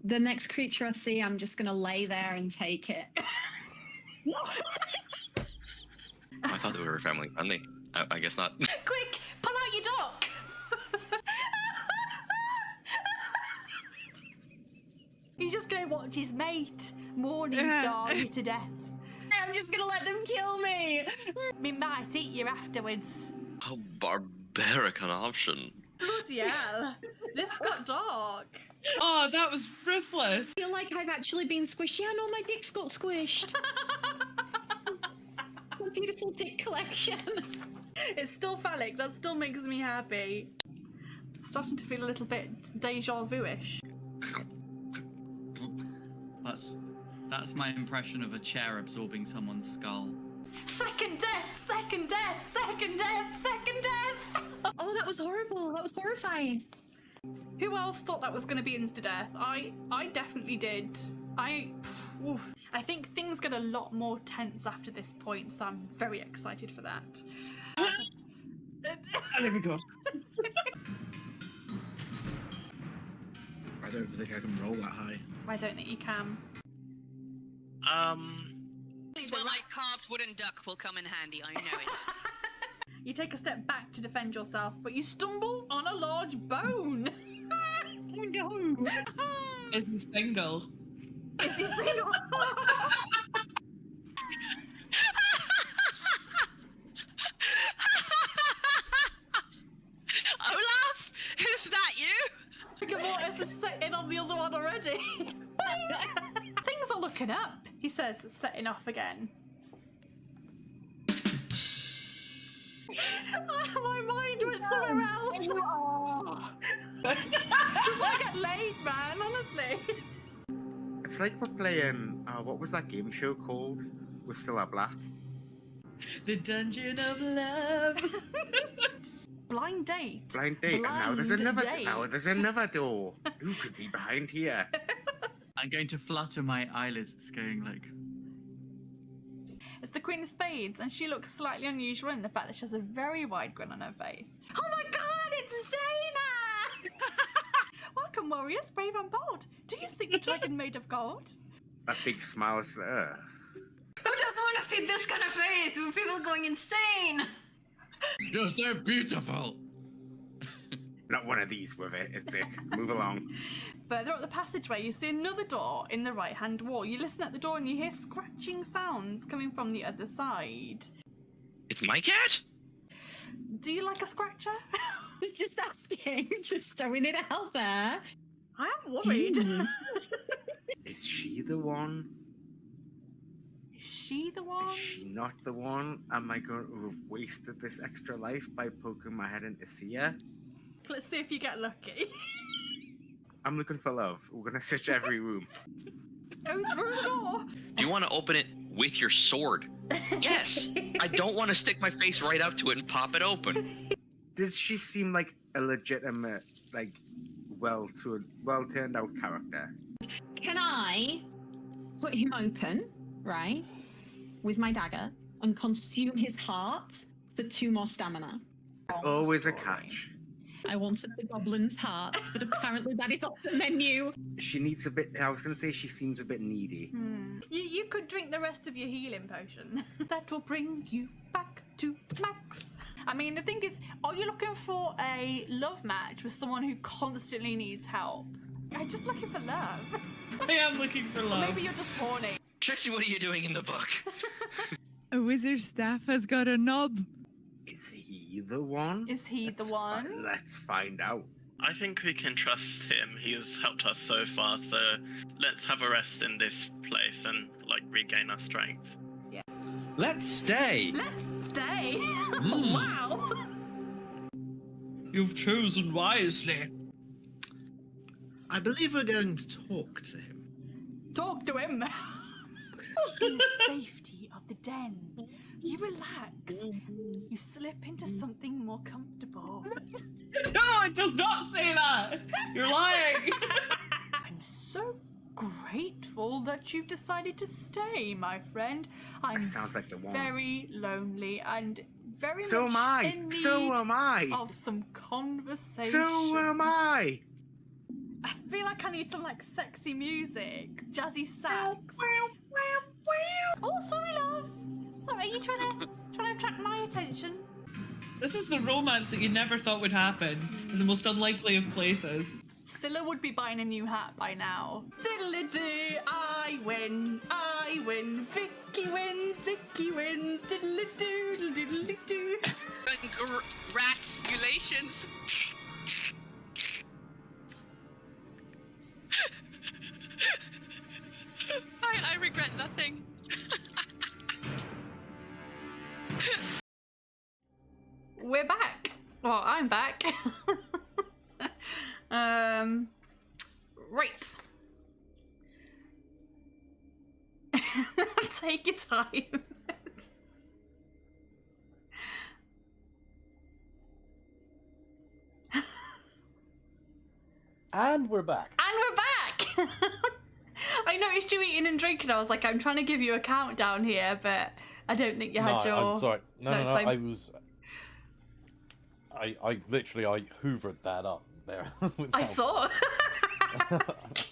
The next creature I see, I'm just going to lay there and take it. I thought they were family friendly. I guess not. Quick, pull out your duck. He's just going to watch his mate Morningstar you to death. I'm just going to let them kill me. Me might eat you afterwards. How barbaric an option. Bloody hell. This got dark. Oh, that was ruthless. I feel like I've actually been squished. Yeah, no, my dick's got squished. A beautiful dick collection. It's still phallic. That still makes me happy. Starting to feel a little bit deja vu-ish. That's my impression of a chair absorbing someone's skull. Second death! Second death! Second death! Second death! Oh, that was horrible. That was horrifying. Who else thought that was going to be insta-death? I definitely did. I think things get a lot more tense after this point, so I'm very excited for that. There we go. I don't think I can roll that high. I don't think you can. Well, my carved wooden duck will come in handy, I know it. You take a step back to defend yourself, but you stumble on a large bone. Oh no. Is he single? Is he single? Olaf, is that you? Gamortis is sitting on the other one already. Things are looking up, he says, setting off again. My mind went somewhere else. I get laid, man, honestly. It's like we're playing, what was that game show called? We're Still Are Black. The Dungeon of Love. Blind date. Blind date. And now there's another door. Who could be behind here? I'm going to flutter my eyelids, going like... It's the Queen of Spades, and she looks slightly unusual in the fact that she has a very wide grin on her face. Oh my god, it's Zaina! Welcome, warriors, brave and bold. Do you seek the dragon made of gold? That big smile is there. Who doesn't want to see this kind of face with people going insane? You're so beautiful! Not one of these with it. It's it. Move along. Further up the passageway, you see another door in the right-hand wall. You listen at the door and you hear scratching sounds coming from the other side. It's my cat? Do you like a scratcher? Just asking. Just throwing it out there. I am worried. Is she the one? Is she the one? Is she not the one? Am I going to have wasted this extra life by poking my head in to see her? Let's see if you get lucky. I'm looking for love. We're going to search every room. Go through the door. Do you want to open it with your sword? Yes! I don't want to stick my face right up to it and pop it open. Does she seem like a legitimate, like, well-turned out character? Can I put him open, right, with my dagger and consume his heart for 2 more stamina? There's always a catch. I wanted the goblin's heart, but apparently that is off the menu. She needs a bit... I was going to say she seems a bit needy. You could drink the rest of your healing potion. That will bring you back to max. I mean, the thing is, are you looking for a love match with someone who constantly needs help? I'm just looking for love. I am looking for Or love. maybe you're just horny. Trixie, what are you doing in the book? A wizard's staff has got a knob. Is he the one? Is he the one? Let's find out. I think we can trust him. He has helped us so far, so let's have a rest in this place and, like, regain our strength. Yeah. Let's stay! Let's stay! Mm. Wow! You've chosen wisely. I believe we're going to talk to him. Talk to him! In the safety of the den. You relax. You slip into something more comfortable. No, it does not say that. You're lying. I'm so grateful that you've decided to stay, my friend. I'm sounds like the one. very lonely and very So much am I. in need So am I. of some conversation. So am I. I feel like I need some like sexy music, jazzy sax. Oh, sorry, love. Sorry, are you trying to attract my attention? This is the romance that you never thought would happen in the most unlikely of places. Scylla would be buying a new hat by now. Diddly-doo, I win, Vicky wins, diddly-doo, diddly-doo. Congratulations. I regret nothing. We're back. Well, I'm back. Right. Take your time. And we're back. And we're back! I noticed you eating and drinking. I was like, I'm trying to give you a countdown here, but I don't think you had your... I'm sorry. No, it's fine. I literally hoovered that up there. I saw.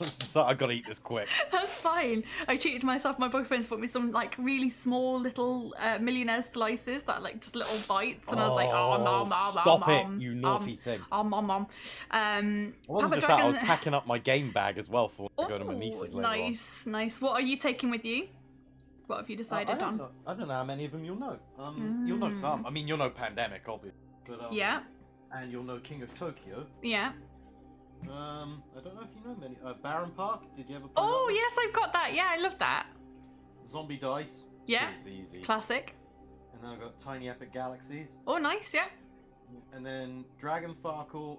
So I gotta eat this quick. That's fine. I treated myself. My boyfriend's bought me some like really small little millionaire slices that like just little bites, and I was like, stop it, you naughty thing. It wasn't Papa Dragon... just that, I was packing up my game bag as well for to go to my niece's later nice, nice. What are you taking with you? What have you decided on? I don't know how many of them you'll know. You'll know some. I mean, you'll know Pandemic, obviously. But, yeah. And you'll know King of Tokyo. Yeah. I don't know if you know many. Baron Park, did you ever play Oh, that? yes, I've got that. Yeah, I love that. Zombie Dice. Yeah. It's easy. Classic. And then I've got Tiny Epic Galaxies. Oh, nice, yeah. And then Dragon Farkle,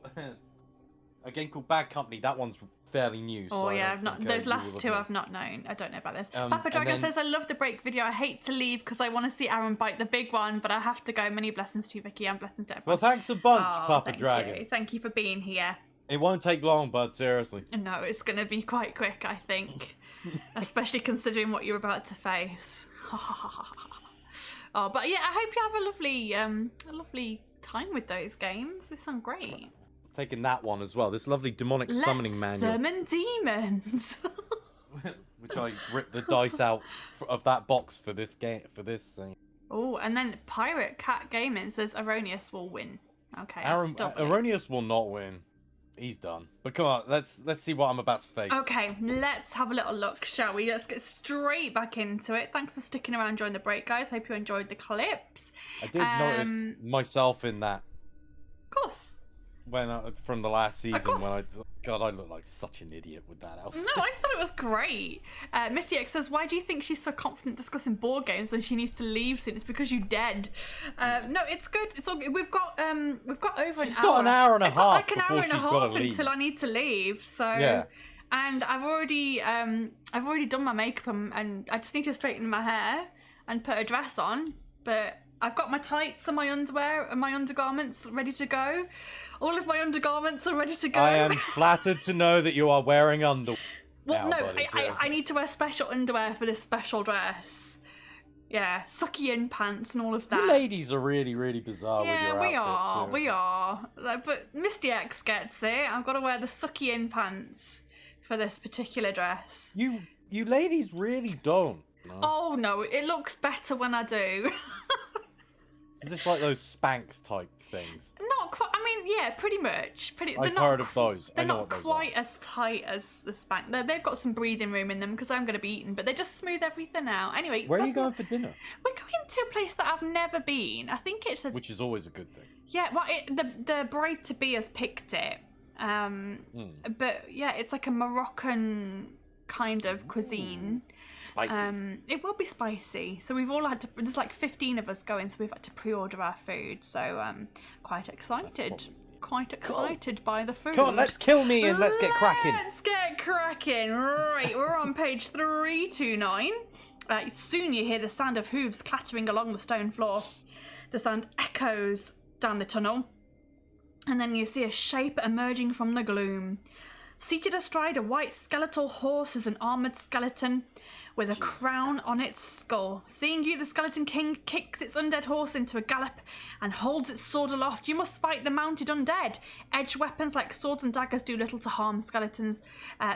a game called Bad Company. That one's fairly new. Oh, so yeah, I've not. Those last two have I've not known. I don't know about this. Um, Papa Dragon then- says, I love the break video. I hate to leave because I want to see Aaron bite the big one, but I have to go. Many blessings to you, Vicky, and blessings to everyone. Well, thanks a bunch, Oh, Papa thank Dragon. you. Thank you for being here. It won't take long, bud, seriously. No, it's going to be quite quick, I think. Especially considering what you're about to face. Oh, but yeah, I hope you have a lovely time with those games. They sound great. Taking that one as well. This lovely demonic summoning manual. Summon demons. Which I ripped the dice out of that box for this game, for this thing. Oh, and then Pirate Cat Gaming says Erroneous will win. Okay, stop it. Erroneous will not win. He's done. But come on, let's see what I'm about to face. Okay, let's have a little look, shall we? Let's get straight back into it. Thanks for sticking around during the break, guys. Hope you enjoyed the clips. I did notice myself in that. Of course. From the last season, God, I look like such an idiot with that outfit. No, I thought it was great. Misty X says, "Why do you think she's so confident discussing board games when she needs to leave soon? It's because you dead." No, it's good. It's all good. We've got over an hour. Got an hour and a half. Like an before hour and a she's gotta half leave. until I need to leave. So yeah. And I've already done my makeup and I just need to straighten my hair and put a dress on. But I've got my tights and my underwear and my undergarments ready to go. All of my undergarments are ready to go. I am flattered to know that you are wearing underwear. Well, now, no, buddy, I need to wear special underwear for this special dress. Yeah, sucky in pants and all of that. You ladies are really, really bizarre with your outfits. We are. Like, but Misty X gets it. I've got to wear the sucky in pants for this particular dress. You ladies really don't. No? Oh no, it looks better when I do. Is this like those Spanx type things? Not quite. I mean, yeah, pretty much. I've heard of those. They're I know not what those quite as tight as the Spanx. They've got some breathing room in them because I'm going to be eating, but they just smooth everything out. Anyway, where are you going for dinner? We're going to a place that I've never been. I think it's which is always a good thing. Yeah, well, the bride to be has picked it. But yeah, it's like a Moroccan kind of cuisine. Spicy. It will be spicy. So we've all had to. There's like 15 of us going, so we've had to pre-order our food. So quite excited. Quite excited by the food. Come on, let's kill me and let's get cracking. Let's get cracking. Right, we're on page 329. Soon you hear the sound of hooves clattering along the stone floor. The sound echoes down the tunnel, and then you see a shape emerging from the gloom. Seated astride a white skeletal horse is an armoured skeleton with a crown on its skull. Seeing you, the Skeleton King kicks its undead horse into a gallop and holds its sword aloft. You must fight the mounted undead. Edged weapons like swords and daggers do little to harm skeletons.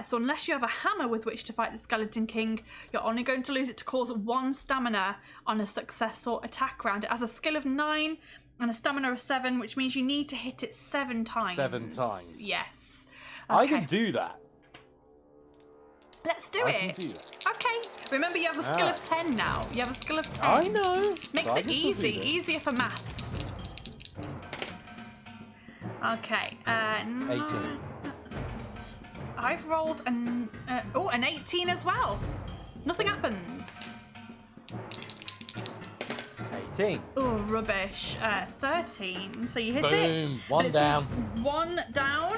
So unless you have a hammer with which to fight the Skeleton King, you're only going to lose it to cause 1 stamina on a successful attack round. It has a skill of 9 and a stamina of 7, which means you need to hit it 7 times. 7 times. Yes. I Okay. can do that. Let's do I it. can do that. Okay. Remember, you have a skill of 10 now. You have a skill of 10. I know. Makes but I it can still do easy. this. Easier for maths. Okay. 18. I've rolled an 18 as well. Nothing happens. 18. Oh, rubbish. 13. So you hit it. Boom. but 1 it's down. 1 down.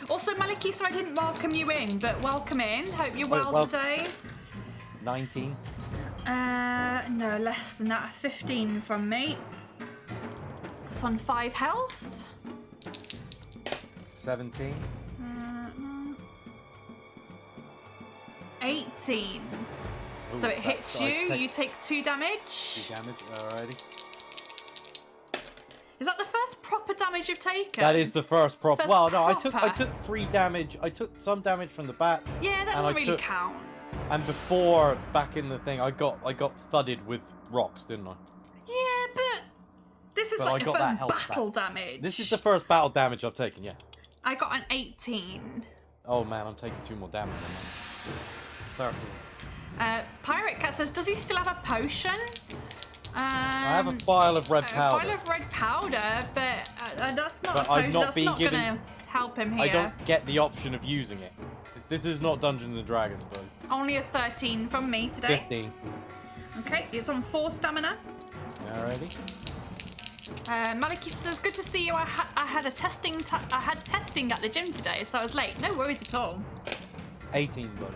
Also, Maliki, so I didn't welcome you in, but welcome in. Hope you're well today. 19. No, less than that. 15 from me. It's on 5 health. 17. 18. Ooh, So it hits that's- I you. take You take 2 damage. 2 damage. Alrighty. Is that the first proper damage you've taken? That is the first prop. First Well, no, I took proper. 3 damage. I took some damage from the bats. Yeah, that and doesn't I really took- count. And before, back in the thing, I got thudded with rocks, didn't I? Yeah, but this is But I like the got that first health back. battle damage. This is the first battle damage I've taken. Yeah. I got an 18. Oh man, I'm taking 2 more damage. 13. Pirate Cat says, does he still have a potion? I have a vial of red A powder. vial of red powder, but that's not But a I'm potion. not That's being not given- gonna help him here. I don't get the option of using it. This is not Dungeons and Dragons, bro. Only a 13 from me today. 15. Okay, it's on 4 stamina. Alrighty. Maliki says, good to see you. I had testing at the gym today, so I was late. No worries at all. 18, buddy.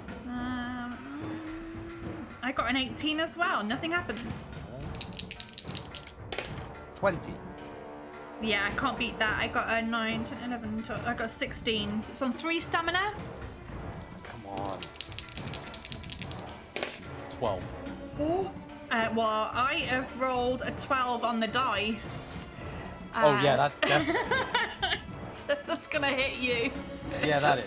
I got an 18 as well. Nothing happens. 20. Yeah, I can't beat that. I got a 9, 10, 11, 12. I got 16. So it's on 3 stamina. Come on. 12. Oh. Well, I have rolled a 12 on the dice. Oh yeah, that's definitely. So that's gonna hit you. Yeah, that is.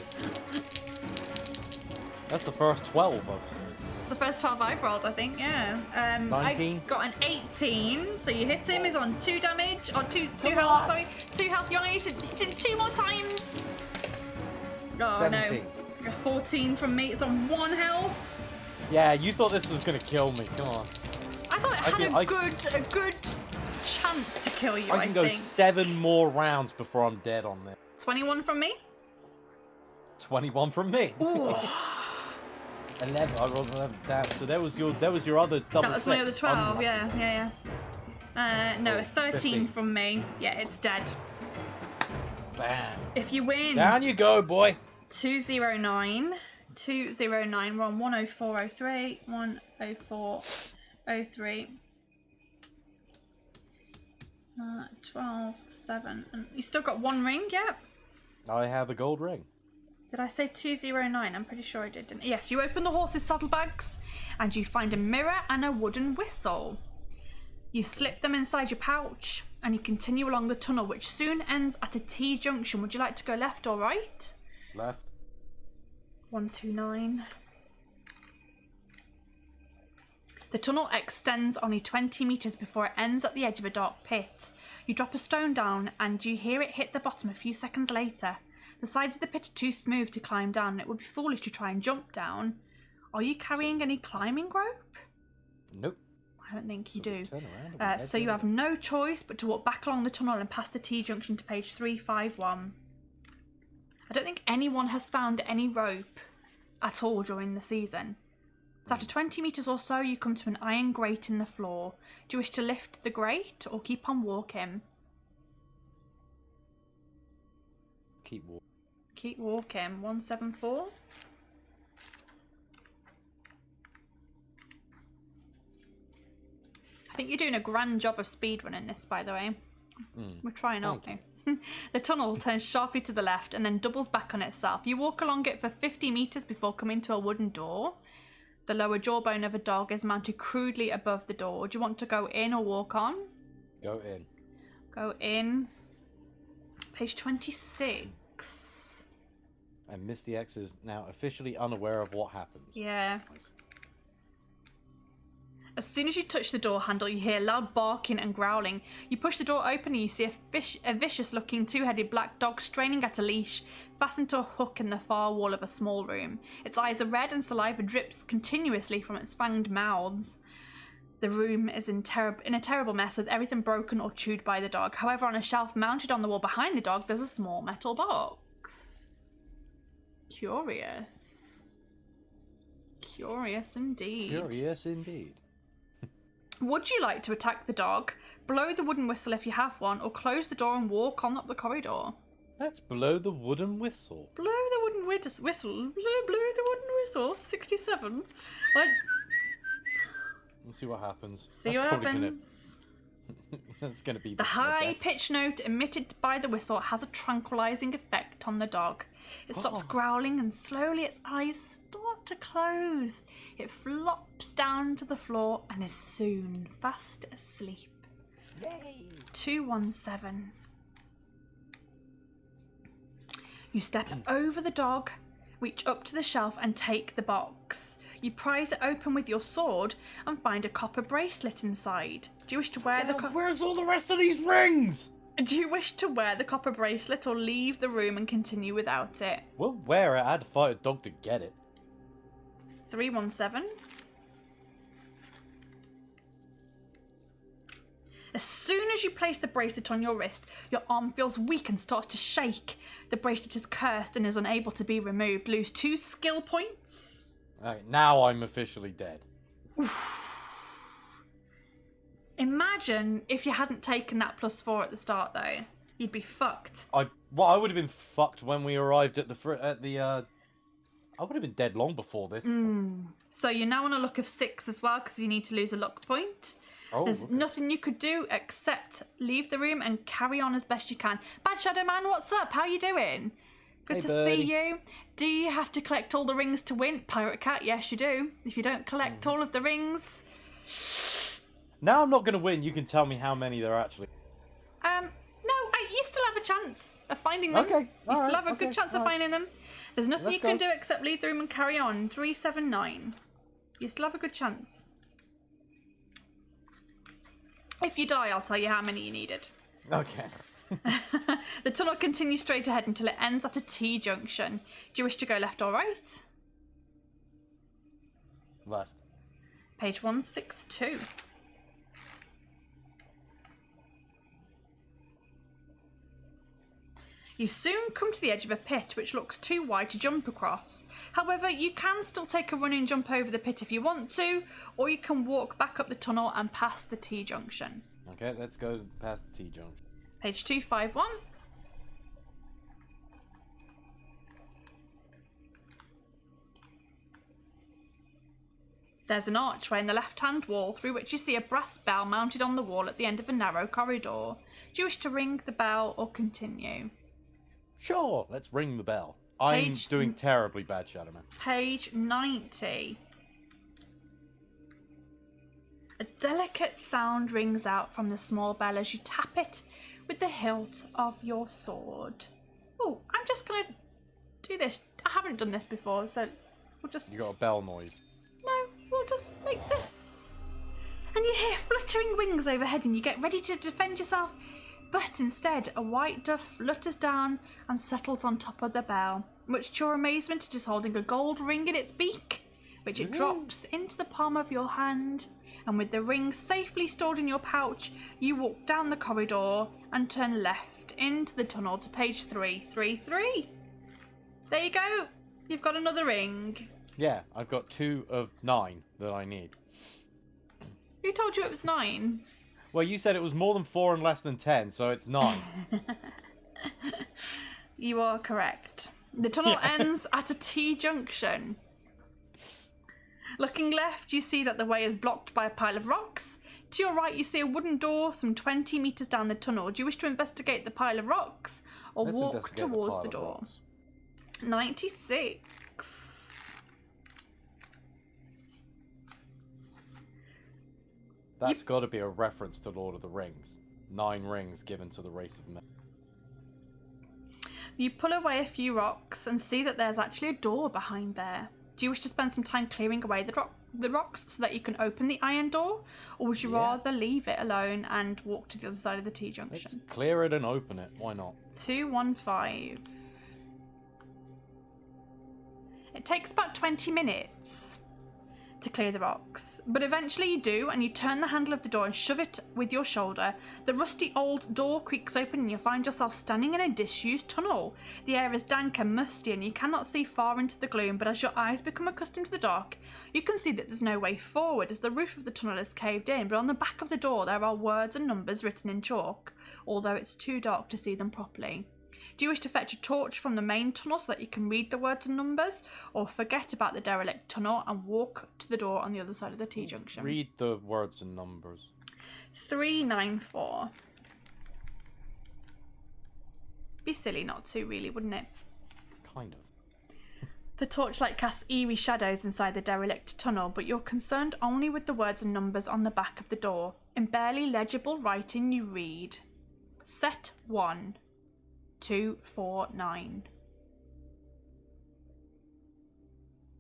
That's the first 12 I've seen. It's the first 12 I've rolled, I think. Yeah. 19. I got an 18. So you hit him. He's on 2 damage or 2 Come health. on. Sorry, 2 health. You only hit him 2 more times. Oh 17. no. 14 from me. It's on 1 health. Yeah, you thought this was gonna kill me. Come on. I thought it had a good chance to kill you. I can go think 7 more rounds before I'm dead on this. 21 from me. 21 from me. Ooh. 11. I rolled 11. Damn. So there was your other double. That was my six. other 12. Unlucky. Yeah. No, Oh, 13 15. from me. Yeah, it's dead. Bam. If you win, Down you go, boy. 209. 209. We're on 104.03. 104.03. 12, 7. And you still got 1 ring, yeah? I have a gold ring. Did I say 209? I'm pretty sure I did, didn't I? Yes, you open the horse's saddlebags and you find a mirror and a wooden whistle. You slip them inside your pouch and you continue along the tunnel, which soon ends at a T-junction. Would you like to go left or right? Left. 129. The tunnel extends only 20 metres before it ends at the edge of a dark pit. You drop a stone down and you hear it hit the bottom a few seconds later. The sides of the pit are too smooth to climb down and it would be foolish to try and jump down. Are you carrying any climbing rope? Nope. I don't think you do. Turn around. So you have no choice but to walk back along the tunnel and past the T-junction to page 351. I don't think anyone has found any rope at all during the season. So after 20 metres or so, you come to an iron grate in the floor. Do you wish to lift the grate or keep on walking? Keep walking. Keep walking. 174. think you're doing a grand job of speedrunning this, by the way. We're trying, aren't we? The tunnel turns sharply to the left and then doubles back on itself. You walk along it for 50 meters before coming to a wooden door. The lower jawbone of a dog is mounted crudely above the door. Do you want to go in or walk on? Go in. Go in. Page 26. And Misty X is now officially unaware of what happens. Yeah. Nice. As soon as you touch the door handle, you hear loud barking and growling. You push the door open and you see a vicious-looking two-headed black dog straining at a leash, fastened to a hook in the far wall of a small room. Its eyes are red and saliva drips continuously from its fanged mouths. The room is in a terrible mess with everything broken or chewed by the dog. However, on a shelf mounted on the wall behind the dog, there's a small metal box. Curious. Curious indeed. Curious indeed. Would you like to attack the dog, blow the wooden whistle if you have one, or close the door and walk on up the corridor? Let's blow the wooden whistle. Blow the wooden whistle. Blow the wooden whistle. 67. We'll see what happens. See what happens. That's gonna be the high-pitched note emitted by the whistle has a tranquilizing effect on the dog. It stops growling and slowly its eyes start to close. It flops down to the floor and is soon fast asleep. Yay! 217. You step over the dog, reach up to the shelf and take the box. You prise it open with your sword and find a copper bracelet inside. Do you wish to wear Where's all the rest of these rings? Do you wish to wear the copper bracelet or leave the room and continue without it? We'll wear it. I had to fight a dog to get it. 317. As soon as you place the bracelet on your wrist, your arm feels weak and starts to shake. The bracelet is cursed and is unable to be removed. Lose 2 skill points. Alright, now I'm officially dead. Imagine if you hadn't taken that +4 at the start, though. You'd be fucked. I would have been fucked when we arrived at the I would have been dead long before this. So you're now on a luck of 6 as well, because you need to lose a luck point. There's nothing you could do except leave the room and carry on as best you can. Bad Shadow Man, what's up? How you doing? Good to see you. Do you have to collect all the rings to win? Pirate Cat, yes you do. If you don't collect all of the rings... Now I'm not going to win. You can tell me how many there are actually. No, you still have a chance of finding them. Okay. You still have a good chance of finding them. There's nothing you can do except leave the room and carry on. 379. You still have a good chance. If you die, I'll tell you how many you needed. Okay. The tunnel continues straight ahead until it ends at a T-junction. Do you wish to go left or right? Left. Page 162. You soon come to the edge of a pit which looks too wide to jump across. However, you can still take a running jump over the pit if you want to, or you can walk back up the tunnel and past the T-junction. Okay, let's go past the T-junction. Page 251. There's an archway in the left-hand wall through which you see a brass bell mounted on the wall at the end of a narrow corridor. Do you wish to ring the bell or continue? Sure, let's ring the bell. I'm doing terribly bad, Shadow Man. Page 90. A delicate sound rings out from the small bell as you tap it with the hilt of your sword. Oh, I'm just going to do this. I haven't done this before, so we'll just... You got a bell noise. No, we'll just make this. And you hear fluttering wings overhead and you get ready to defend yourself. But instead, a white dove flutters down and settles on top of the bell. Much to your amazement, it is holding a gold ring in its beak, which it drops into the palm of your hand. And with the ring safely stored in your pouch, you walk down the corridor and turn left into the tunnel to page 333. There you go. You've got another ring. Yeah, I've got 2 of 9 that I need. Who told you it was 9? Well, you said it was more than 4 and less than 10, so it's 9. You are correct. The tunnel ends at a T-junction. Looking left, you see that the way is blocked by a pile of rocks. To your right, you see a wooden door some 20 meters down the tunnel. Do you wish to investigate the pile of rocks or Let's walk investigate towards pile the of door? rocks. 96. That's got to be a reference to Lord of the Rings. 9 rings given to the race of men. You pull away a few rocks and see that there's actually a door behind there. Do you wish to spend some time clearing away the rocks so that you can open the iron door? Or would you rather leave it alone and walk to the other side of the T-junction? Let's clear it and open it. Why not? 215. It takes about 20 minutes to clear the rocks, but eventually you do, and you turn the handle of the door and shove it with your shoulder. The rusty old door creaks open and you find yourself standing in a disused tunnel. The air is dank and musty and you cannot see far into the gloom, but as your eyes become accustomed to the dark, you can see that there's no way forward as the roof of the tunnel is caved in, but on the back of the door there are words and numbers written in chalk, although it's too dark to see them properly. Do you wish to fetch a torch from the main tunnel so that you can read the words and numbers, or forget about the derelict tunnel and walk to the door on the other side of the T-junction? Read the words and numbers. 394. Be silly not to, really, wouldn't it? Kind of. The torchlight casts eerie shadows inside the derelict tunnel, but you're concerned only with the words and numbers on the back of the door. In barely legible writing you read, Set 1. 249.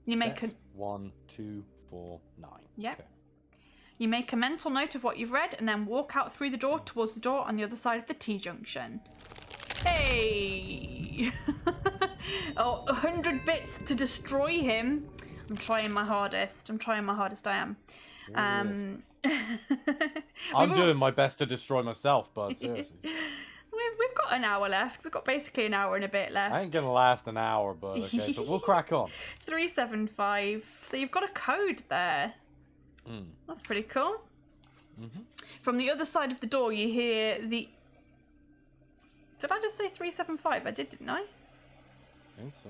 You make a 1, 2, 4, 9. Yep. Okay. You make a mental note of what you've read and then walk out through the door towards the door on the other side of the T-junction. Hey! Oh, 100 bits to destroy him. I'm trying my hardest. I am. I'm doing my best to destroy myself, but seriously. We've got an hour left. We've got basically an hour and a bit left. I ain't gonna last an hour, but okay, but we'll crack on. 375. So you've got a code there. That's pretty cool. From the other side of the door, you hear the... Did I just say 375? I did, didn't I? I think so.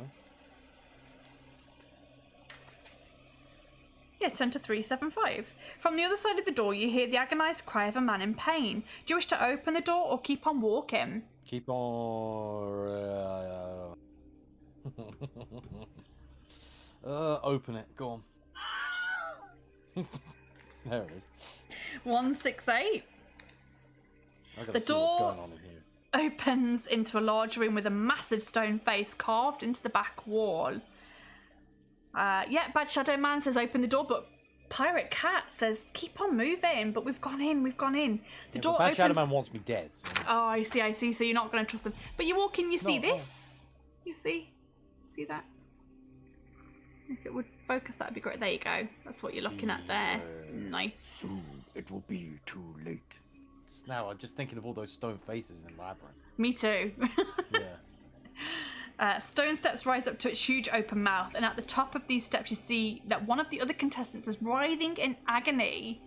Yeah, turn to 375. From the other side of the door, you hear the agonised cry of a man in pain. Do you wish to open the door or keep on walking? Keep on... open it. Go on. There it is. 168. The door opens into a large room with a massive stone face carved into the back wall. Yeah, Bad Shadow Man says open the door, but Pirate Cat says keep on moving, but we've gone in. The door Bad opens... Shadow Man wants me dead. So... Oh, I see, so you're not going to trust them. But you walk in, you see this? You see that? If it would focus, that'd be great. There you go. That's what you're looking at there. Nice. Soon it will be too late. Just now, I'm just thinking of all those stone faces in Labyrinth. Me too. Yeah. Stone steps rise up to its huge open mouth, and at the top of these steps you see that one of the other contestants is writhing in agony.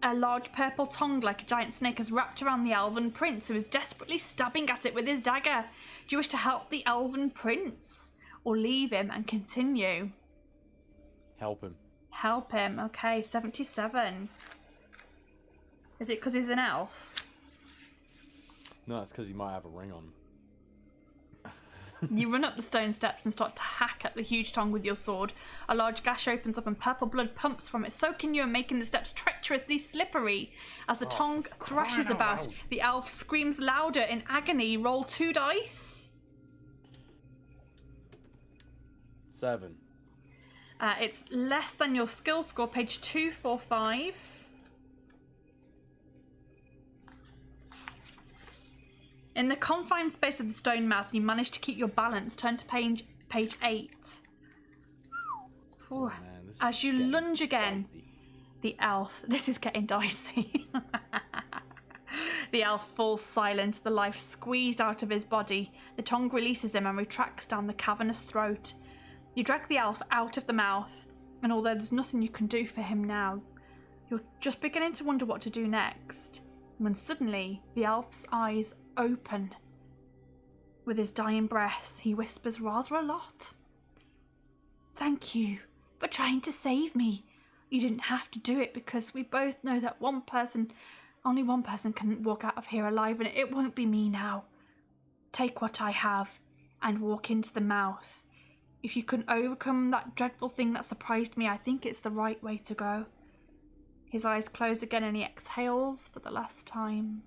A large purple tongue like a giant snake is wrapped around the elven prince, who is desperately stabbing at it with his dagger. Do you wish to help the elven prince, or leave him and continue? Help him. Help him. Okay, 77. Is it because he's an elf? No, it's because he might have a ring on. You run up the stone steps and start to hack at the huge tongue with your sword. A large gash opens up and purple blood pumps from it, soaking you and making the steps treacherously slippery. As the tongue thrashes about, the elf screams louder in agony. Roll 2 dice. 7. It's less than your skill score, page 245. In the confined space of the stone mouth, you manage to keep your balance. Turn to page 8. Oh, man, as you lunge again, the elf... This is getting dicey. The elf falls silent, the life squeezed out of his body. The tongue releases him and retracts down the cavernous throat. You drag the elf out of the mouth, and although there's nothing you can do for him now, you're just beginning to wonder what to do next, when suddenly the elf's eyes open. With his dying breath, he whispers rather a lot. "Thank you for trying to save me. you didn't have to do it because we both know that only one person can walk out of here alive, and it won't be me now. Take what I have and walk into the mouth. If you can overcome that dreadful thing that surprised me, I think it's the right way to go. His eyes close again and he exhales for the last time.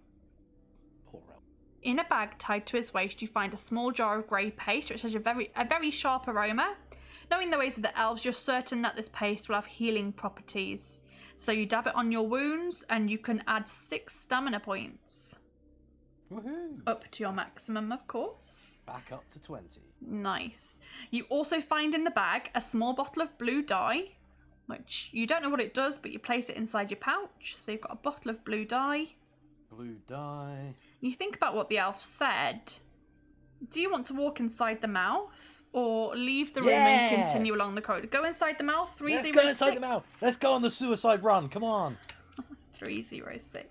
In a bag tied to his waist, you find a small jar of grey paste, which has a very sharp aroma. Knowing the ways of the elves, you're certain that this paste will have healing properties. So you dab it on your wounds, and you can add 6 stamina points. Woohoo! Up to your maximum, of course. Back up to 20. Nice. You also find in the bag a small bottle of blue dye, which you don't know what it does, but you place it inside your pouch. So you've got a bottle of blue dye. Blue dye. You think about what the elf said. Do you want to walk inside the mouth or leave the room and continue along the corridor? Go inside the mouth, 306. Let's go inside the mouth. Let's go on the suicide run. Come on. 306.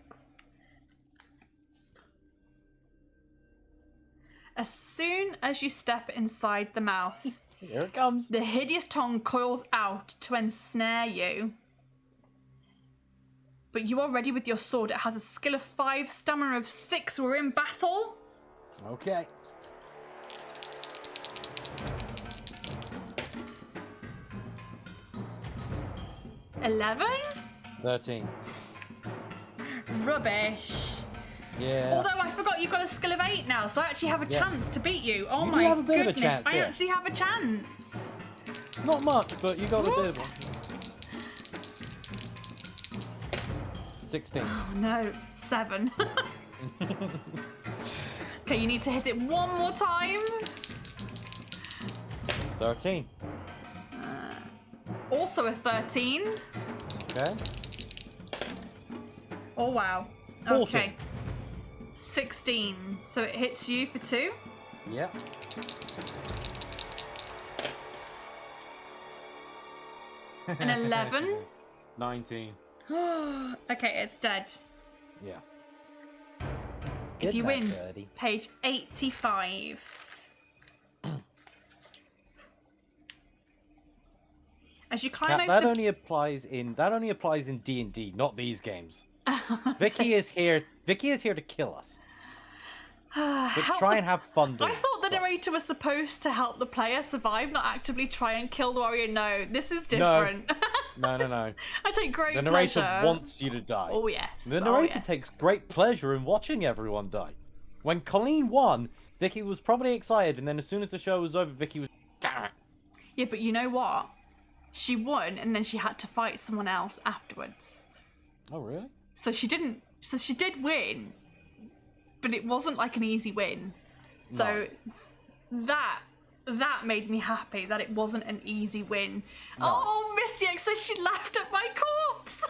As soon as you step inside the mouth, here it comes. The hideous tongue coils out to ensnare you. But you are ready with your sword. It has a skill of 5, stamina of 6. We're in battle. Okay. $11? 13. Rubbish. Yeah. Although I forgot you've got a skill of 8 now, so I actually have a chance to beat you. Oh You my have a bit of a goodness, chance, I yeah. actually have a chance. Not much, but you got a bit of one. 16. Oh no, 7. Okay, you need to hit it one more time. 13. Also a 13. Okay. Oh wow. 14. Okay. 16. So it hits you for 2. Yeah. An 11. 19. Okay, it's dead. Yeah. If you win, birdie. page 85. As you climb over That the... only applies in D&D, not these games. Vicky is here to kill us. But try and have fun doing I it. thought the narrator was supposed to help the player survive, not actively try and kill the warrior. No, this is different. No. I take great The narrator pleasure. wants you to die. Oh yes. The narrator takes great pleasure in watching everyone die. When Colleen won, Vicky was probably excited, and then as soon as the show was over, Vicky was... Yeah, but you know what? She won, and then she had to fight someone else afterwards. Oh, really? So she didn't. So she did win, but it wasn't like an easy win. So that made me happy that it wasn't an easy win. No. Oh, Misty X says she laughed at my corpse.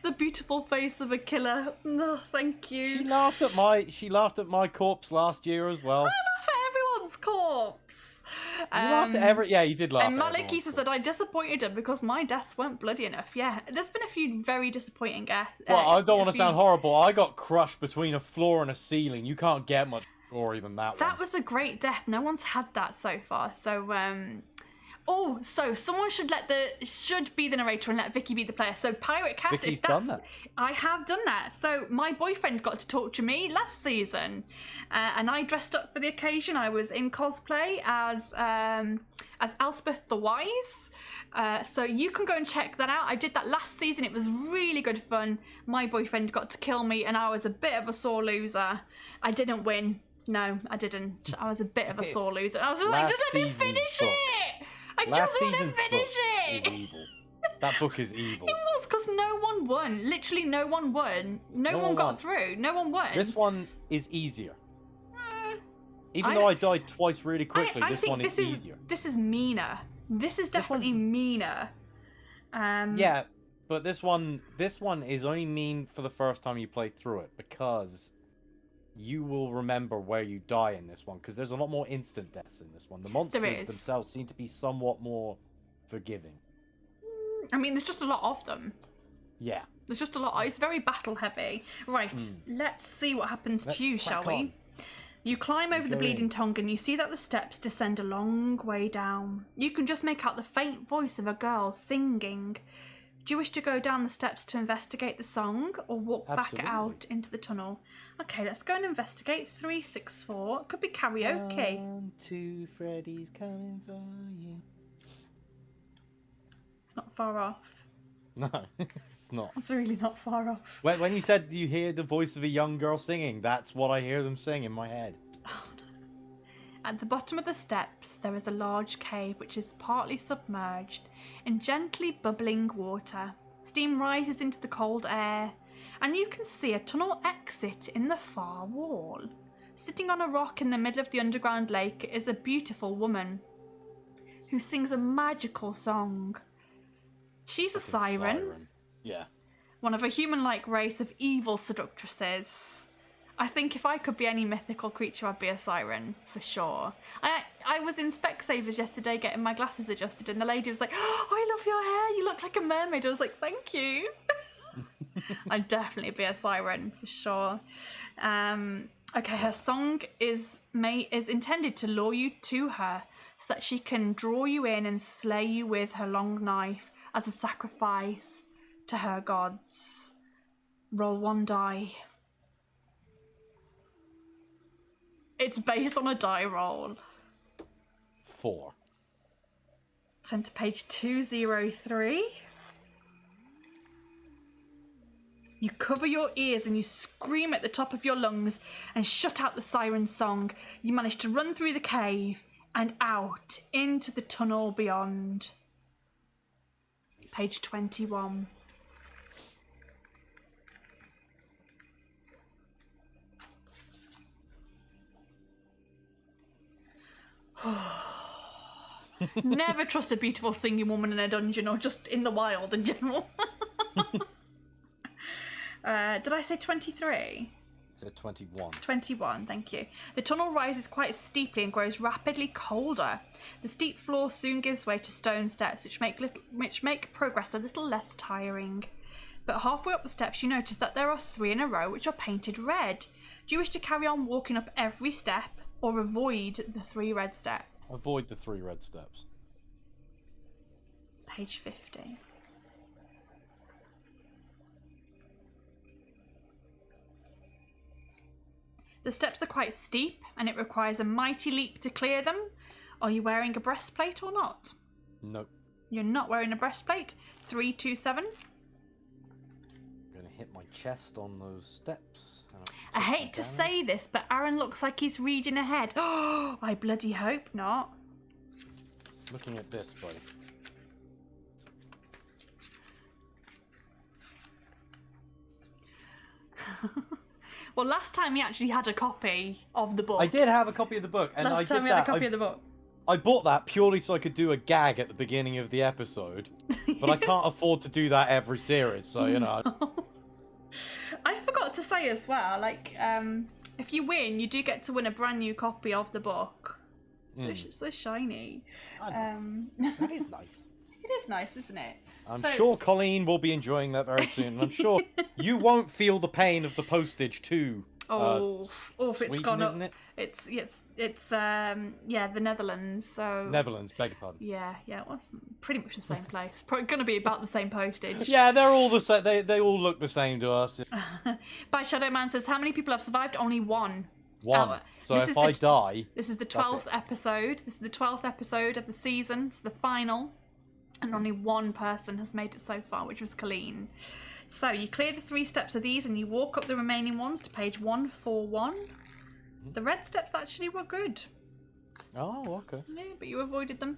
The beautiful face of a killer. No, thank you. She laughed at my corpse last year as well. I laugh at everyone's corpse. You laughed at yeah, you did laugh And at Malik everyone's Issa said, I disappointed him because my deaths weren't bloody enough. Yeah, there's been a few very disappointing deaths. Well, I don't want to sound horrible. I got crushed between a floor and a ceiling. You can't get much gory than that one. That was a great death. No one's had that so far. So, so someone should be the narrator and let Vicky be the player. So Pirate Cat, Vicky's if that's... done that. I have done that. So my boyfriend got to torture me last season, and I dressed up for the occasion. I was in cosplay as Elspeth the Wise. So you can go and check that out. I did that last season. It was really good fun. My boyfriend got to kill me, and I was a bit of a sore loser. I didn't win. No, I didn't. I was a bit of a sore loser. I was like, just let me finish it. I just want to finish it. Is evil. That book is evil. It was because no one won. Literally, no one won. No one got through. No one won. This one is easier. Even though I died twice really quickly, I this think one is easier. This is meaner. This is definitely meaner. Yeah, but this one is only mean for the first time you play through it, because you will remember where you die in this one, because there's a lot more instant deaths in this one. The monsters themselves seem to be somewhat more forgiving. I mean, there's just a lot of them. Yeah. There's just a lot. It's very battle heavy. Right, let's see what happens to you, shall we? You climb over the bleeding tongue and you see that the steps descend a long way down. You can just make out the faint voice of a girl singing. Do you wish to go down the steps to investigate the song or walk back out into the tunnel? Okay, let's go and investigate. 364. It could be karaoke. 1, 2, Freddy's coming for you. It's not far off. No, it's not. It's really not far off. When you said you hear the voice of a young girl singing, that's what I hear them sing in my head. Oh, no. At the bottom of the steps, there is a large cave which is partly submerged in gently bubbling water. Steam rises into the cold air, and you can see a tunnel exit in the far wall. Sitting on a rock in the middle of the underground lake is a beautiful woman who sings a magical song. She's a siren. Yeah. One of a human-like race of evil seductresses. I think if I could be any mythical creature, I'd be a siren, for sure. I was in Specsavers yesterday getting my glasses adjusted, and the lady was like, "Oh, I love your hair, you look like a mermaid." I was like, "Thank you." I'd definitely be a siren, for sure. Okay, her song is intended to lure you to her, so that she can draw you in and slay you with her long knife as a sacrifice to her gods. Roll 1 die. It's based on a die roll. 4. Turn to page 203. You cover your ears and you scream at the top of your lungs and shut out the siren song. You manage to run through the cave and out into the tunnel beyond. Page 21. Never trust a beautiful singing woman in a dungeon or just in the wild in general. Did I say 23? Said 21. 21, thank you. The tunnel rises quite steeply and grows rapidly colder. The steep floor soon gives way to stone steps, which make progress a little less tiring. But halfway up the steps, you notice that there are 3 in a row which are painted red. Do you wish to carry on walking up every step or avoid the 3 red steps? Avoid the 3 red steps. Page 50. The steps are quite steep and it requires a mighty leap to clear them. Are you wearing a breastplate or not? Nope. You're not wearing a breastplate. 327. I'm gonna hit my chest on those steps. I hate to say this, but Aaron looks like he's reading ahead. Oh, I bloody hope not. Looking at this, buddy. Well, last time he actually had a copy of the book. I did have a copy of the book, and last time he had a copy of the book. I bought that purely so I could do a gag at the beginning of the episode, but I can't afford to do that every series, so you know. I forgot to say as well, like, if you win, you do get to win a brand new copy of the book. So shiny. That is nice. It is nice, isn't it? I'm sure Colleen will be enjoying that very soon. I'm sure you won't feel the pain of the postage too. If it's Sweden, gone up. isn't it? It's the Netherlands. So Netherlands, beg your pardon. Yeah, it was pretty much the same place. Probably going to be about the same postage. Yeah, they're all the same. They all look the same to us. By Shadow Man says, how many people have survived? Only 1. One. So if I die, this is the 12th episode. This is the 12th episode of the season. It's the final. And only 1 person has made it so far, which was Colleen. So you clear the 3 steps of these and you walk up the remaining ones to page 141. The red steps actually were good. Oh, okay. Yeah, but you avoided them.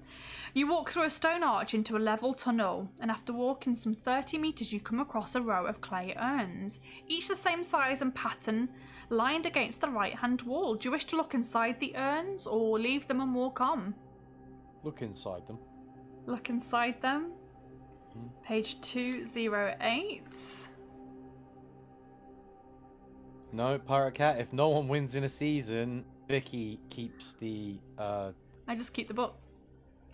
You walk through a stone arch into a level tunnel, and after walking some 30 metres you come across a row of clay urns, each the same size and pattern, lined against the right-hand wall. Do you wish to look inside the urns or leave them and walk on? Look inside them. Look inside them. Page 208. No, Pirate Cat, if no one wins in a season, Vicky keeps the... I just keep the book.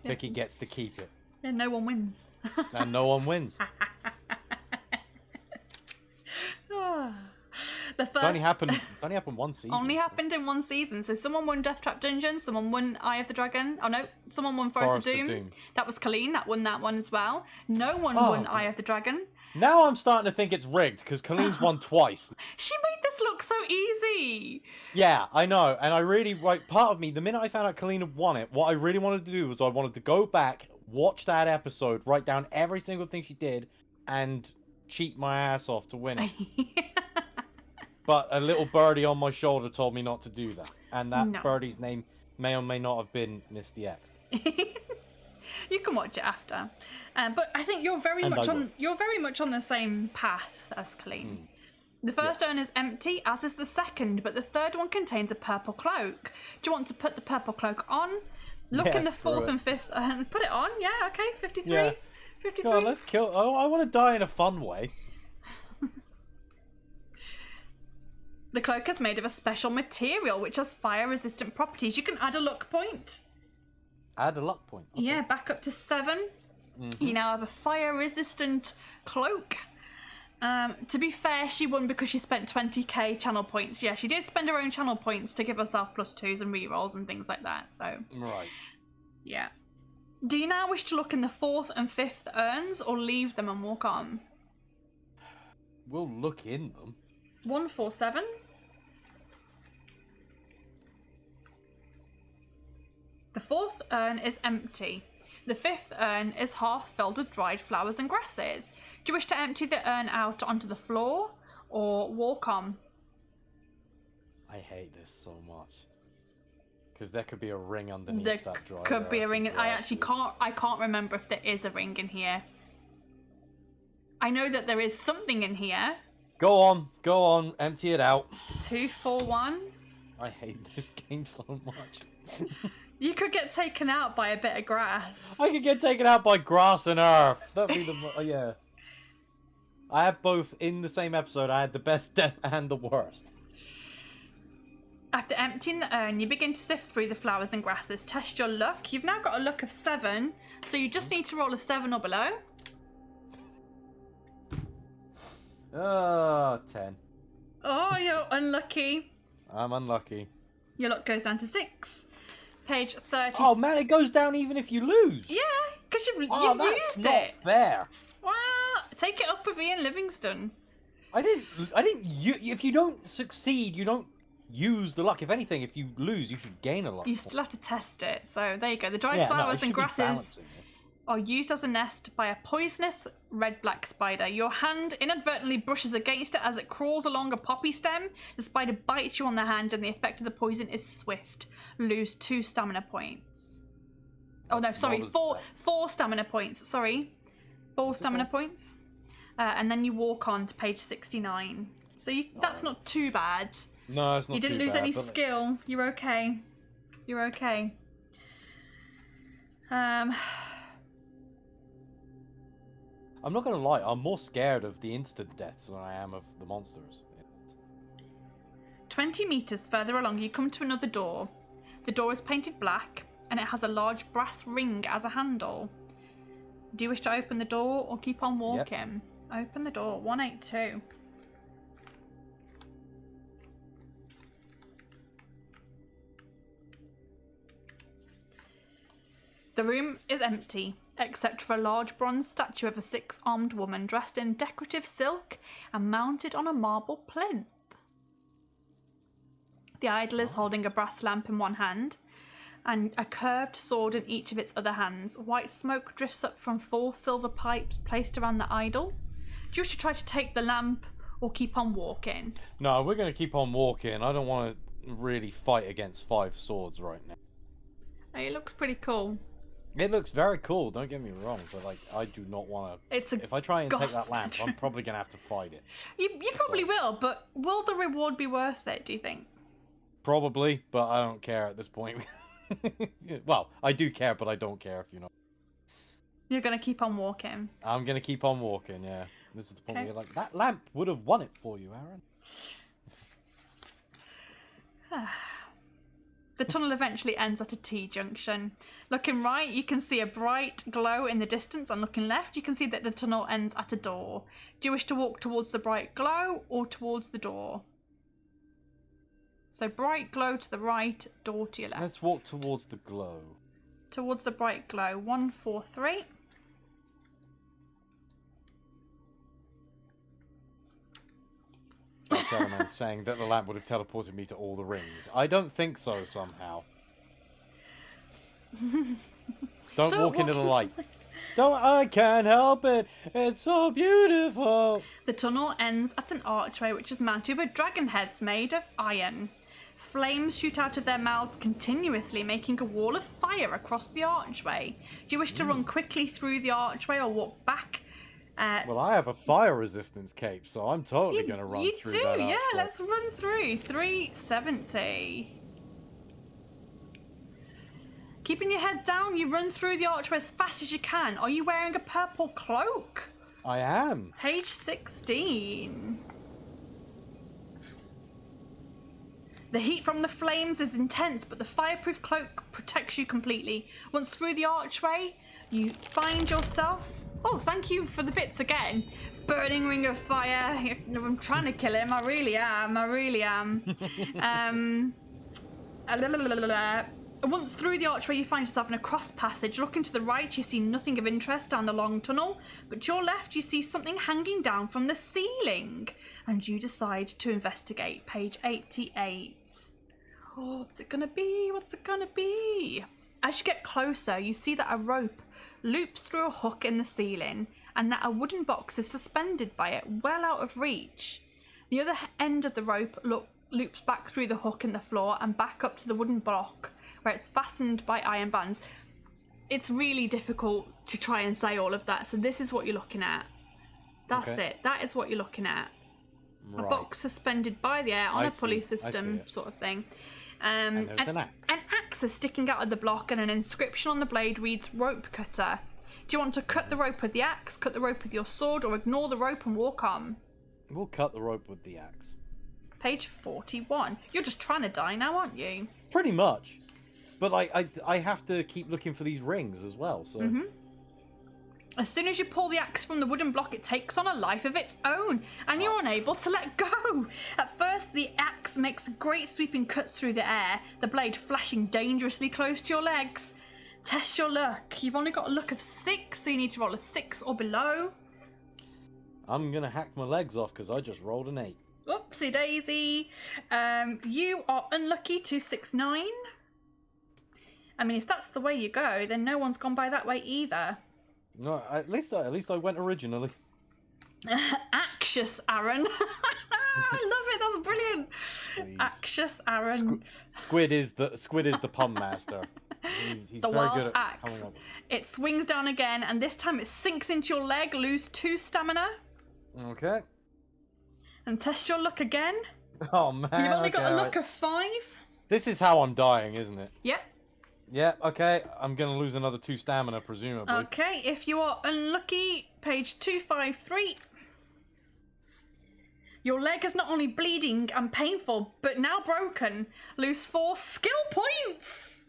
Vicky gets to keep it. Yeah, no one wins. And no one wins. The The first It's only happened one season. only happened in one season. So someone won Death Trap Dungeon, someone won Eye of the Dragon. Oh no, someone won Forest of Doom. That was Colleen that won that one as well. No one won Eye of the Dragon. Now I'm starting to think it's rigged because Colleen's won twice. She made this look so easy. Yeah, I know, and I really part of me. The minute I found out Colleen had won it, what I really wanted to do was I wanted to go back, watch that episode, write down every single thing she did, and cheat my ass off to win it. But a little birdie on my shoulder told me not to do that. And that birdie's name may or may not have been Misty X. You can watch it after. But I think you're very much on the same path as Colleen. The first urn is empty, as is the second, but the third one contains a purple cloak. Do you want to put the purple cloak on? Look in the fourth and fifth urn. Put it on, yeah, okay, 53. Yeah. 53. God, let's kill. Oh, I want to die in a fun way. The cloak is made of a special material which has fire-resistant properties. You can add a luck point. Add a luck point. Okay. Yeah, back up to 7. You now have a fire-resistant cloak. To be fair, she won because she spent 20k channel points. Yeah, she did spend her own channel points to give herself +2s and rerolls and things like that. So. Right. Yeah. Do you now wish to look in the 4th and 5th urns or leave them and walk on? We'll look in them. 147. The 4th urn is empty. The 5th urn is half filled with dried flowers and grasses. Do you wish to empty the urn out onto the floor or walk on? I hate this so much. Because there could be a ring underneath that dried. There could be a ring. I can't remember if there is a ring in here. I know that there is something in here. Go on, empty it out. 241. I hate this game so much. You could get taken out by a bit of grass. I could get taken out by grass and earth. That'd be the yeah. I had both in the same episode. I had the best death and the worst. After emptying the urn, you begin to sift through the flowers and grasses. Test your luck. You've now got a luck of 7, so you just need to roll a 7 or below. 10. Oh, you're unlucky. I'm unlucky. Your luck goes down to 6. Page 30. Oh man, it goes down even if you lose. Yeah, because you've used that's not it. Fair. Well, take it up with Ian Livingston. I didn't. If you don't succeed, you don't use the luck. If anything, if you lose, you should gain a luck. You still have to test it. So there you go. The dried flowers and grasses are used as a nest by a poisonous red-black spider. Your hand inadvertently brushes against it as it crawls along a poppy stem. The spider bites you on the hand and the effect of the poison is swift. Lose 2 stamina points. Oh no, sorry, 4 stamina points. Sorry. 4 stamina points. And then you walk on to page 69. So that's not too bad. No, it's not too bad. You didn't lose any skill. You're okay. You're okay. I'm not gonna lie, I'm more scared of the instant deaths than I am of the monsters. 20 meters further along, you come to another door. The door is painted black, and it has a large brass ring as a handle. Do you wish to open the door or keep on walking? Yep. Open the door. 182. The room is empty, except for a large bronze statue of a 6-armed woman dressed in decorative silk and mounted on a marble plinth. The idol is holding a brass lamp in one hand and a curved sword in each of its other hands. White smoke drifts up from 4 silver pipes placed around the idol. Do you wish to try to take the lamp or keep on walking? No, we're going to keep on walking. I don't want to really fight against 5 swords right now. It looks pretty cool. It looks very cool, don't get me wrong, but like I do not want to... If I try and take that lamp, I'm probably going to have to fight it. You probably will, but will the reward be worth it, do you think? Probably, but I don't care at this point. Well, I do care, but I don't care, if you know. You're going to keep on walking. I'm going to keep on walking, yeah. This is the point where you're like, that lamp would have won it for you, Aaron. The tunnel eventually ends at a T-junction. Looking right, you can see a bright glow in the distance, and looking left, you can see that the tunnel ends at a door. Do you wish to walk towards the bright glow or towards the door? So bright glow to the right, door to your left. Let's walk towards the glow. Towards the bright glow. 1, 4, 3. That's saying that the lamp would have teleported me to all the rings. I don't think so, somehow. Don't walk into the light. I can't help it. It's so beautiful. The tunnel ends at an archway which is mounted with dragon heads made of iron. Flames shoot out of their mouths continuously, making a wall of fire across the archway. Do you wish to run quickly through the archway or walk back? Well, I have a fire resistance cape, so I'm totally going to run through that archway. Yeah, let's run through. 370. Keeping your head down, you run through the archway as fast as you can. Are you wearing a purple cloak? I am. Page 16. The heat from the flames is intense, but the fireproof cloak protects you completely. Once through the archway, you find yourself... Oh, thank you for the bits again. Burning ring of fire. I'm trying to kill him. I really am. Once through the archway, you find yourself in a cross passage. Looking to the right, you see nothing of interest down the long tunnel, but to your left, you see something hanging down from the ceiling, and you decide to investigate. Page 88. Oh, what's it gonna be? What's it gonna be? As you get closer, you see that a rope loops through a hook in the ceiling, and that a wooden box is suspended by it, well out of reach. The other end of the rope loops back through the hook in the floor and back up to the wooden block, where it's fastened by iron bands. It's really difficult to try and say all of that, so this is what you're looking at. That's it. That is what you're looking at. Right. A box suspended by the air on a pulley system sort of thing. And there's an axe. An axe is sticking out of the block, and an inscription on the blade reads rope cutter. Do you want to cut the rope with the axe, cut the rope with your sword, or ignore the rope and walk on? We'll cut the rope with the axe. Page 41. You're just trying to die now, aren't you? Pretty much. But like, I have to keep looking for these rings as well, so... Mm-hmm. As soon as you pull the axe from the wooden block, it takes on a life of its own, and you're unable to let go. At first, the axe makes great sweeping cuts through the air, the blade flashing dangerously close to your legs. Test your luck. You've only got a luck of 6, so you need to roll a 6 or below. I'm gonna hack my legs off because I just rolled an 8. Oopsie daisy. You are unlucky, 269. I mean, if that's the way you go, then no one's gone by that way either. No, at least I went originally. Anxious Aaron. I love it. That's brilliant. Please. Anxious Aaron. Squid is the pun master. He's the very wild good at axe. It swings down again, and this time it sinks into your leg. Lose 2 stamina. Okay. And test your luck again. Oh man. You've only got a luck of 5. This is how I'm dying, isn't it? Yep. Yeah, okay. I'm going to lose another 2 stamina, presumably. Okay, if you are unlucky, page 253. Your leg is not only bleeding and painful, but now broken. Lose 4 skill points!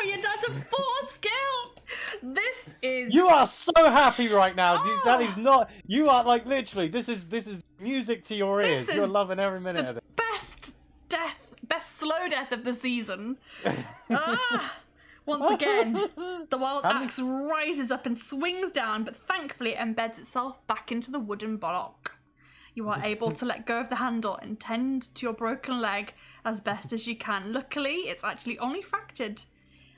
You're down to 4 skill! This is... You are so happy right now. Dude, that is not... You are, like, literally, this is music to your ears. You're loving every minute of it. Best slow death of the season. Once again, the wild axe rises up and swings down, but thankfully it embeds itself back into the wooden block. You are able to let go of the handle and tend to your broken leg as best as you can. Luckily, it's actually only fractured,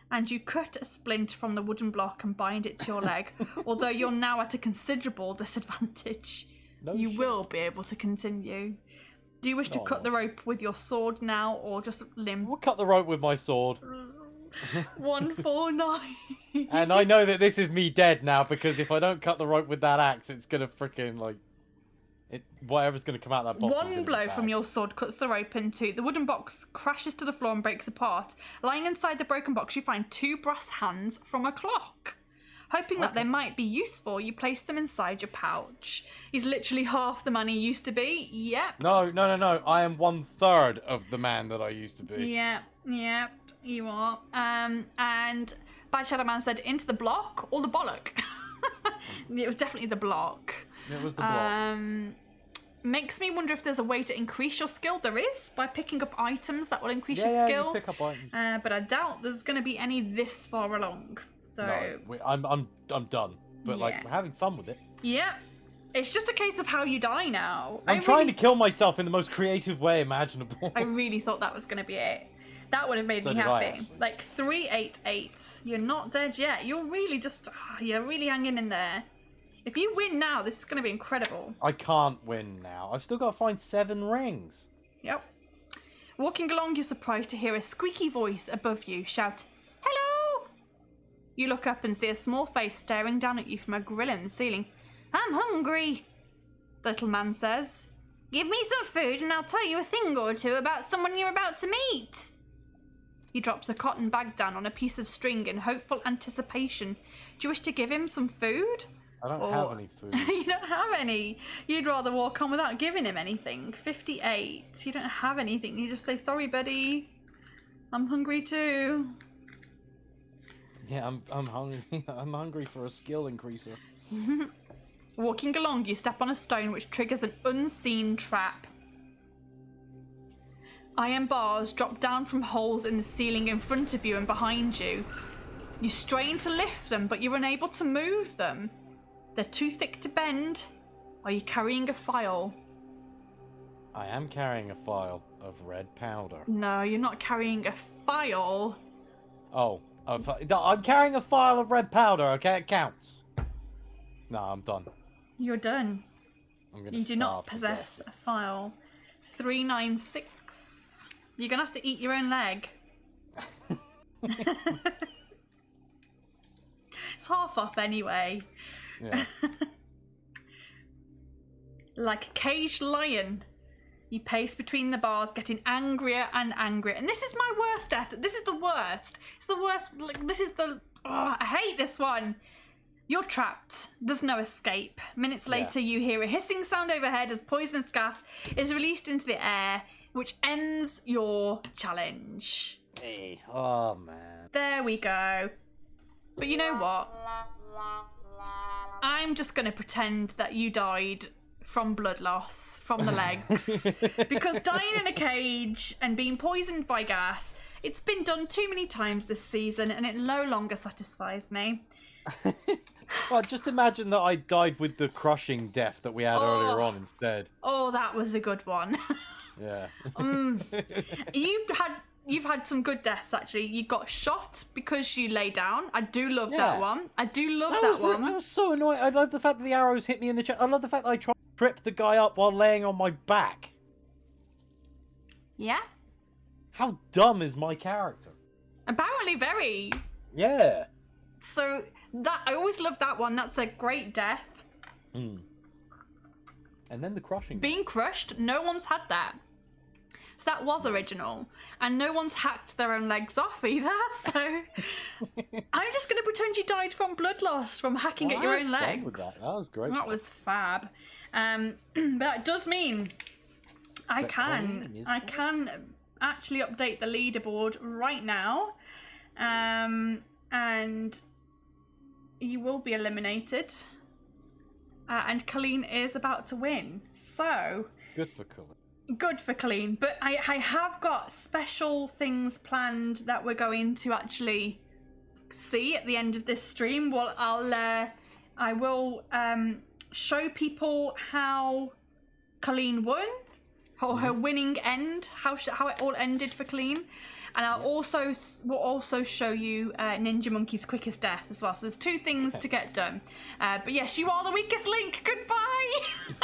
and you cut a splint from the wooden block and bind it to your leg. Although you're now at a considerable disadvantage, you will be able to continue. Do you wish to cut the rope with your sword now, or just limb? We'll cut the rope with my sword. 149. And I know that this is me dead now, because if I don't cut the rope with that axe, it's gonna freaking like... whatever's gonna come out of that box. One blow from your sword cuts the rope in 2. The wooden box crashes to the floor and breaks apart. Lying inside the broken box, you find 2 brass hands from a clock. Hoping that they might be useful, you place them inside your pouch. He's literally half the man he used to be. Yep. No. I am 1/3 of the man that I used to be. Yep, you are. And Bad Shadow Man said, into the block or the bollock? It was definitely the block. It was the block. makes me wonder if there's a way to increase your skill. There is, by picking up items that will increase your Yeah, skill. you pick up items. But I doubt there's going to be any this far along. So No, I'm done. But like, Yeah. we're having fun with it. yeah, it's just a case of how you die now. I'm trying to kill myself in the most creative way imaginable. I really thought that was going to be it. That would have made So me did I, happy. actually. Like 388. You're not dead yet. You're really just you're really hanging in there. If you win now, this is going to be incredible. I can't win now. I've still got to find 7 rings. Yep. Walking along, you're surprised to hear a squeaky voice above you shout, "Hello!" You look up and see a small face staring down at you from a grill in the ceiling. "I'm hungry," the little man says. "Give me some food and I'll tell you a thing or two about someone you're about to meet." He drops a cotton bag down on a piece of string in hopeful anticipation. Do you wish to give him some food? I don't have any food. You don't have any. You'd rather walk on without giving him anything. 58. You don't have anything. You just say, "Sorry, buddy. I'm hungry too." Yeah, I'm hungry. I'm hungry for a skill increaser. Walking along, you step on a stone which triggers an unseen trap. Iron bars drop down from holes in the ceiling in front of you and behind you. You strain to lift them, but you're unable to move them. They're too thick to bend. Are you carrying a file? I am carrying a file of red powder. No, you're not carrying a file. Oh, no, I'm carrying a file of red powder, okay? It counts. No, I'm done. You're done. I'm gonna You do not starve to possess death. a file. 396. You're gonna have to eat your own leg. It's half off anyway. Yeah. Like a caged lion, you pace between the bars, getting angrier and angrier. And this is my worst death. This is the worst. It's the worst. Like, this is the. Oh, I hate this one. You're trapped. There's no escape. Minutes later, you hear a hissing sound overhead as poisonous gas is released into the air, which ends your challenge. Hey, oh man. There we go. But you know what? I'm just going to pretend that you died from blood loss from the legs. Because dying in a cage and being poisoned by gas, it's been done too many times this season and it no longer satisfies me. Well, just imagine that I died with the crushing death that we had earlier on instead. Oh, that was a good one. Yeah. You've had some good deaths actually. You got shot because you lay down. I do love that one. I do love that one. I was so annoyed. I love the fact that the arrows hit me in the chest. I love the fact that I tried to trip the guy up while laying on my back. Yeah. How dumb is my character? Apparently very. Yeah. So that I always love that one. That's a great death. And then the crushing. Being crushed, no one's had that. So that was original. And no one's hacked their own legs off either. So I'm just going to pretend you died from blood loss from hacking at your own legs. That was great. That was fab. But that does mean I can actually update the leaderboard right now. And you will be eliminated. And Colleen is about to win. So good for Colleen. Good for Colleen. But I have got special things planned that we're going to actually see at the end of this stream. Well, I will show people how Colleen won, or her winning end, how it all ended for Colleen. And will also show you Ninja Monkey's quickest death as well. So there's 2 things to get done. But yes, you are the weakest link. Goodbye.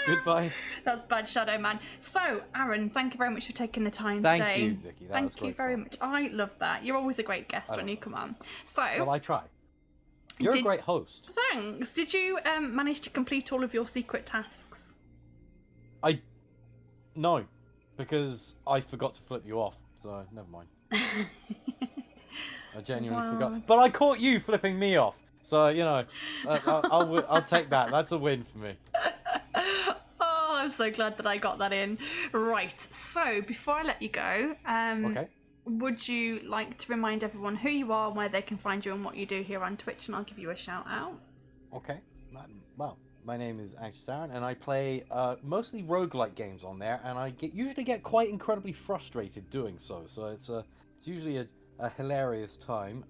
Goodbye. That's bad, Shadow Man. So, Aaron, thank you very much for taking the time Thank today. you, Vicky. That was Thank you great very fun. much. I love that. You're always a great guest when you come on. So, Well, I try. You're a great host. Thanks. Did you manage to complete all of your secret tasks? No, because I forgot to flip you off. So never mind. I genuinely forgot. But I caught you flipping me off. So you know, I'll take that. That's a win for me. Oh, I'm so glad that I got that in. Right. So before I let you go, Okay. would you like to remind everyone who you are, where they can find you, and what you do here on Twitch, and I'll give you a shout out. Okay. Well, my name is Anxious Aaron, and I play mostly roguelike games on there, and I usually get quite incredibly frustrated doing so. So it's usually a hilarious time.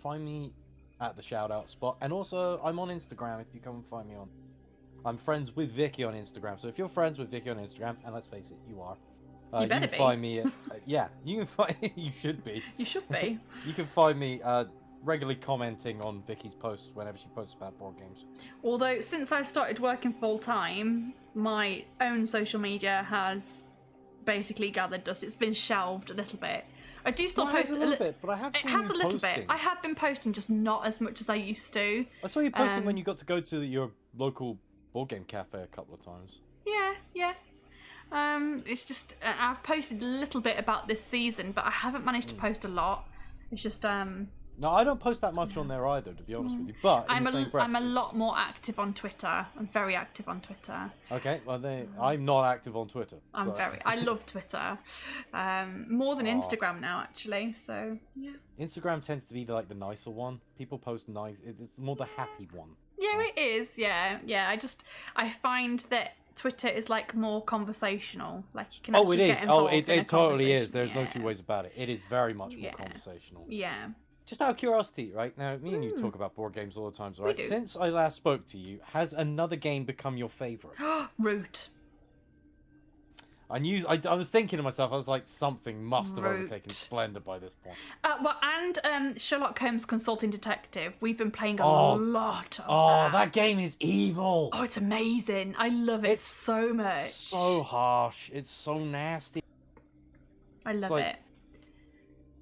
Find me at the shoutout spot, and also I'm on Instagram if you come and find me on. I'm friends with Vicky on Instagram, so if you're friends with Vicky on Instagram, and let's face it, you are. You better can find me. Yeah, you can find. You should be. You should be. You can find me regularly commenting on Vicky's posts whenever she posts about board games. Although since I've started working full time, my own social media has basically gathered dust. It's been shelved a little bit. I do still post a little bit, but I have seen you a little bit. posting. I have been posting, just not as much as I used to. I saw you posting when you got to go to your local board game cafe a couple of times. Yeah. It's just I've posted a little bit about this season, but I haven't managed to post a lot. It's just No, I don't post that much on there either, to be honest with you. But I'm a lot more active on Twitter. I'm very active on Twitter. Okay, well I'm not active on Twitter. I love Twitter, more than Instagram now actually. So yeah. Instagram tends to be like the nicer one. People post nice. It's more the happy one. Yeah, it is. Yeah. I find that Twitter is like more conversational. Like you can actually get involved in a it totally is. conversation. There's no two ways about it. It is very much more conversational. Yeah. Just out of curiosity, right now, me and you talk about board games all the time, right? We do. Since I last spoke to you, has another game become your favorite? Root. I was thinking to myself, I was like, something must have overtaken Splendor by this point. And Sherlock Holmes Consulting Detective. We've been playing a lot of that game is evil. Oh, it's amazing. I love it so much. It's so harsh. It's so nasty. I love it.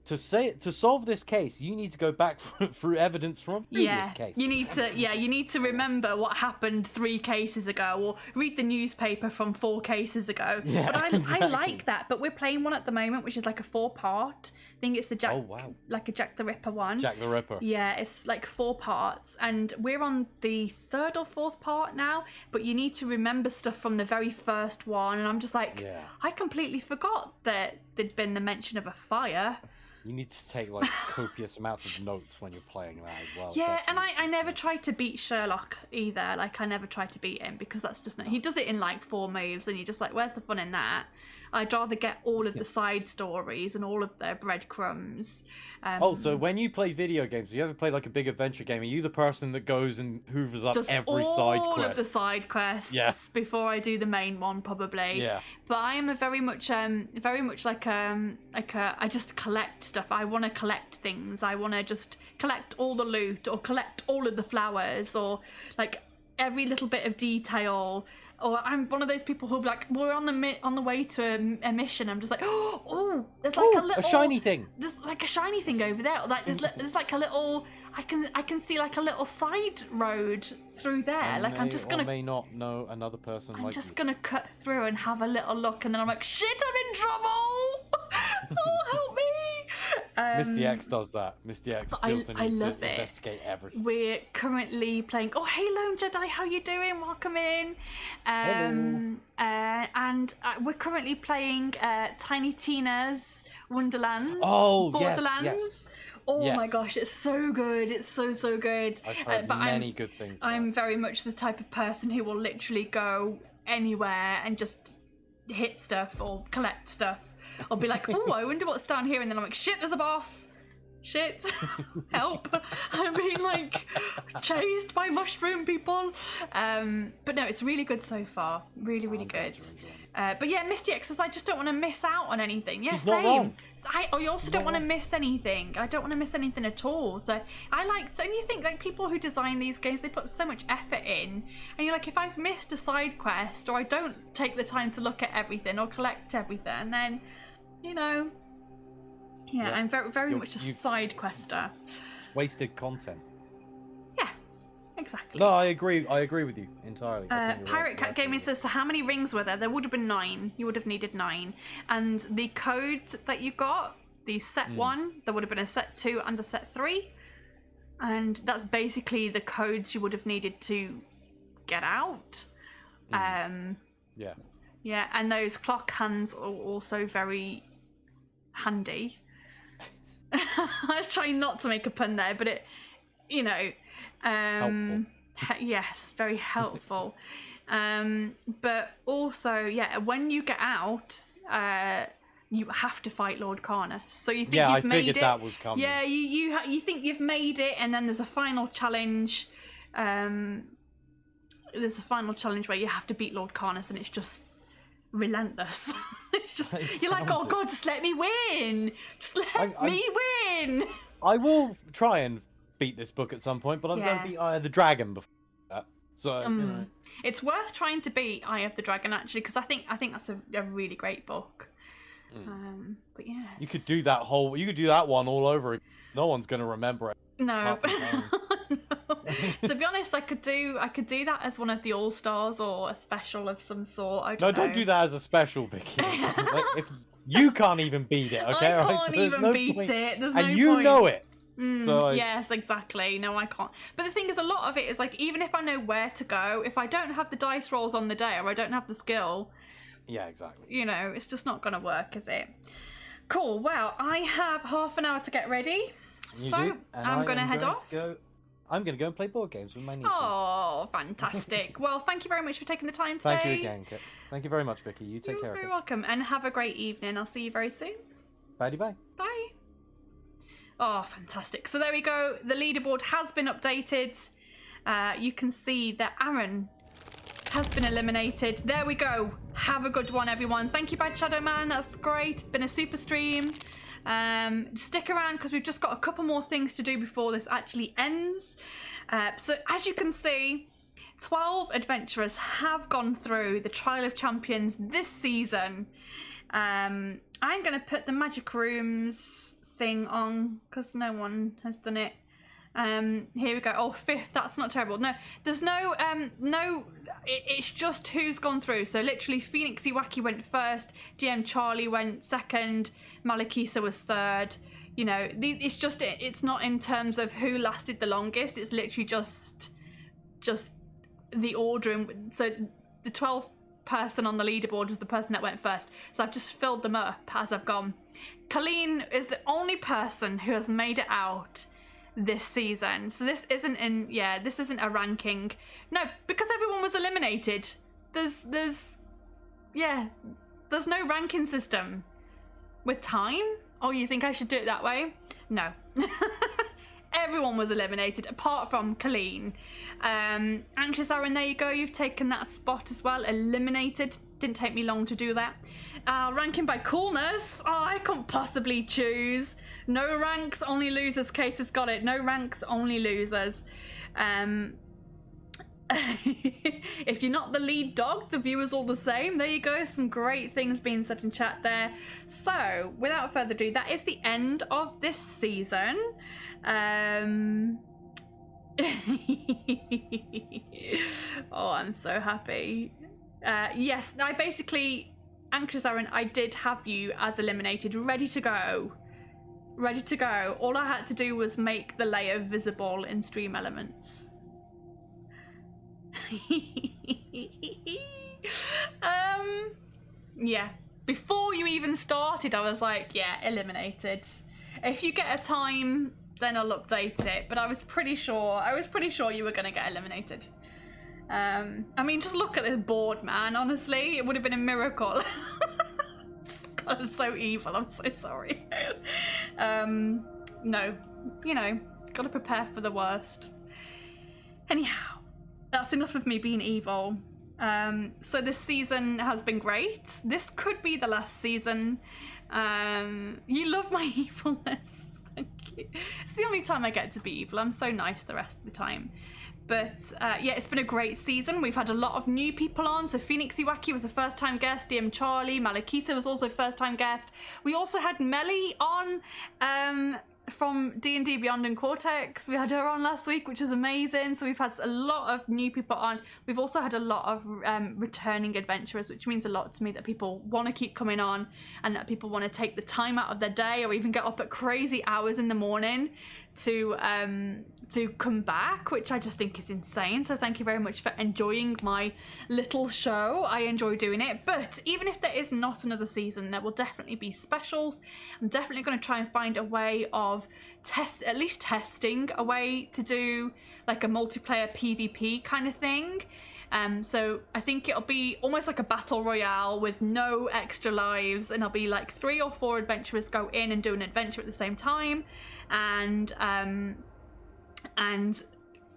To solve this case, you need to go back through evidence from a previous case. You need to remember what happened 3 cases ago, or read the newspaper from 4 cases ago. Yeah, but exactly. I like that. But we're playing one at the moment, which is like a 4-part. I think it's the Jack the Ripper one. Jack the Ripper. Yeah, it's like 4 parts, and we're on the 3rd or 4th part now. But you need to remember stuff from the very first one, and I'm just like, I completely forgot that there'd been the mention of a fire. You need to take like copious amounts of notes when you're playing that as well. Yeah, and I never tried to beat Sherlock either. Like, I never tried to beat him because that's just not... He does it in like 4 moves, and you're just like, where's the fun in that? I'd rather get all of the side stories and all of the breadcrumbs. So when you play video games, do you ever play like a big adventure game? Are you the person that goes and hoovers up every side quest? All of the side quests before I do the main one, probably. Yeah. But I am very much like I just collect stuff. I want to collect things. I want to just collect all the loot, or collect all of the flowers, or like every little bit of detail. Or I'm one of those people who'll be like, we're on the way to a mission. I'm just like, there's like a little shiny thing. There's like a shiny thing over there. Like there's like a little. I can see like a little side road through there. I'm just gonna. May not know another person. I'm just gonna cut through and have a little look, and then I'm like, shit, I'm in trouble. Help me. Misty X does that. Misty X feels the need to investigate everything. We're currently playing. Oh, hey, Lone Jedi, how you doing? Welcome in. Hello. And we're currently playing Tiny Tina's Wonderlands. Oh, Borderlands. Yes. Oh my gosh, it's so good. It's so good. I've heard many good things. I'm very much the type of person who will literally go anywhere and just hit stuff or collect stuff. I'll be like, oh, I wonder what's down here, and then I'm like, shit, there's a boss. Shit, help. I'm being like chased by mushroom people. But no, it's really good so far. Really good. But yeah, Misty X says, I just don't want to miss out on anything. Yeah, same. I also don't want to miss anything. I don't want to miss anything at all. So I like, and you think like people who design these games, they put so much effort in, and you're like, if I've missed a side quest, or I don't take the time to look at everything or collect everything, then you know, I'm very much a side quester. It's wasted content. Yeah, exactly. No, I agree with you entirely. Pirate Cat Gaming says, so how many rings were there? There would have been 9. You would have needed 9. And the code that you got, the set 1, there would have been a set 2 and a set 3. And that's basically the codes you would have needed to get out. Yeah, and those clock hands are also very handy. I was trying not to make a pun there, but it, you know, Yes, very helpful. But also, yeah, when you get out, you have to fight Lord Karnas. So you think you've made it. figured that was coming. Yeah, you think you've made it, and then there's a final challenge. There's a final challenge where you have to beat Lord Karnas, and it's just relentless. It's just you're like, oh god, just let me win. Just let me win. I will try and beat this book at some point, but I'm going to beat Eye of the Dragon before that. So you know. It's worth trying to beat Eye of the Dragon actually, because I think that's a really great book. But yeah, you could do that one all over again. No one's going to remember it. No. To be honest, I could do that as one of the all stars or a special of some sort. I don't know. Don't do that as a special, Vicky. If you can't even beat it, okay? I can't even beat it. There's no point. And you know it. So yes, exactly. No, I can't. But the thing is, a lot of it is like, even if I know where to go, if I don't have the dice rolls on the day or I don't have the skill, yeah, exactly. You know, it's just not gonna work, is it? Cool. Well, I have half an hour to get ready, so I'm gonna head off. I'm going to go and play board games with my nieces. Oh, fantastic. Well, thank you very much for taking the time today. Thank you again, Kit. Thank you very much, Vicky. You take care of it. You're very welcome, and have a great evening. I'll see you very soon. Bye-bye. Bye. Oh, fantastic. So there we go. The leaderboard has been updated. You can see that Aaron has been eliminated. There we go. Have a good one, everyone. Thank you, Bad Shadow Man. That's great. Been a super stream. Stick around because we've just got a couple more things to do before this actually ends. So as you can see, 12 adventurers have gone through the Trial of Champions this season. I'm going to put the Magic Rooms thing on because no one has done it. Here we go. Oh, 5th. That's not terrible. No, there's no, it's just who's gone through. So literally Phoenix Iwaki went first, DM Charlie went second, Malakisa was third. You know, it's just, it's not in terms of who lasted the longest. It's literally just the order. So the 12th person on the leaderboard was the person that went first. So I've just filled them up as I've gone. Colleen is the only person who has made it out this season. So this isn't a ranking. No, because everyone was eliminated. There's no ranking system with time. Oh, you think I should do it that way? No. Everyone was eliminated apart from Colleen. Anxious Aaron, there you go. You've taken that spot as well. Eliminated. Didn't take me long to do that. Ranking by coolness. Oh, I can't possibly choose. No ranks, only losers. Case has got it. No ranks, only losers. If you're not the lead dog, the viewers all the same. There you go. Some great things being said in chat there. So, without further ado, that is the end of this season. Oh, I'm so happy. Yes, I basically, Anxious Aaron, I did have you as eliminated, ready to go. Ready to go. All I had to do was make the layer visible in Stream Elements. Yeah. Before you even started, I was like, yeah, eliminated. If you get a time, then I'll update it. But I was pretty sure you were gonna get eliminated. I mean, just look at this board, man. Honestly, it would have been a miracle. God, I'm so evil. I'm so sorry. No, you know, gotta prepare for the worst. Anyhow, that's enough of me being evil. So this season has been great. This could be the last season. You love my evilness. Thank you. It's the only time I get to be evil. I'm so nice the rest of the time. But yeah, it's been a great season. We've had a lot of new people on. So Phoenix Iwaki was a first-time guest. DM Charlie, Malakisa was also first-time guest. We also had Melly on from D&D Beyond and Cortex. We had her on last week, which is amazing. So we've had a lot of new people on. We've also had a lot of returning adventurers, which means a lot to me that people want to keep coming on and that people want to take the time out of their day or even get up at crazy hours in the morning to come back, which I just think is insane. So thank you very much for enjoying my little show. I enjoy doing it. But even if there is not another season, there will definitely be specials. I'm definitely going to try and find a way of at least testing a way to do like a multiplayer PvP kind of thing. So I think it'll be almost like a battle royale with no extra lives, and I'll be like 3 or 4 adventurers go in and do an adventure at the same time, and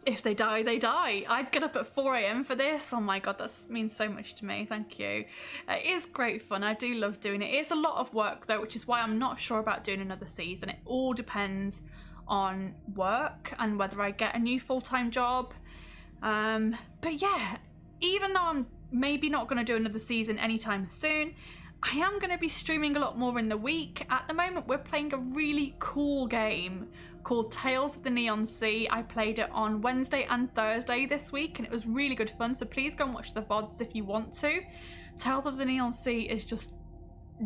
if they die, they die. I'd get up at 4 AM for this. Oh my god, that means so much to me. Thank you. It is great fun. I do love doing it. It's a lot of work though, which is why I'm not sure about doing another season. It all depends on work and whether I get a new full-time job. But yeah, even though I'm maybe not going to do another season anytime soon, I am going to be streaming a lot more in the week. At the moment, we're playing a really cool game called Tales of the Neon Sea. I played it on Wednesday and Thursday this week, and it was really good fun, so please go and watch the VODs if you want to. Tales of the Neon Sea is just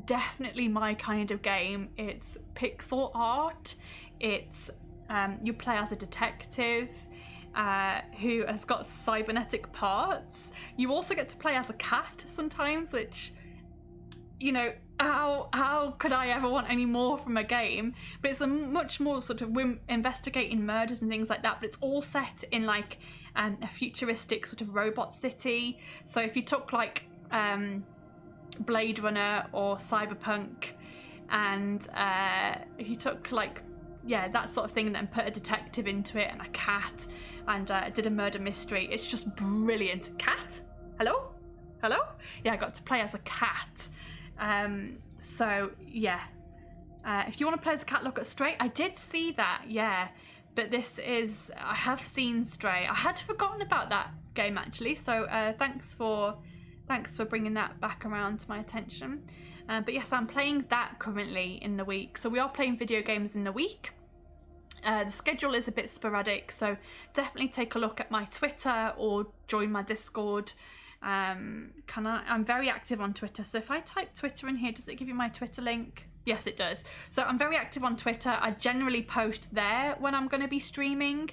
definitely my kind of game. It's pixel art. It's you play as a detective who has got cybernetic parts. You also get to play as a cat sometimes, which, you know, how could I ever want any more from a game? But it's a much more sort of investigating murders and things like that, but it's all set in like a futuristic sort of robot city. So if you took like Blade Runner or Cyberpunk, and if you took like, yeah, that sort of thing, and then put a detective into it and a cat, and did a murder mystery, it's just brilliant. Cat? Hello? Hello? Yeah, I got to play as a cat. So yeah, if you want to play as a cat, look at Stray. I did see that, yeah, but this is, I have seen Stray. I had forgotten about that game actually, so thanks for bringing that back around to my attention. But yes, I'm playing that currently in the week. So we are playing video games in the week. The schedule is a bit sporadic, so definitely take a look at my Twitter or join my Discord. I'm very active on Twitter, so if I type Twitter in here, does it give you my Twitter link? Yes, it does. So I'm very active on Twitter. I generally post there when I'm going to be streaming.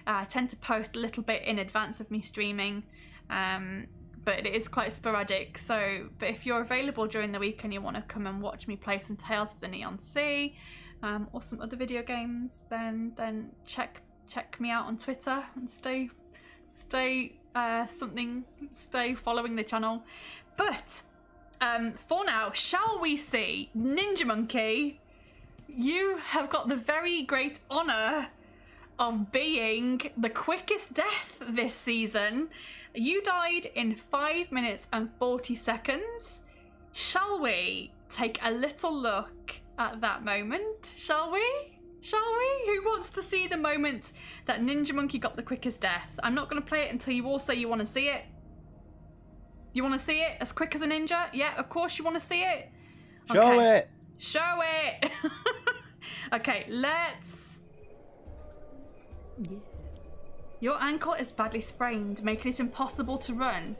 I tend to post a little bit in advance of me streaming, but it is quite sporadic. So, but if you're available during the week and you want to come and watch me play some Tales of the Neon Sea, or some other video games, then check me out on Twitter and stay following the channel. But for now, shall we see, Ninja Monkey, you have got the very great honour of being the quickest death this season. You died in 5 minutes and 40 seconds. Shall we take a little look at that moment? Shall we? Who wants to see the moment that Ninja Monkey got the quickest death? I'm not going to play it until you all say you want to see it. You want to see it as quick as a ninja? Yeah, of course you want to see it. Show it. Show it. Okay, let's... Your ankle is badly sprained, making it impossible to run.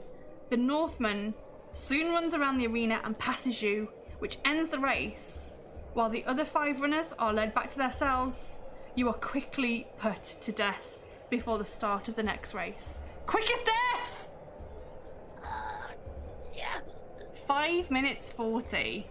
The Northman soon runs around the arena and passes you, which ends the race. While the other 5 runners are led back to their cells, you are quickly put to death before the start of the next race. Quickest death! 5 minutes 40.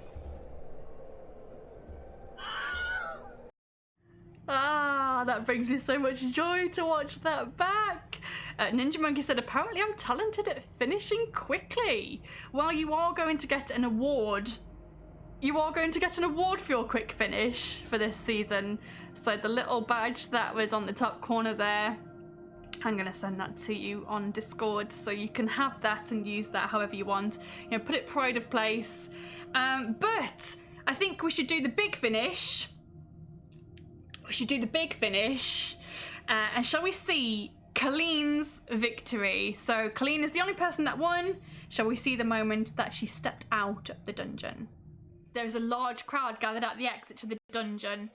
That brings me so much joy to watch that back. Ninja Monkey said, apparently I'm talented at finishing quickly. Well, you are going to get an award. You are going to get an award for your quick finish for this season. So the little badge that was on the top corner there, I'm going to send that to you on Discord so you can have that and use that however you want. You know, put it pride of place. But I think we should do the big finish. And shall we see Colleen's victory? So Colleen is the only person that won. Shall we see the moment that she stepped out of the dungeon? There is a large crowd gathered at the exit to the dungeon,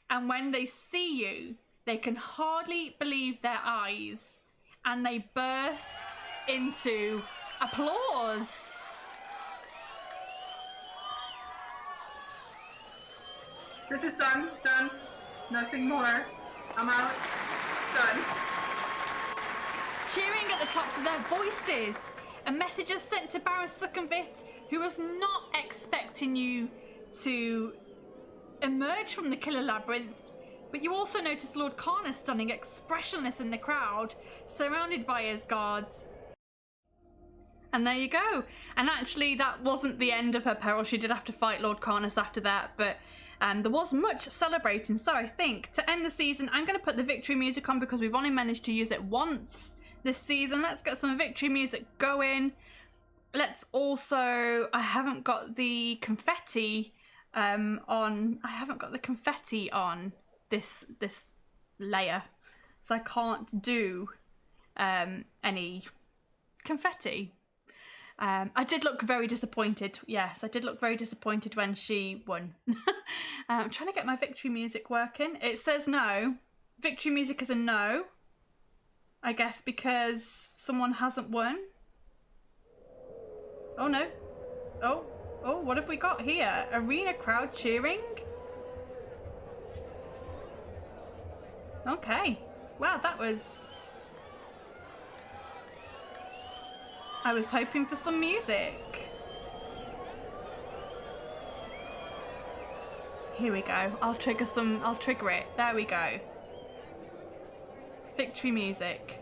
and when they see you, they can hardly believe their eyes, and they burst into applause. This is done. Nothing more. I'm out. Done. Cheering at the tops of their voices. A message is sent to Baron Suckenvit, who was not expecting you to emerge from the Killer Labyrinth. But you also notice Lord Karna standing expressionless in the crowd, surrounded by his guards. And there you go. And actually, that wasn't the end of her peril. She did have to fight Lord Karnas after that, but there was much celebrating. So I think to end the season, I'm going to put the victory music on because we've only managed to use it once this season. Let's get some victory music going. Let's also... I haven't got the confetti on... I haven't got the confetti on this layer. So I can't do any confetti. I did look very disappointed. Yes, I did look very disappointed when she won. I'm trying to get my victory music working. It says no. Victory music is a no. I guess because someone hasn't won. Oh no. Oh, what have we got here? Arena crowd cheering? Okay. Wow, that was... I was hoping for some music. Here we go. I'll trigger it. There we go. Victory music.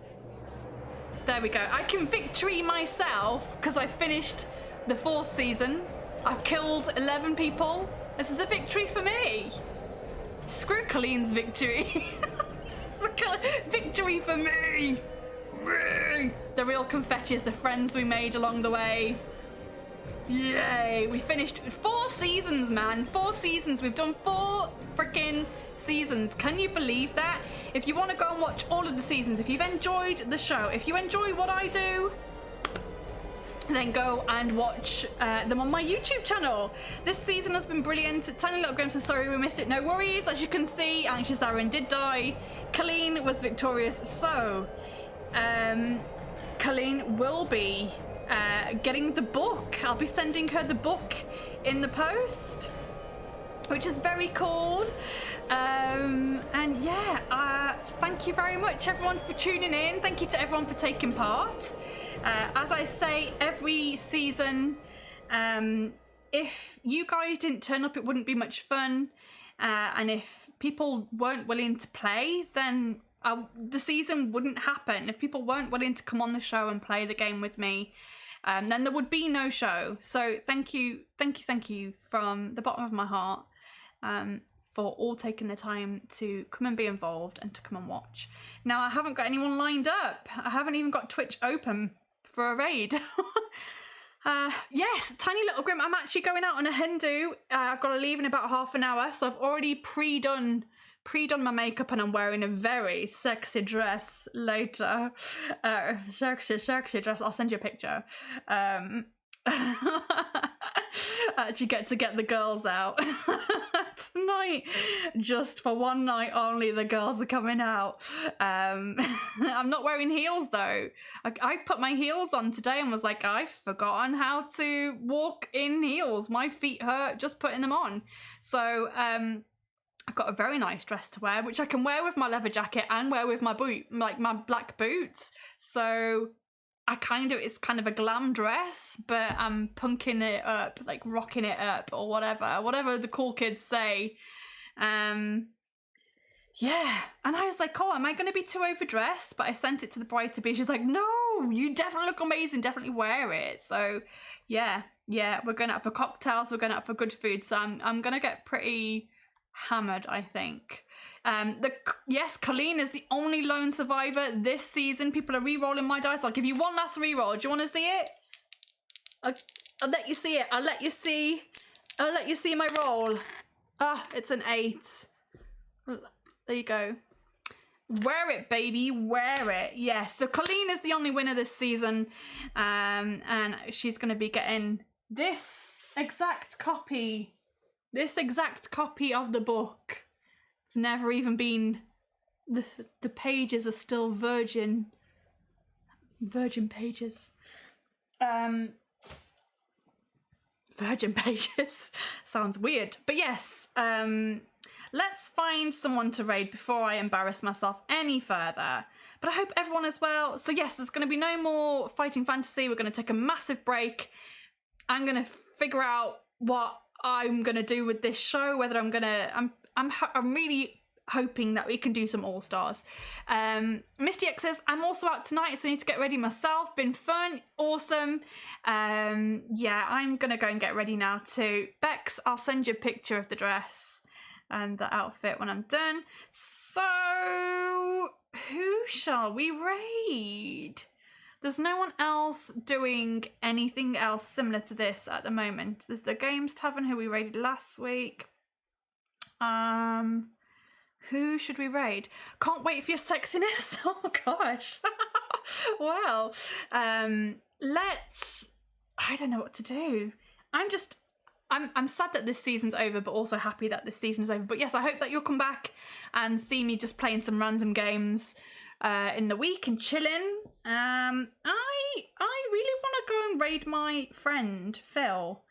There we go. I can victory myself because I finished the 4th season. I've killed 11 people. This is a victory for me. Screw Colleen's victory. It's a victory for me. The real confetti is the friends we made along the way. Yay! We finished 4 seasons, man. 4 seasons. We've done 4 freaking seasons. Can you believe that? If you want to go and watch all of the seasons, if you've enjoyed the show, if you enjoy what I do, then go and watch them on my YouTube channel. This season has been brilliant. Tiny Little Grim says sorry we missed it. No worries. As you can see, Anxious Aaron did die. Colleen was victorious. So... Colleen will be getting the book. I'll be sending her the book in the post, which is very cool. And yeah, thank you very much everyone for tuning in. Thank you to everyone for taking part. As I say every season, if you guys didn't turn up, it wouldn't be much fun. And if people weren't willing to play, then the season wouldn't happen. If people weren't willing to come on the show and play the game with me, then there would be no show. So thank you from the bottom of my heart for all taking the time to come and be involved and to come and watch. Now, I haven't got anyone lined up. I haven't even got Twitch open for a raid. Yes, Tiny Little Grim, I'm actually going out on a Hindu. I've got to leave in about half an hour, so I've already pre-done my makeup and I'm wearing a very sexy dress later. Sexy dress. I'll send you a picture. Actually get to get the girls out tonight. Just for one night only, the girls are coming out. I'm not wearing heels though. I put my heels on today and was like, I've forgotten how to walk in heels. My feet hurt just putting them on. So, I've got a very nice dress to wear, which I can wear with my leather jacket and wear with my my black boots. So it's kind of a glam dress, but I'm punking it up, like rocking it up or whatever the cool kids say. Yeah. And I was like, oh, am I going to be too overdressed? But I sent it to the bride to be. She's like, no, you definitely look amazing. Definitely wear it. So yeah, we're going out for cocktails. We're going out for good food. So I'm going to get pretty hammered, I think. Yes, Colleen is the only lone survivor this season. People are re-rolling my dice. I'll give you one last re-roll. Do you want to see it? I'll let you see it. I'll let you see my roll. It's an 8. There you go. Wear it, baby. Wear it. Yes. So Colleen is the only winner this season. And she's going to be getting this exact copy of the book. It's never even been... The pages are still virgin pages. Virgin pages. Sounds weird. But yes, let's find someone to raid before I embarrass myself any further. But I hope everyone is well. So yes, there's going to be no more Fighting Fantasy. We're going to take a massive break. I'm going to figure out what I'm going to do with this show, whether I'm going to... I'm really hoping that we can do some All-Stars. Misty X says, I'm also out tonight, so I need to get ready myself. Been fun, awesome. Yeah, I'm going to go and get ready now too. Bex, I'll send you a picture of the dress and the outfit when I'm done. So, who shall we raid? There's no one else doing anything else similar to this at the moment. There's the Games Tavern, who we raided last week. Who should we raid? Can't wait for your sexiness. Oh gosh. Well, let's... I don't know what to do. I'm sad that this season's over, but also happy that this season is over. But yes, I hope that you'll come back and see me just playing some random games in the week and chilling. I really want to go and raid my friend Phil.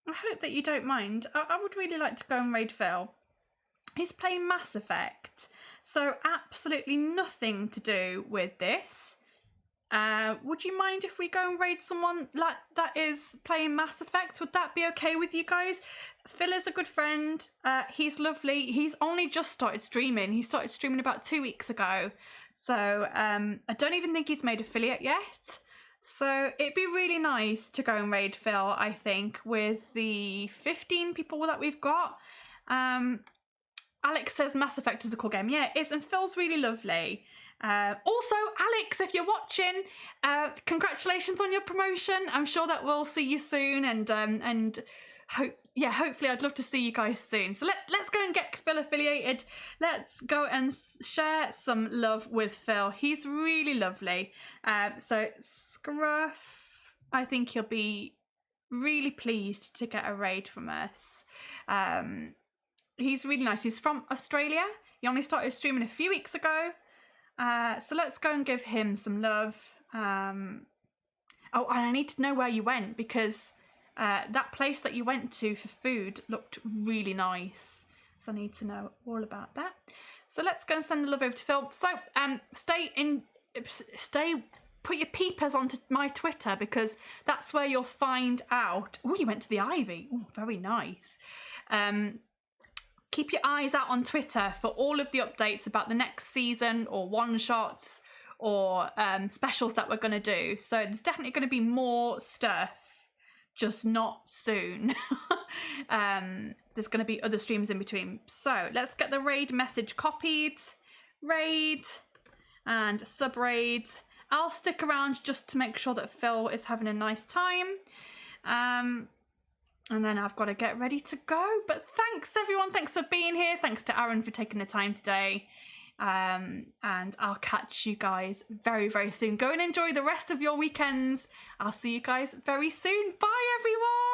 I hope that you don't mind. I would really like to go and raid Phil. He's playing Mass Effect, so absolutely nothing to do with this. Would you mind if we go and raid someone like that is playing Mass Effect? Would that be okay with you guys? Phil is a good friend. He's lovely. He's only just started streaming. He started streaming about 2 weeks ago. So I don't even think he's made affiliate yet. So it'd be really nice to go and raid Phil, I think, with the 15 people that we've got. Alex says Mass Effect is a cool game. Yeah, it is, and Phil's really lovely. Also, Alex, if you're watching, congratulations on your promotion. I'm sure that we'll see you soon, and hopefully I'd love to see you guys soon. So let's go and get Phil affiliated. Let's go and share some love with Phil. He's really lovely. So Scruff, I think he'll be really pleased to get a raid from us. He's really nice. He's from Australia. He only started streaming a few weeks ago. So let's go and give him some love. Oh, and I need to know where you went, because that place that you went to for food looked really nice. So I need to know all about that. So let's go and send the love over to Phil. So put your peepers onto my Twitter, because that's where you'll find out. Oh, you went to the Ivy. Oh, very nice. Keep your eyes out on Twitter for all of the updates about the next season, or one-shots, or specials that we're going to do. So there's definitely going to be more stuff, just not soon. There's going to be other streams in between. So let's get the raid message copied. Raid and sub-raid. I'll stick around just to make sure that Phil is having a nice time. And then I've got to get ready to go. But thanks, everyone. Thanks for being here. Thanks to Aaron for taking the time today. And I'll catch you guys very, very soon. Go and enjoy the rest of your weekends. I'll see you guys very soon. Bye, everyone.